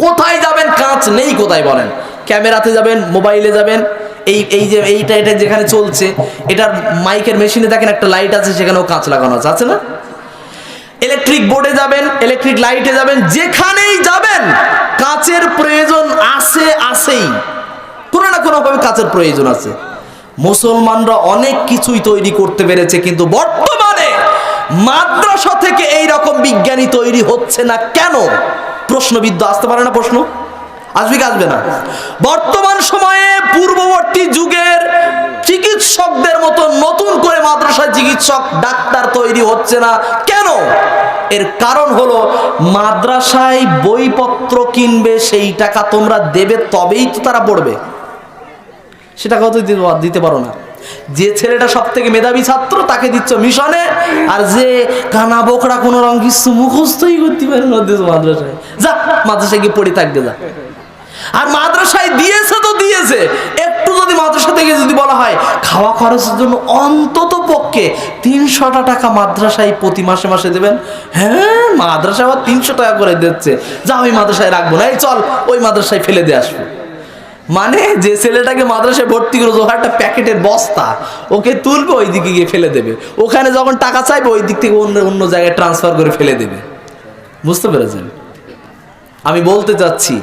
A: কোথায় যাবেন কাঁচ নেই, কোথায় বলেন? ক্যামেরাতে যাবেন, মোবাইলে যাবেন, এইটা যেখানে চলছে, এটার মাইকের মেশিনে দেখেন একটা লাইট আছে, সেখানেও কাঁচ লাগানো আছে না? ইলেকট্রিক বোর্ডে যাবেন, ইলেকট্রিক লাইটে যাবেন, যেখানেই যাবেন কাঁচের প্রয়োজন আছেই, কোনো না কোনো ভাবে কাঁচের প্রয়োজন আছে। মুসলমানরা অনেক কিছুই তৈরি করতে পেরেছে, কিন্তু বর্তমানে মাদ্রাসা থেকে এই রকম বিজ্ঞানী তৈরি হচ্ছে না কেন? প্রশ্নবিদ্ধ আসতে পারে না? প্রশ্ন আসবে কি আসবে না? বর্তমান সময়ে পূর্ববর্তী যুগের চিকিৎসকদের মতো নতুন করে মাদ্রাসায় চিকিৎসক ডাক্তার তৈরি হচ্ছে না কেন? এর কারণ হলো মাদ্রাসায় বইপত্র কিনবে, সেই টাকা তোমরা দেবে, তবেই তো তারা পড়বে। সেটা কত দিতে পারো না। যে ছেলেটা সব থেকে মেধাবী ছাত্র তাকে দিচ্ছ মিশনে, আর যে কানা বোকরা কোনো রকম কিছু মুখস্থই করতে পারে না মাদ্রাসায়, যা মাদ্রাসায় গিয়ে পড়ে থাকবে যা। আর মাদ্রাসায় দিয়েছে তো দিয়েছে, একটু যদি মাদ্রাসা থেকে যদি বলা হয় খাওয়া খরচের জন্য অন্তত পক্ষে 300 টাকা মাদ্রাসায় প্রতি মাসে মাসে দেবেন, হ্যাঁ মাদ্রাসা আবার 300 টাকা করে দিচ্ছে, যা ওই মাদ্রাসায় রাখবো না, এই চল ওই মাদ্রাসায় ফেলে দিয়ে আসবো। মানে যে ছেলেটাকে মাদ্রাসায় ভর্তি করেছে, ওখানে একটা প্যাকেটের বস্তা, ওকে তুলবে, ওই দিকে গিয়ে ফেলে দেবে। ওখানে যখন টাকা চাইবে ওই দিক থেকে অন্য জায়গায় ট্রান্সফার করে ফেলে দেবে। বুঝতে পেরেছেন? আমি বলতে চাচ্ছি,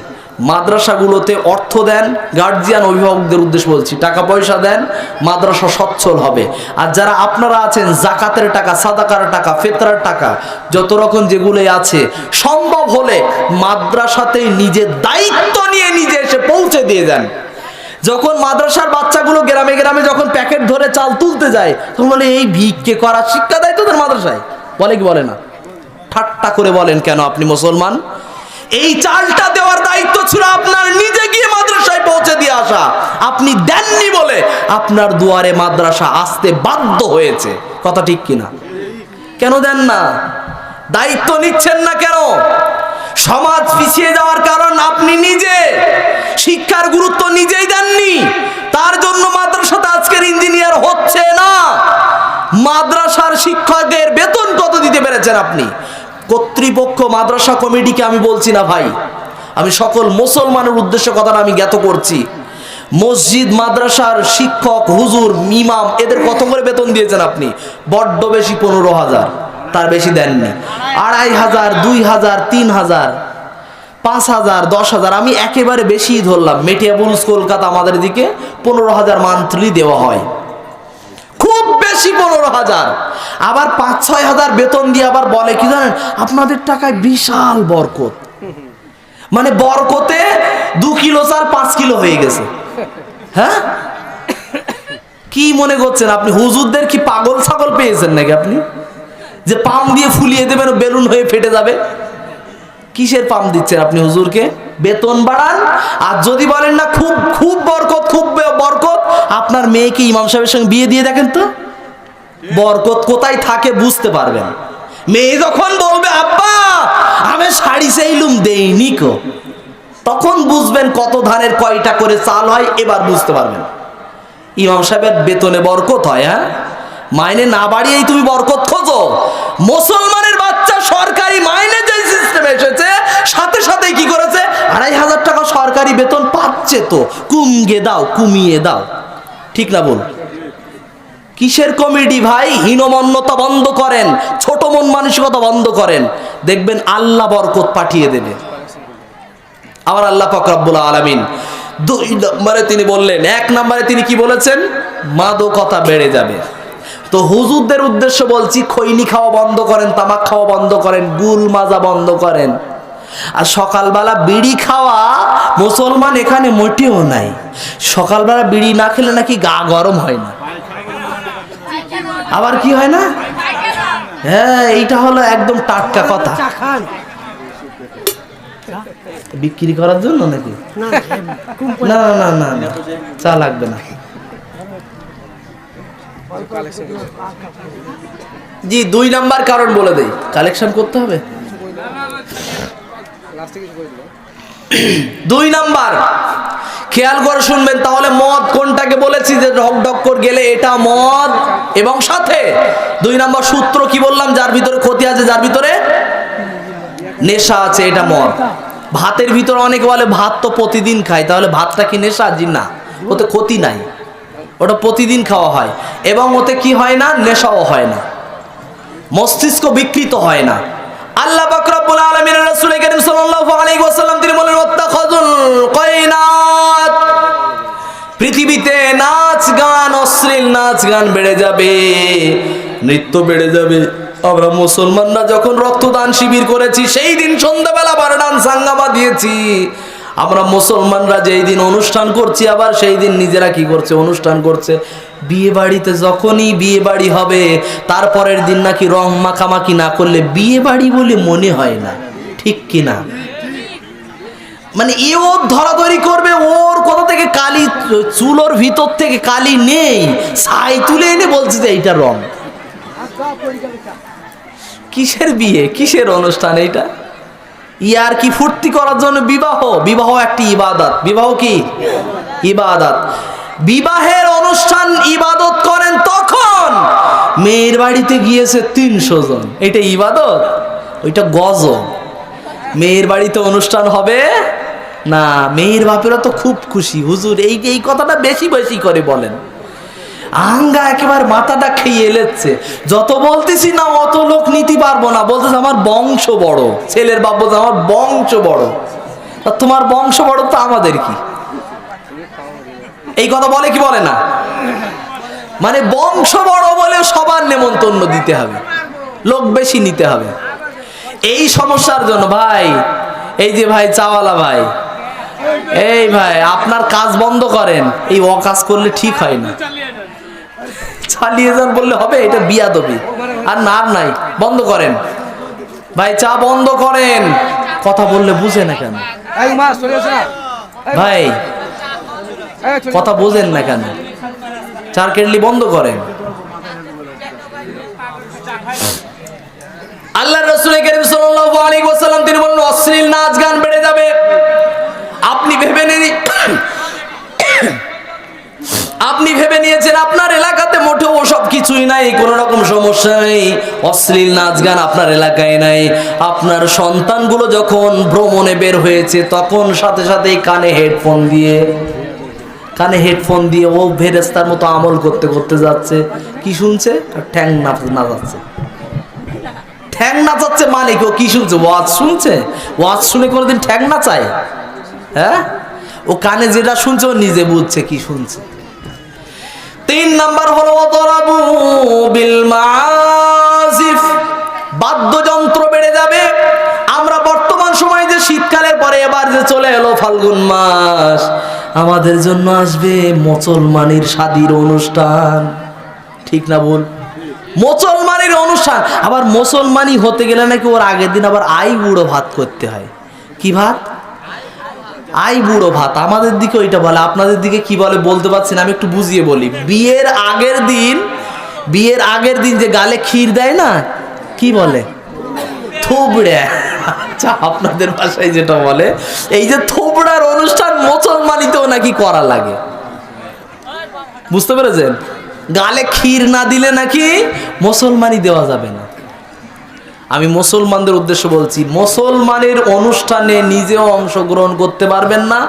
A: মাদ্রাসাগুলোতে অর্থ দেন, গার্জিয়ান অভিভাবকদের উদ্দেশ্যে বলছি, টাকা পয়সা দেন, মাদ্রাসা সচ্ছল হবে। আর যারা আপনারা আছেন, জাকাতের টাকা, সাদাকার টাকা, ফিতরার টাকা, যত রকম যেগুলো আছে, সম্ভব হলে মাদ্রাসাতে নিজের দায়িত্ব নিয়ে নিজে এসে পৌঁছে দিয়ে দেন। যখন মাদ্রাসার বাচ্চাগুলো গ্রামে গ্রামে যখন প্যাকেট ধরে চাল তুলতে যায়, তখন বলে এই ভিক্ষে করার শিক্ষা দেয় তোদের মাদ্রাসায়? বলে কি বলে না? ঠাট্টা করে বলেন কেন? আপনি মুসলমান, এই চালটা দেওয়ার দায়িত্ব ছিল আপনার, নিজে গিয়ে মাদ্রাসায় পৌঁছে দিয়ে আসা। আপনি দেননি বলে আপনার দুয়ারে মাদ্রাসা আসতে বাধ্য হয়েছে। কথা ঠিক কিনা? কেন দেন না? দায়িত্ব নিচ্ছেন না কেন? সমাজ পিছিয়ে যাওয়ার কারণ আপনি নিজে। শিক্ষার গুরুত্ব নিজেই দেননি, তার জন্য মাদ্রাসাতে আজকের ইঞ্জিনিয়ার হচ্ছে না। মাদ্রাসার শিক্ষকদের বেতন কত দিতে পেরেছেন আপনি? কর্তৃপক্ষ, মাদ্রাসা কমিটিকে আমি বলছি না ভাই, আমি সকল মুসলমানের উদ্দেশ্যে কথাটা আমি জ্ঞাত করছি। মসজিদ মাদ্রাসার শিক্ষক, হুজুর, ইমাম, এদের কত করে বেতন দিয়েছেন আপনি? বড্ড বেশি 15,000, তার বেশি দেননি। 2,500, 2,000, 3,000, 5,000, 10,000, আমি একেবারে বেশি ধরলাম। মেটিয়াবুরুজ কলকাতা আমাদের দিকে 15,000 মান্থলি দেওয়া হয়, খুব বেশি 15,000। আবার 5-6,000 বেতন দিয়ে আবার বলে কি জানেন, আপনাদের টাকায় বিশাল বরকত। মানে বরকতে 2 কিলো চাল 5 কিলো হয়ে গেছে। হ্যাঁ, কি মনে করছেন আপনি? হুজুরদের কি পাগল ছাগল পেয়েছেন নাকি আপনি, যে পাম দিয়ে ফুলিয়ে দেবেন বেলুন হয়ে ফেটে যাবে? কিসের পাম দিচ্ছেন আপনি হুজুরকে? বেতন বাড়ান। আর যদি বলেন না খুব খুব বরকত, খুব বরকত, আপনার মেয়েকে ইমাম সাহেবের সঙ্গে বিয়ে দিয়ে দেখেন তো, বরকত কোথায় থাকে বুঝতে পারবেন। মেয়ে যখন বলবে আব্বা আমি শাড়ি চাইলুম দেইনি কো, তখন বুঝবেন কত ধানের কয়টা করে চাল হয়, এবার বুঝতে পারবেন। ইমাম সাহেবের বেতনে বরকত হয়? হ্যাঁ, মাইনে না বাড়িয়েই তুমি বরকত খোঁজো? মুসলমানের বাচ্চা সরকারি মাইনে যে সিস্টেম এসেছে, সাথে সাথে কি করেছে, 2,500 টাকা সরকারি বেতন পাচ্ছে, তো কমিয়ে দাও। ঠিক না বল? কিসের কমেডি ভাই? হীনমন্যতা বন্ধ করেন, ছোট মন মানসিকতা বন্ধ করেন, দেখবেন আল্লাহ বরকত পাঠিয়ে দেবে। আবার আল্লাহ পাক রব্বুল আলামিন দুই নম্বরে তিনি বললেন, এক নম্বরে তিনি কি বলেছেন? মাদকতা বেড়ে যাবে। তো হুজুরদের উদ্দেশ্য বলছি, খৈনি খাওয়া বন্ধ করেন, তামাক খাওয়া বন্ধ করেন, গুল মাজা বন্ধ করেন। আর সকালবেলা বিড়ি খাওয়া মুসলমান এখানে মোটেও নাই। সকালবেলা বিড়ি না খেলে নাকি গা গরম হয় না। আবার কি হয় না? হ্যাঁ, এইটা হলো একদম টাটকা কথা। বিক্রি করার জন্য নাকি? না না না না, চা লাগবে না। জি, দুই নাম্বার কারণ বলে দেই, কালেকশন করতে হবে। দুই নাম্বার খেয়াল করে শুনবেন তাহলে। মদ কোনটাকে বলেছি যে ঢক ঢক করে গেলে এটা মদ, এবং সাথে দুই নাম্বার সূত্র কি বললাম? যার ভিতরে ক্ষতি আছে, যার ভিতরে নেশা আছে, এটা মদ। ভাতের ভিতরে অনেকে বলে ভাত তো প্রতিদিন খাই, তাহলে ভাতটা কি নেশা? জি না, ওতে ক্ষতি নাই, ওটা প্রতিদিন খাওয়া হয় এবং ওতে কি হয় না? নেশাও হয় না, মস্তিষ্ক বিকৃত হয় না। আল্লাহ পাক রব্বুল আলামিনের রাসূল কারীম সাল্লাল্লাহু আলাইহি ওয়াসাল্লাম তিনি বলেন, ওয়াত্তাখাযুল কায়নাত, পৃথিবীতে নাচ গান, অশ্লীল নাচ গান বেড়ে যাবে, নৃত্য বেড়ে যাবে। আমরা মুসলমানরা যখন রক্তদান শিবির করেছি, সেই দিন সন্ধ্যাবেলা বারডান সাঙ্গামা দিয়েছি। আমরা মুসলমানরা যেই দিন অনুষ্ঠান করছি, আবার সেই দিন নিজেরা কি করছে? অনুষ্ঠান করছে। বিয়ে বাড়িতে যখনই বিয়ে বাড়ি হবে, তারপরের দিন নাকি রং মাখামাখি না করলে বিয়ে বাড়ি বলে মনে হয় না, ঠিক কিনা? মানে ও ধরাধরি করবে, ওর কোথা থেকে কালি, চুলোর ভিতর থেকে কালি নেই, ছাই তুলে এনে বলছে যে এইটা রং। কিসের বিয়ে, কিসের অনুষ্ঠান এইটা? ইয়ার কি ফুর্তি করার জন্য বিবাহ? বিবাহ একটি ইবাদত। বিবাহ কি ইবাদত? বিবাহের অনুষ্ঠান ইবাদত করেন তখন মেয়ের বাড়িতে গিয়েছে 300 জন, এটা ইবাদত? ওইটা গজব। মেয়ের বাড়িতে অনুষ্ঠান হবে না। মেয়ের বাপেরা তো খুব খুশি, হুজুর এই কথাটা বেশি বেশি করে বলেন। আঙ্গা একেবারে মাথাটা খেয়ে এলেছে। যত বলতেছি না অত লোক নিতে পারবো না, বলতেছে আমার বংশ বড়। ছেলের বাপ বলছে আমার বংশ বড়। তোমার বংশ বড় তো আমাদের কি? এই কথা বলে কি বলে না? মানে বংশ বড় বলে সবার নেমন্তন্ন দিতে হবে, লোক বেশি নিতে হবে। এই সমস্যার জন্য ভাই, এই যে ভাই চাওয়ালা ভাই, এই ভাই আপনার কাজ বন্ধ করেন। এই অকাজ করলে ঠিক হয় না। চালিয়ে যান বললে হবে? এটা বিয়াদবি। আর না, আর নাই, বন্ধ করেন ভাই, চা বন্ধ করেন। কথা বললে বুঝে না কেন ভাই? কথা বোঝেন না কেন? চার কেটলি বন্ধ করেন। আল্লাহর রাসূল কারীম সাল্লাল্লাহু আলাইহি ওয়াসাল্লাম তিনি বলেন, অশ্লীল নাচ গান বেড়ে যাবে। আপনি ভেবে নিয়েছেন আপনার এলাকাতে মোটেও ওসব কিছুই নাই, কোনো রকম সমস্যা নেই, অশ্লীল নাচ গান আপনার এলাকায় নাই। আপনার সন্তানগুলো যখন ভ্রমণে বের হয়েছে, তখন সাথে সাথে কানে হেডফোন দিয়ে ও ফেরেশতার মতো আমল করতে করতে যাচ্ছে। কি শুনছে? ঠ্যাং নাচাচ্ছে। ঠ্যাং নাচাচ্ছে মানে কেউ কি শুনছে? ওয়াজ শুনছে। ওয়াজ শুনে কোনোদিন ঠ্যাং নাচায়? হ্যাঁ, ও কানে যেটা শুনছে ও নিজে বুঝছে কি শুনছে। 3 নাম্বার হলো ওয়াদরাবু বিল মাআজিফ, বাদ্যযন্ত্র বেড়ে যাবে। আমরা বর্তমান সময়ে যে শীতকালের পরে এবার যে চলে এলো ফাল্গুন মাস, আমাদের জন্য আসবে মুসলমানের শাদীর অনুষ্ঠান, ঠিক না বল? মুসলমানের অনুষ্ঠান। আবার মুসলমানি হতে গেলে নাকি ওর আগের দিন আবার আই বুড়ো ভাত করতে হয়। কি ভাত? আই বুড়ো ভাত। আমাদের দিকে ওইটা বলে, আপনাদের দিকে কি বলে বলতে পারছি না, আমি একটু বুঝিয়ে বলি। বিয়ের আগের দিন যে গালে ক্ষীর দেয় না, কি বলে? থোবড়া। আচ্ছা, আপনাদের ভাষায় যেটা বলে, এই যে থোবড়ার অনুষ্ঠান মুসলমানিতেও নাকি করা লাগে। বুঝতে পেরেছেন? গালে ক্ষীর না দিলে নাকি মুসলমানি দেওয়া যাবে না। আমি মুসলমানদের উদ্দেশ্য বলছি, মুসলমানের অনুষ্ঠানে নিজেও অংশগ্রহণ করতে পারবেন না,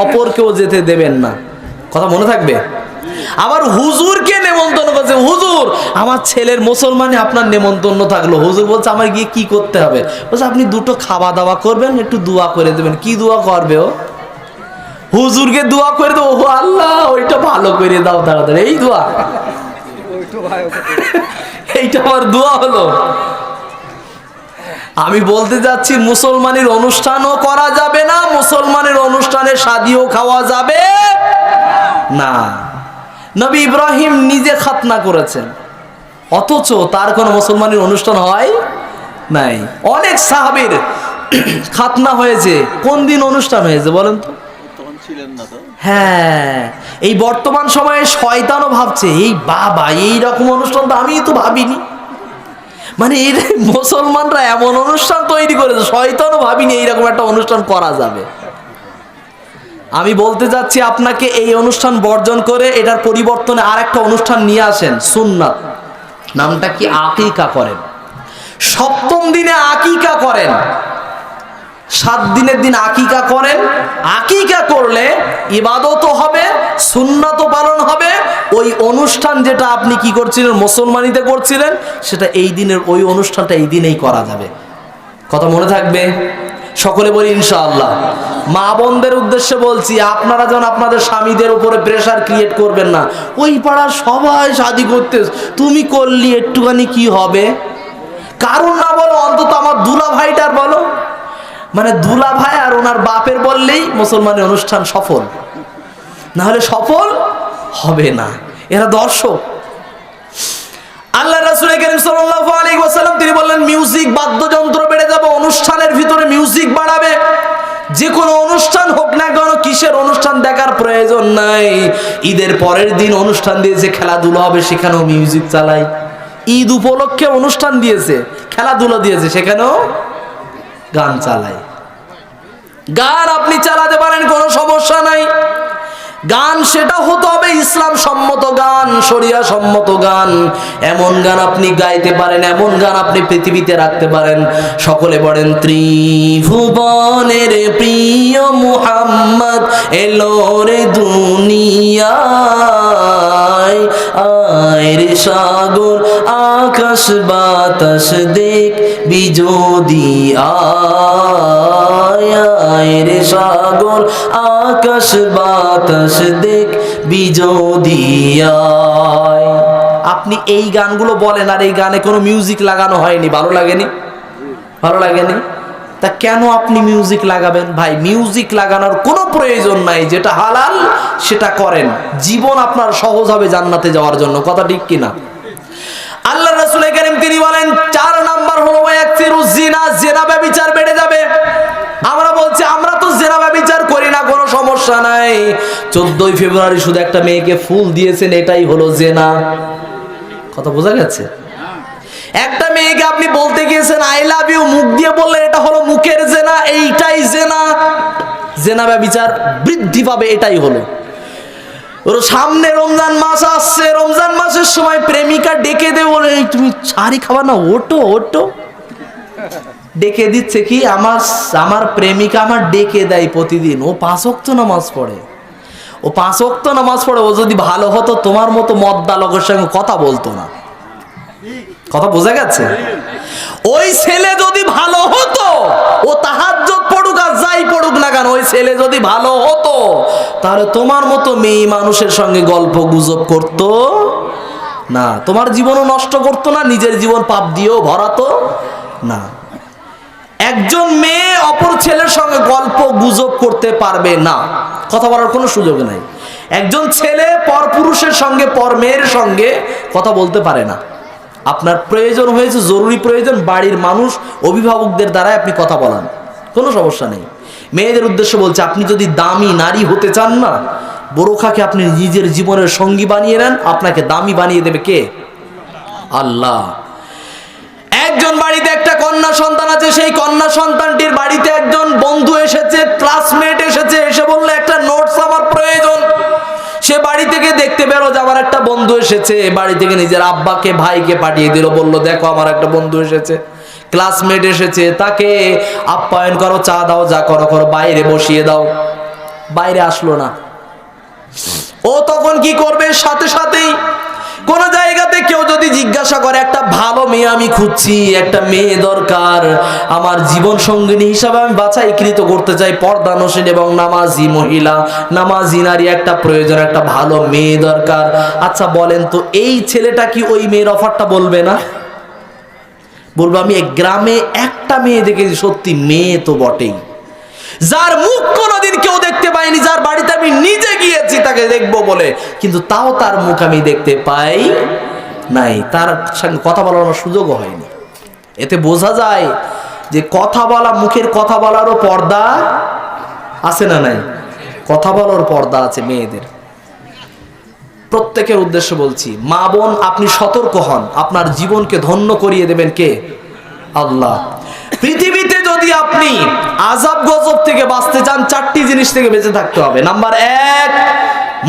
A: অপরকেও যেতে দেবেন না। কথা মনে থাকবে? আবার হুজুরকে নেমন্তন্ন করছে, হুজুর আমার ছেলের মুসলমানে আপনার নেমন্তন্ন থাকলো। হুজুর বলছে আমার গিয়ে কি করতে হবে? বলছে আপনি দুটো খাওয়া দাওয়া করবেন, একটু দোয়া করে দেবেন। কি দোয়া করবে ও? হুজুরকে দোয়া করে দাও, ও আল্লাহ ওইটা ভালো করে দাও তাড়াতাড়ি, এই দোয়া, এইটা আমার দোয়া হলো। আমি বলতে যাচ্ছি মুসলমানের অনুষ্ঠানও করা যাবে না, মুসলমানের অনুষ্ঠানে শাদিও খাওয়া যাবে না। নবী ইব্রাহিম নিজে খাতনা করেছেন, অথচ তার কোনো মুসলমানের অনুষ্ঠান হয় নাই। অনেক সাহাবীর খাতনা হয়েছে, কোন দিন অনুষ্ঠান হয়েছে বলেন তো? হ্যাঁ, এই বর্তমান সময়ে শয়তানও ভাবছে এই বাবা এইরকম অনুষ্ঠান তো আমি তো ভাবিনি। মানে এই মুসলমানরা এমন অনুষ্ঠান তৈরি করেছে, শয়তানও ভাবিনি এইরকম একটা অনুষ্ঠান করা যাবে। আমি বলতে যাচ্ছি আপনাকে এই অনুষ্ঠান বর্জন করে এটার পরিবর্তনে আর একটা অনুষ্ঠান নিয়ে আসেন, সুন্নাত। নামটা কি? আকিকা করেন। সপ্তম দিনে আকিকা করেন, 7 দিনের দিন আকিকা করেন। আকিকা করলে ইবাদতও হবে, সুন্নাতও পালন হবে। ওই অনুষ্ঠান যেটা আপনি কি করছিলেন, মুসলমানিতে করছিলেন, সেটা এই দিনের ওই অনুষ্ঠানটা এই দিনেই করা যাবে। কথা মনে থাকবে? সকলে বলি ইনশাআল্লাহ। মা বোনদের উদ্দেশ্যে বলছি, আপনারা যেন আপনাদের স্বামীদের উপরে প্রেশার ক্রিয়েট করবেন না। ওই পাড়ার সবাই শাদি করতে, তুমি করলি একটুখানি কি হবে? কারণ না বলো, অন্তত আমার দুলা ভাইটার বলো। মানে দুলা ভাই আর ওনার বাপের বললেই মুসলমানের অনুষ্ঠান সফল, না হলে সফল হবে না। এরা দর্শক। আল্লাহ রাসূল কারীম সাল্লাল্লাহু আলাইহি ওয়াসাল্লাম তিনি বললেন, মিউজিক বাদ্যযন্ত্র বেড়ে যাবে, অনুষ্ঠানের ভিতরে মিউজিক বাড়াবে। যে কোনো অনুষ্ঠান হোক না কেন, কিসের অনুষ্ঠান দেখার প্রয়োজন নাই। ঈদের পরের দিন অনুষ্ঠান দিয়েছে খেলাধুলা হবে, সেখানেও মিউজিক চালায়। ঈদ উপলক্ষে অনুষ্ঠান দিয়েছে, খেলাধুলা দিয়েছে, সেখানেও গান চালায়। গান আপনি চালাতে পারেন, কোনো সমস্যা নাই। গান সেটা হতে হবে ইসলাম সম্মত গান, শরিয়া সম্মত গান। এমন গান আপনি গাইতে পারেন, এমন গান আপনি পৃথিবীতে রাখতে পারেন। সকলে বলেন, ত্রিভুবনের প্রিয় মুহাম্মদ এলো রে দুনিয়ায়। আয় রে সাগর আকাশ বাতাস দেখ বিজোদি আয়। আয় রে সাগর আকাশ বাতাস দেখ বিজোদি আয়। আপনি এই গানগুলো বলেন, আর এই গানে কোনো মিউজিক লাগানো হয়নি, ভালো লাগেনি? ভালো লাগেনি? তা কেন আপনি মিউজিক লাগাবেন? ভাই, মিউজিক লাগানোর কোনো প্রয়োজন নাই। যেটা হালাল সেটা করেন, জীবন আপনার সহজ হবে জান্নাতে যাওয়ার জন্য। কথা ঠিক কিনা? আল্লাহ রাসূল কারীম তিনি বলেন, 4 নাম্বার হলো ওয়াকসিরুজ জিনা, জিনা ব্যভিচার বেড়ে যাবে। আমরা বলছি আমরা তো জিনা ব্যভিচার করি না, কোনো সমস্যা নাই। 14ই ফেব্রুয়ারি শুধু একটা মেয়েকে ফুল দিয়েছেন, এটাই হলো জিনা। কথা বোঝা গেছে? একটা মেয়েকে আপনি বলতে গিয়েছেন আই লাভ ইউ, মুখ দিয়ে বললেন, এটা হলো মুখের জিনা, এইটাই জিনা। জিনা ব্যভিচার বৃদ্ধি পাবে, এটাই হলো। ওর সামনে রমজান মাস আসছে, রমজান মাসের সময় প্রেমিকা ডেকে দে, বলে তুমি ছাড়ি খাবা না, ওটো ওটো। ডেকে দিচ্ছে কি, আমার প্রেমিকা আমার ডেকে দেয় প্রতিদিন। ও 5 ওয়াক্ত নামাজ পড়ে, ও 5 ওয়াক্ত নামাজ পড়ে। ও যদি ভালো হতো তোমার মতো মদ্দা লোকের সঙ্গে কথা বলতো না। কথা বোঝা গেছে? ওই ছেলে যদি ভালো হতো, ও তাহাজ্জুদ পড়ুক আর যাই পড়ুক না কেন, ওই ছেলে যদি ভালো হতো, তাহলে তোমার মতো মেয়ে মানুষের সঙ্গে গল্প গুজব করতো না, তোমার জীবনও নষ্ট করতো না, নিজের জীবন পাপ দিয়েও ভরাতো না। একজন মেয়ে অপর ছেলের সঙ্গে গল্প গুজব করতে পারবে না, কথা বলার কোনো সুযোগ নাই। একজন ছেলে পরপুরুষের সঙ্গে, পর মেয়ের সঙ্গে কথা বলতে পারে না। আপনার প্রয়োজন হয়েছে, জরুরি প্রয়োজন, বাড়ির মানুষ, অভিভাবকদের দ্বারা আপনি কথা বলান, কোনো সমস্যা নেই। মেয়েদের উদ্দেশ্য বলছে, আপনি যদি দামি নারী হতে চান না, বোরখাকে আপনি নিজের জীবনের সঙ্গী বানিয়ে নেন, আপনাকে দামি বানিয়ে দেবে কে? আল্লাহ। একজন বাড়িতে একটা কন্যা সন্তান আছে, সেই কন্যা সন্তানটির বাড়িতে একজন বন্ধু এসেছে, ক্লাসমেট এসেছে, এসে বললো একটা নোটস আমার প্রয়োজন। সে বাড়ি থেকে দেখতে বেরো যে আমার একটা বন্ধু এসেছে, বাড়ি থেকে নিজের আব্বাকে ভাইকে পাঠিয়ে দিল, বলল দেখো আমার একটা বন্ধু এসেছে, ক্লাসমেট এসেছে, তাকে আপ্যায়ন করো, চা দাও, যা করো করো, বাইরে বসিয়ে দাও। বাইরে আসলো না। ও তখন কি করবে? সাথে সাথেই কোন জায়গাতে কেউ যদি জিজ্ঞাসা করে একটা ভালো মেয়ে আমি খুঁজছি, একটা মেয়ে দরকার আমার জীবন সঙ্গিনী হিসাবে আমি বাছাইকৃত করতে চাই, পর্দানশীল এবং নামাজি মহিলা, নামাজি নারী একটা প্রয়োজন, একটা ভালো মেয়ে দরকার, আচ্ছা বলেন তো এই ছেলেটা কি ওই মেয়ের অফারটা বলবে না? বলবো আমি গ্রামে একটা মেয়ে দেখেছি, সত্যি মেয়ে তো বটেই, যার মুখ কোনোদিন কেউ দেখতে পায়নি, যার বাড়িতে আমি নিজে গিয়েছি তাকে দেখবো বলে, কিন্তু তাও তার মুখ আমি দেখতে পাই নাই, তার সঙ্গে কথা বলার আমার সুযোগও হয়নি। এতে বোঝা যায় যে কথা বলা, মুখের কথা বলারও পর্দা আছে না নাই? কথা বলার পর্দা আছে মেয়েদের। প্রত্যেকের উদ্দেশ্যে বলছি, মা বোন আপনি সতর্ক হন, আপনার জীবনকে ধন্য করিয়ে দেবেন কে? আল্লাহ। পৃথিবীতে যদি আপনি আযাব গজব থেকে বাঁচতে চান, চারটি জিনিস থেকে বেঁচে থাকতে হবে। নাম্বার 1,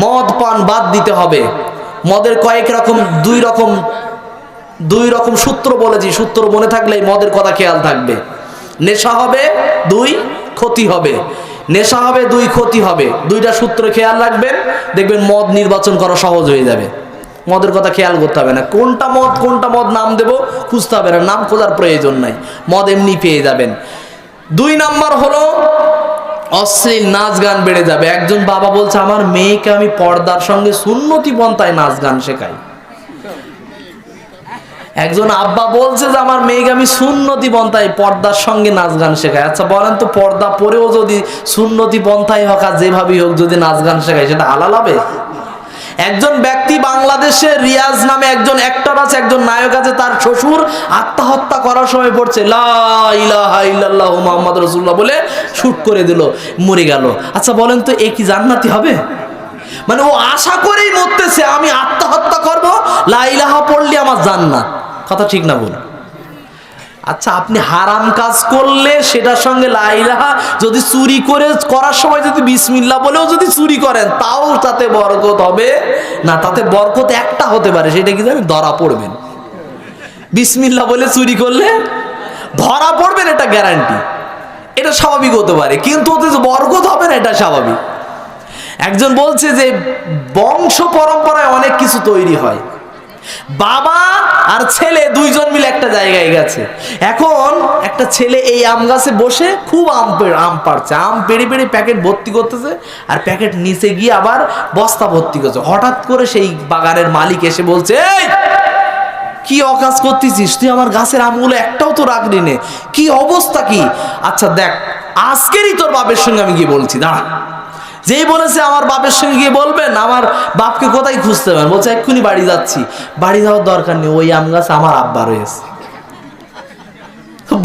A: মদ পান বাদ দিতে হবে। মদের কয়েক রকম, দুই রকম সূত্র বলেছি, সূত্র মনে থাকলে মদের কথা খেয়াল থাকবে। নেশা হবে, 2 ক্ষতি হবে। নেশা হবে, 2 ক্ষতি হবে। 2টা সূত্র খেয়াল রাখবেন, দেখবেন মদ নির্বাচন করা সহজ হয়ে যাবে। মদের কথা খেয়াল করতে হবে না, কোনটা মদ নাম দেব খুঁজতে হবে না, নাম খোঁজার প্রয়োজন নাই, মদ এমনি পেয়ে যাবেন। 2 নাম্বার হলো অশ্লীল নাচ গান বেড়ে যাবে। একজন বাবা বলছে আমার মেয়েকে আমি পর্দার সঙ্গে সুন্নতি পন্থায় নাচ গান শেখাই। একজন আব্বা বলছে যে আমার মেয়েকে আমি সুন্নতি পন্থায় পর্দার সঙ্গে নাচ গান শেখাই। আচ্ছা বলেন তো পর্দা পরেও যদি সুন্নতি পন্থায় হোক আর যেভাবেই হোক যদি নাচ গান শেখায়, সেটা হালাল হবে? একজন ব্যক্তি বাংলাদেশে রিয়াজ নামে একজন অ্যাক্টর আছে, একজন নায়ক আছে, তার শ্বশুর আত্মহত্যা করার সময় পড়ছে লা ইলাহা ইল্লাল্লাহু মুহাম্মাদুর রাসূলুল্লাহ বলে শুট করে দিল, মরে গেল। আচ্ছা বলেন তো এ কি জান্নাতি হবে? মানে ও আশা করেই মরতেছে আমি আত্মহত্যা করব, লা ইলাহা পড়লে আমার জান্নাত। কথা ঠিক না বল? আচ্ছা আপনি হারাম কাজ করলে সেটার সঙ্গে লা ইলাহা, যদি চুরি করার সময় যদি বিসমিল্লাহ বলেও যদি চুরি করেন তাও তাতে বরকত হবে না। তাতে বরকত একটা হতে পারে, সেটা কি জানেন? ধরা পড়বেন। বিসমিল্লাহ বলে চুরি করলে ধরা পড়বেন, এটা গ্যারান্টি, এটা স্বাভাবিক হতে পারে, কিন্তু ওতে যে বরকত হবে না এটা স্বাভাবিক। একজন বলছে যে বংশ পরম্পরায় অনেক কিছু তৈরি হয়, বাবা আর ছেলে 2 জন মিলে একটা জায়গায় গেছে, এখন একটা ছেলে এই আম গাছে বসে খুব আম পাড়ছে, আম পেড়ে পেড়ে প্যাকেট ভর্তি করতেছে, আর প্যাকেট নিচে গিয়ে আবার বস্তা ভর্তি করছে। হঠাৎ করে সেই বাগানের মালিক এসে বলছে এই কি অকাজ করতেছিস তুই, আমার গাছের আমগুলো একটাও তো রাখলি নে, কি অবস্থা কি? আচ্ছা দেখ আজকেরই তোর বাপের সঙ্গে আমি গিয়ে বলছি, দাঁড়া। যেই বলেছে আমার বাপের সঙ্গে গিয়ে বলবেন, আমার বাপকে কোথায় খুঁজতে পারেন? বলছে এক্ষুনি বাড়ি যাচ্ছি। বাড়ি যাওয়ার দরকার নেই, ওই আম গাছ আমার আব্বা রয়েছে।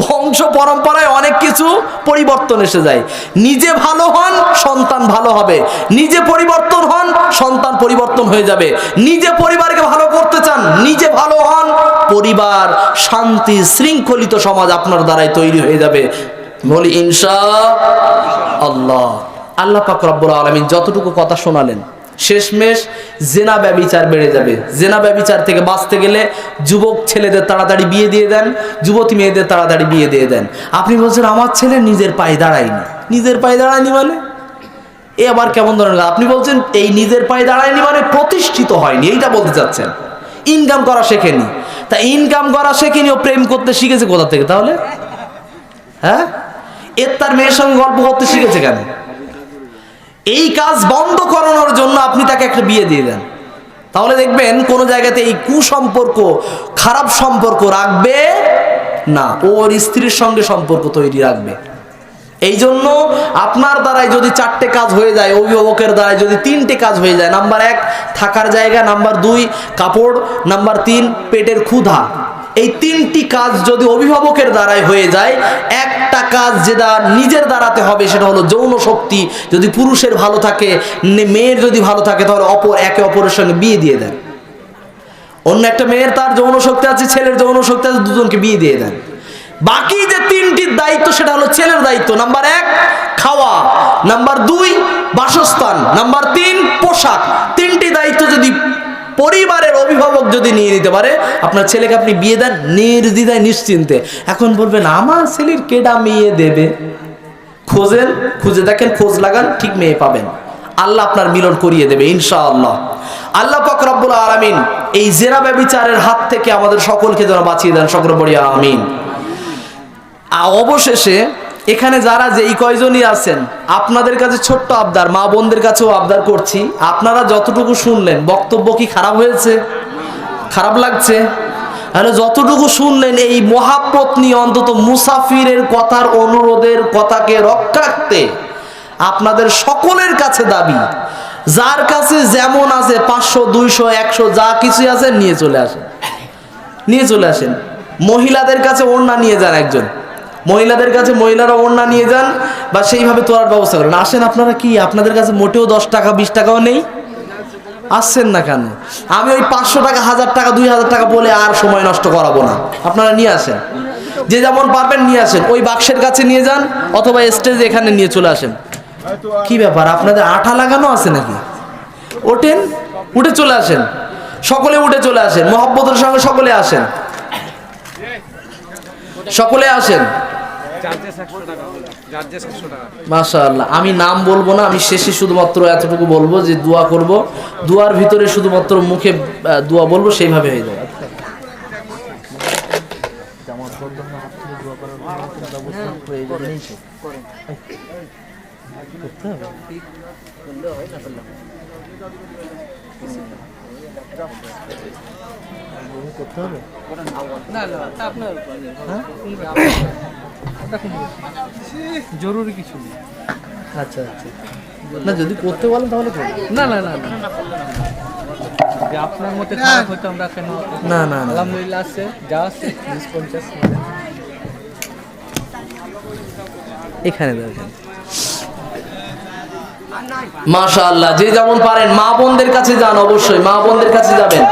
A: বংশ পরম্পরায় অনেক কিছু পরিবর্তন এসে যায়। নিজে ভালো হন, সন্তান ভালো হবে। নিজে পরিবর্তন হন, সন্তান পরিবর্তন হয়ে যাবে। নিজে পরিবারকে ভালো করতে চান, নিজে ভালো হন, পরিবার শান্তি শৃঙ্খলিত সমাজ আপনার দ্বারাই তৈরি হয়ে যাবে। বলি ইনশাআল্লাহ। আল্লাহ পাক রব্বুল আলামিন যতটুকু কথা শোনালেন, শেষমেশ জেনা ব্যভিচার বেড়ে যাবে। জেনা ব্যভিচার থেকে বাঁচতে গেলে যুবক ছেলেদের তাড়াতাড়ি বিয়ে দিয়ে দেন, যুবতী মেয়েদের তাড়াতাড়ি বিয়ে দিয়ে দেন। আপনি বলছেন আমার ছেলে নিজের পায়ে দাঁড়ায়নি। নিজের পায়ে দাঁড়ায়নি মানে এ আবার কেমন ধরনের? আপনি বলছেন এই নিজের পায়ে দাঁড়ায়নি মানে প্রতিষ্ঠিত হয়নি, এইটা বলতে চাচ্ছেন। ইনকাম করা শেখেনি, তা ইনকাম করা শেখেনি, ও প্রেম করতে শিখেছে কোথা থেকে তাহলে? হ্যাঁ, এর তার মেয়ের সঙ্গে গল্প করতে শিখেছে কেন? এই কাজ বন্ধ করানোর জন্য আপনি তাকে একটা বিয়ে দিয়ে দেন, তাহলে দেখবেন কোনো জায়গাতে এই কুসম্পর্ক, খারাপ সম্পর্ক রাখবে না, ওর স্ত্রীর সঙ্গে সম্পর্ক তৈরি রাখবে। এই জন্য আপনার দ্বারাই যদি 4টে কাজ হয়ে যায়, অভিভাবকের দ্বারাই যদি 3টে কাজ হয়ে যায়, নাম্বার 1 থাকার জায়গা, নাম্বার 2 কাপড়, নাম্বার 3 পেটের ক্ষুধা, এই 3টি কাজ যদি অভিভাবকের দ্বারাই হয়ে যায়, একটা কাজ যেটা নিজের দ্বারাতে হবে সেটা হলো যৌন শক্তি। যদি পুরুষের ভালো থাকে, মেয়ের যদি ভালো থাকে, তাহলে একে অপরের সঙ্গে বিয়ে দিয়ে দেন। অন্য একটা মেয়ের তার যৌন শক্তি আছে, ছেলের যৌন শক্তি আছে, দুজনকে বিয়ে দিয়ে দেন। বাকি যে 3টির দায়িত্ব সেটা হলো ছেলের দায়িত্ব। নাম্বার 1 খাওয়া, নাম্বার 2 বাসস্থান, নাম্বার 3 পোশাক। 3টি দায়িত্ব যদি পরিবারের অভিভাবক যদি নিয়ে নিতে পারে, আপনার ছেলেকে আপনি বিয়ে দেন নির্দ্বিধায় নিশ্চিন্তে। এখন বলবেন আমার ছেলের কেডা মেয়ে দেবে? খোঁজেন, খুঁজে দেখেন, খোঁজ লাগান, ঠিক মেয়ে পাবেন। আল্লাহ আপনার মিলন করিয়ে দেবে ইনশাআল্লাহ। আল্লাহ পাক রব্বুল আলামিন এই জেনা ব্যভিচারের হাত থেকে আমাদের সকলকে যেন বাঁচিয়ে দেন, সকলে বলি আমিন। অবশেষে এখানে যারা যেই কয়জনই আছেন, আপনাদের কাছে ছোট্ট আবদার, মা বোনদের কাছেও আবদার করছি, আপনারা যতটুকু শুনলেন বক্তব্য কি খারাপ হয়েছে? খারাপ লাগছে? তাহলে যতটুকু শুনলেন এই মহাব্বত নিয়ে অন্তত মুসাফিরের কথার অনুরোধের কথাকে রক্ষার্থে আপনাদের সকলের কাছে দাবি, যার কাছে যেমন আছে 500 200 100 যা কিছু আছে নিয়ে চলে আসেন, নিয়ে চলে আসেন। মহিলাদের কাছে ওড়না নিয়ে যান, একজন মহিলাদের কাছে মহিলারা ওড়না নিয়ে যান বা সেইভাবে তোলার ব্যবস্থা করেন। আসেন আপনারা, কি আপনাদের কাছে মোটেও 10 টাকা 20 টাকাও নেই? আসছেন না কেন? আমি ওই 500 টাকা 1000 টাকা 2000 টাকা বলে আর সময় নষ্ট করাবো না, আপনারা নিয়ে আসেন, যে যেমন পারবেন নিয়ে আসেন। ওই বাক্সের কাছে নিয়ে যান অথবা স্টেজে এখানে নিয়ে চলে আসেন। কি ব্যাপার, আপনাদের আঠা লাগানো আছে নাকি? ওঠেন, উঠে চলে আসেন, সকলে উঠে চলে আসেন, মহব্বতের সঙ্গে সকলে আসেন, সকলে আসেন। মাশাআল্লাহ। আমি নাম বলবো না, আমি শেষে শুধুমাত্র এতটুকু বলবো যে দোয়া করব, দোয়ার ভিতরে শুধুমাত্র মুখে দোয়া বলবো, সেইভাবে হয়ে যাবে।
B: জরুরি কিছু নেই।
A: আচ্ছা আচ্ছা, না যদি করতে বলেন তাহলে করুন।
B: না না না না, যে আপনার মতে খারাপ হয়তো আমরা কেন?
A: না না না,
B: আলহামদুলিল্লাহ আছে, যা আছে 20-50
A: এখানে দেখেন। মাশাআল্লাহ, যে যেমন পারেন মা বোনদের কাছে যান, অবশ্যই মা বোনদের কাছে যাবেন।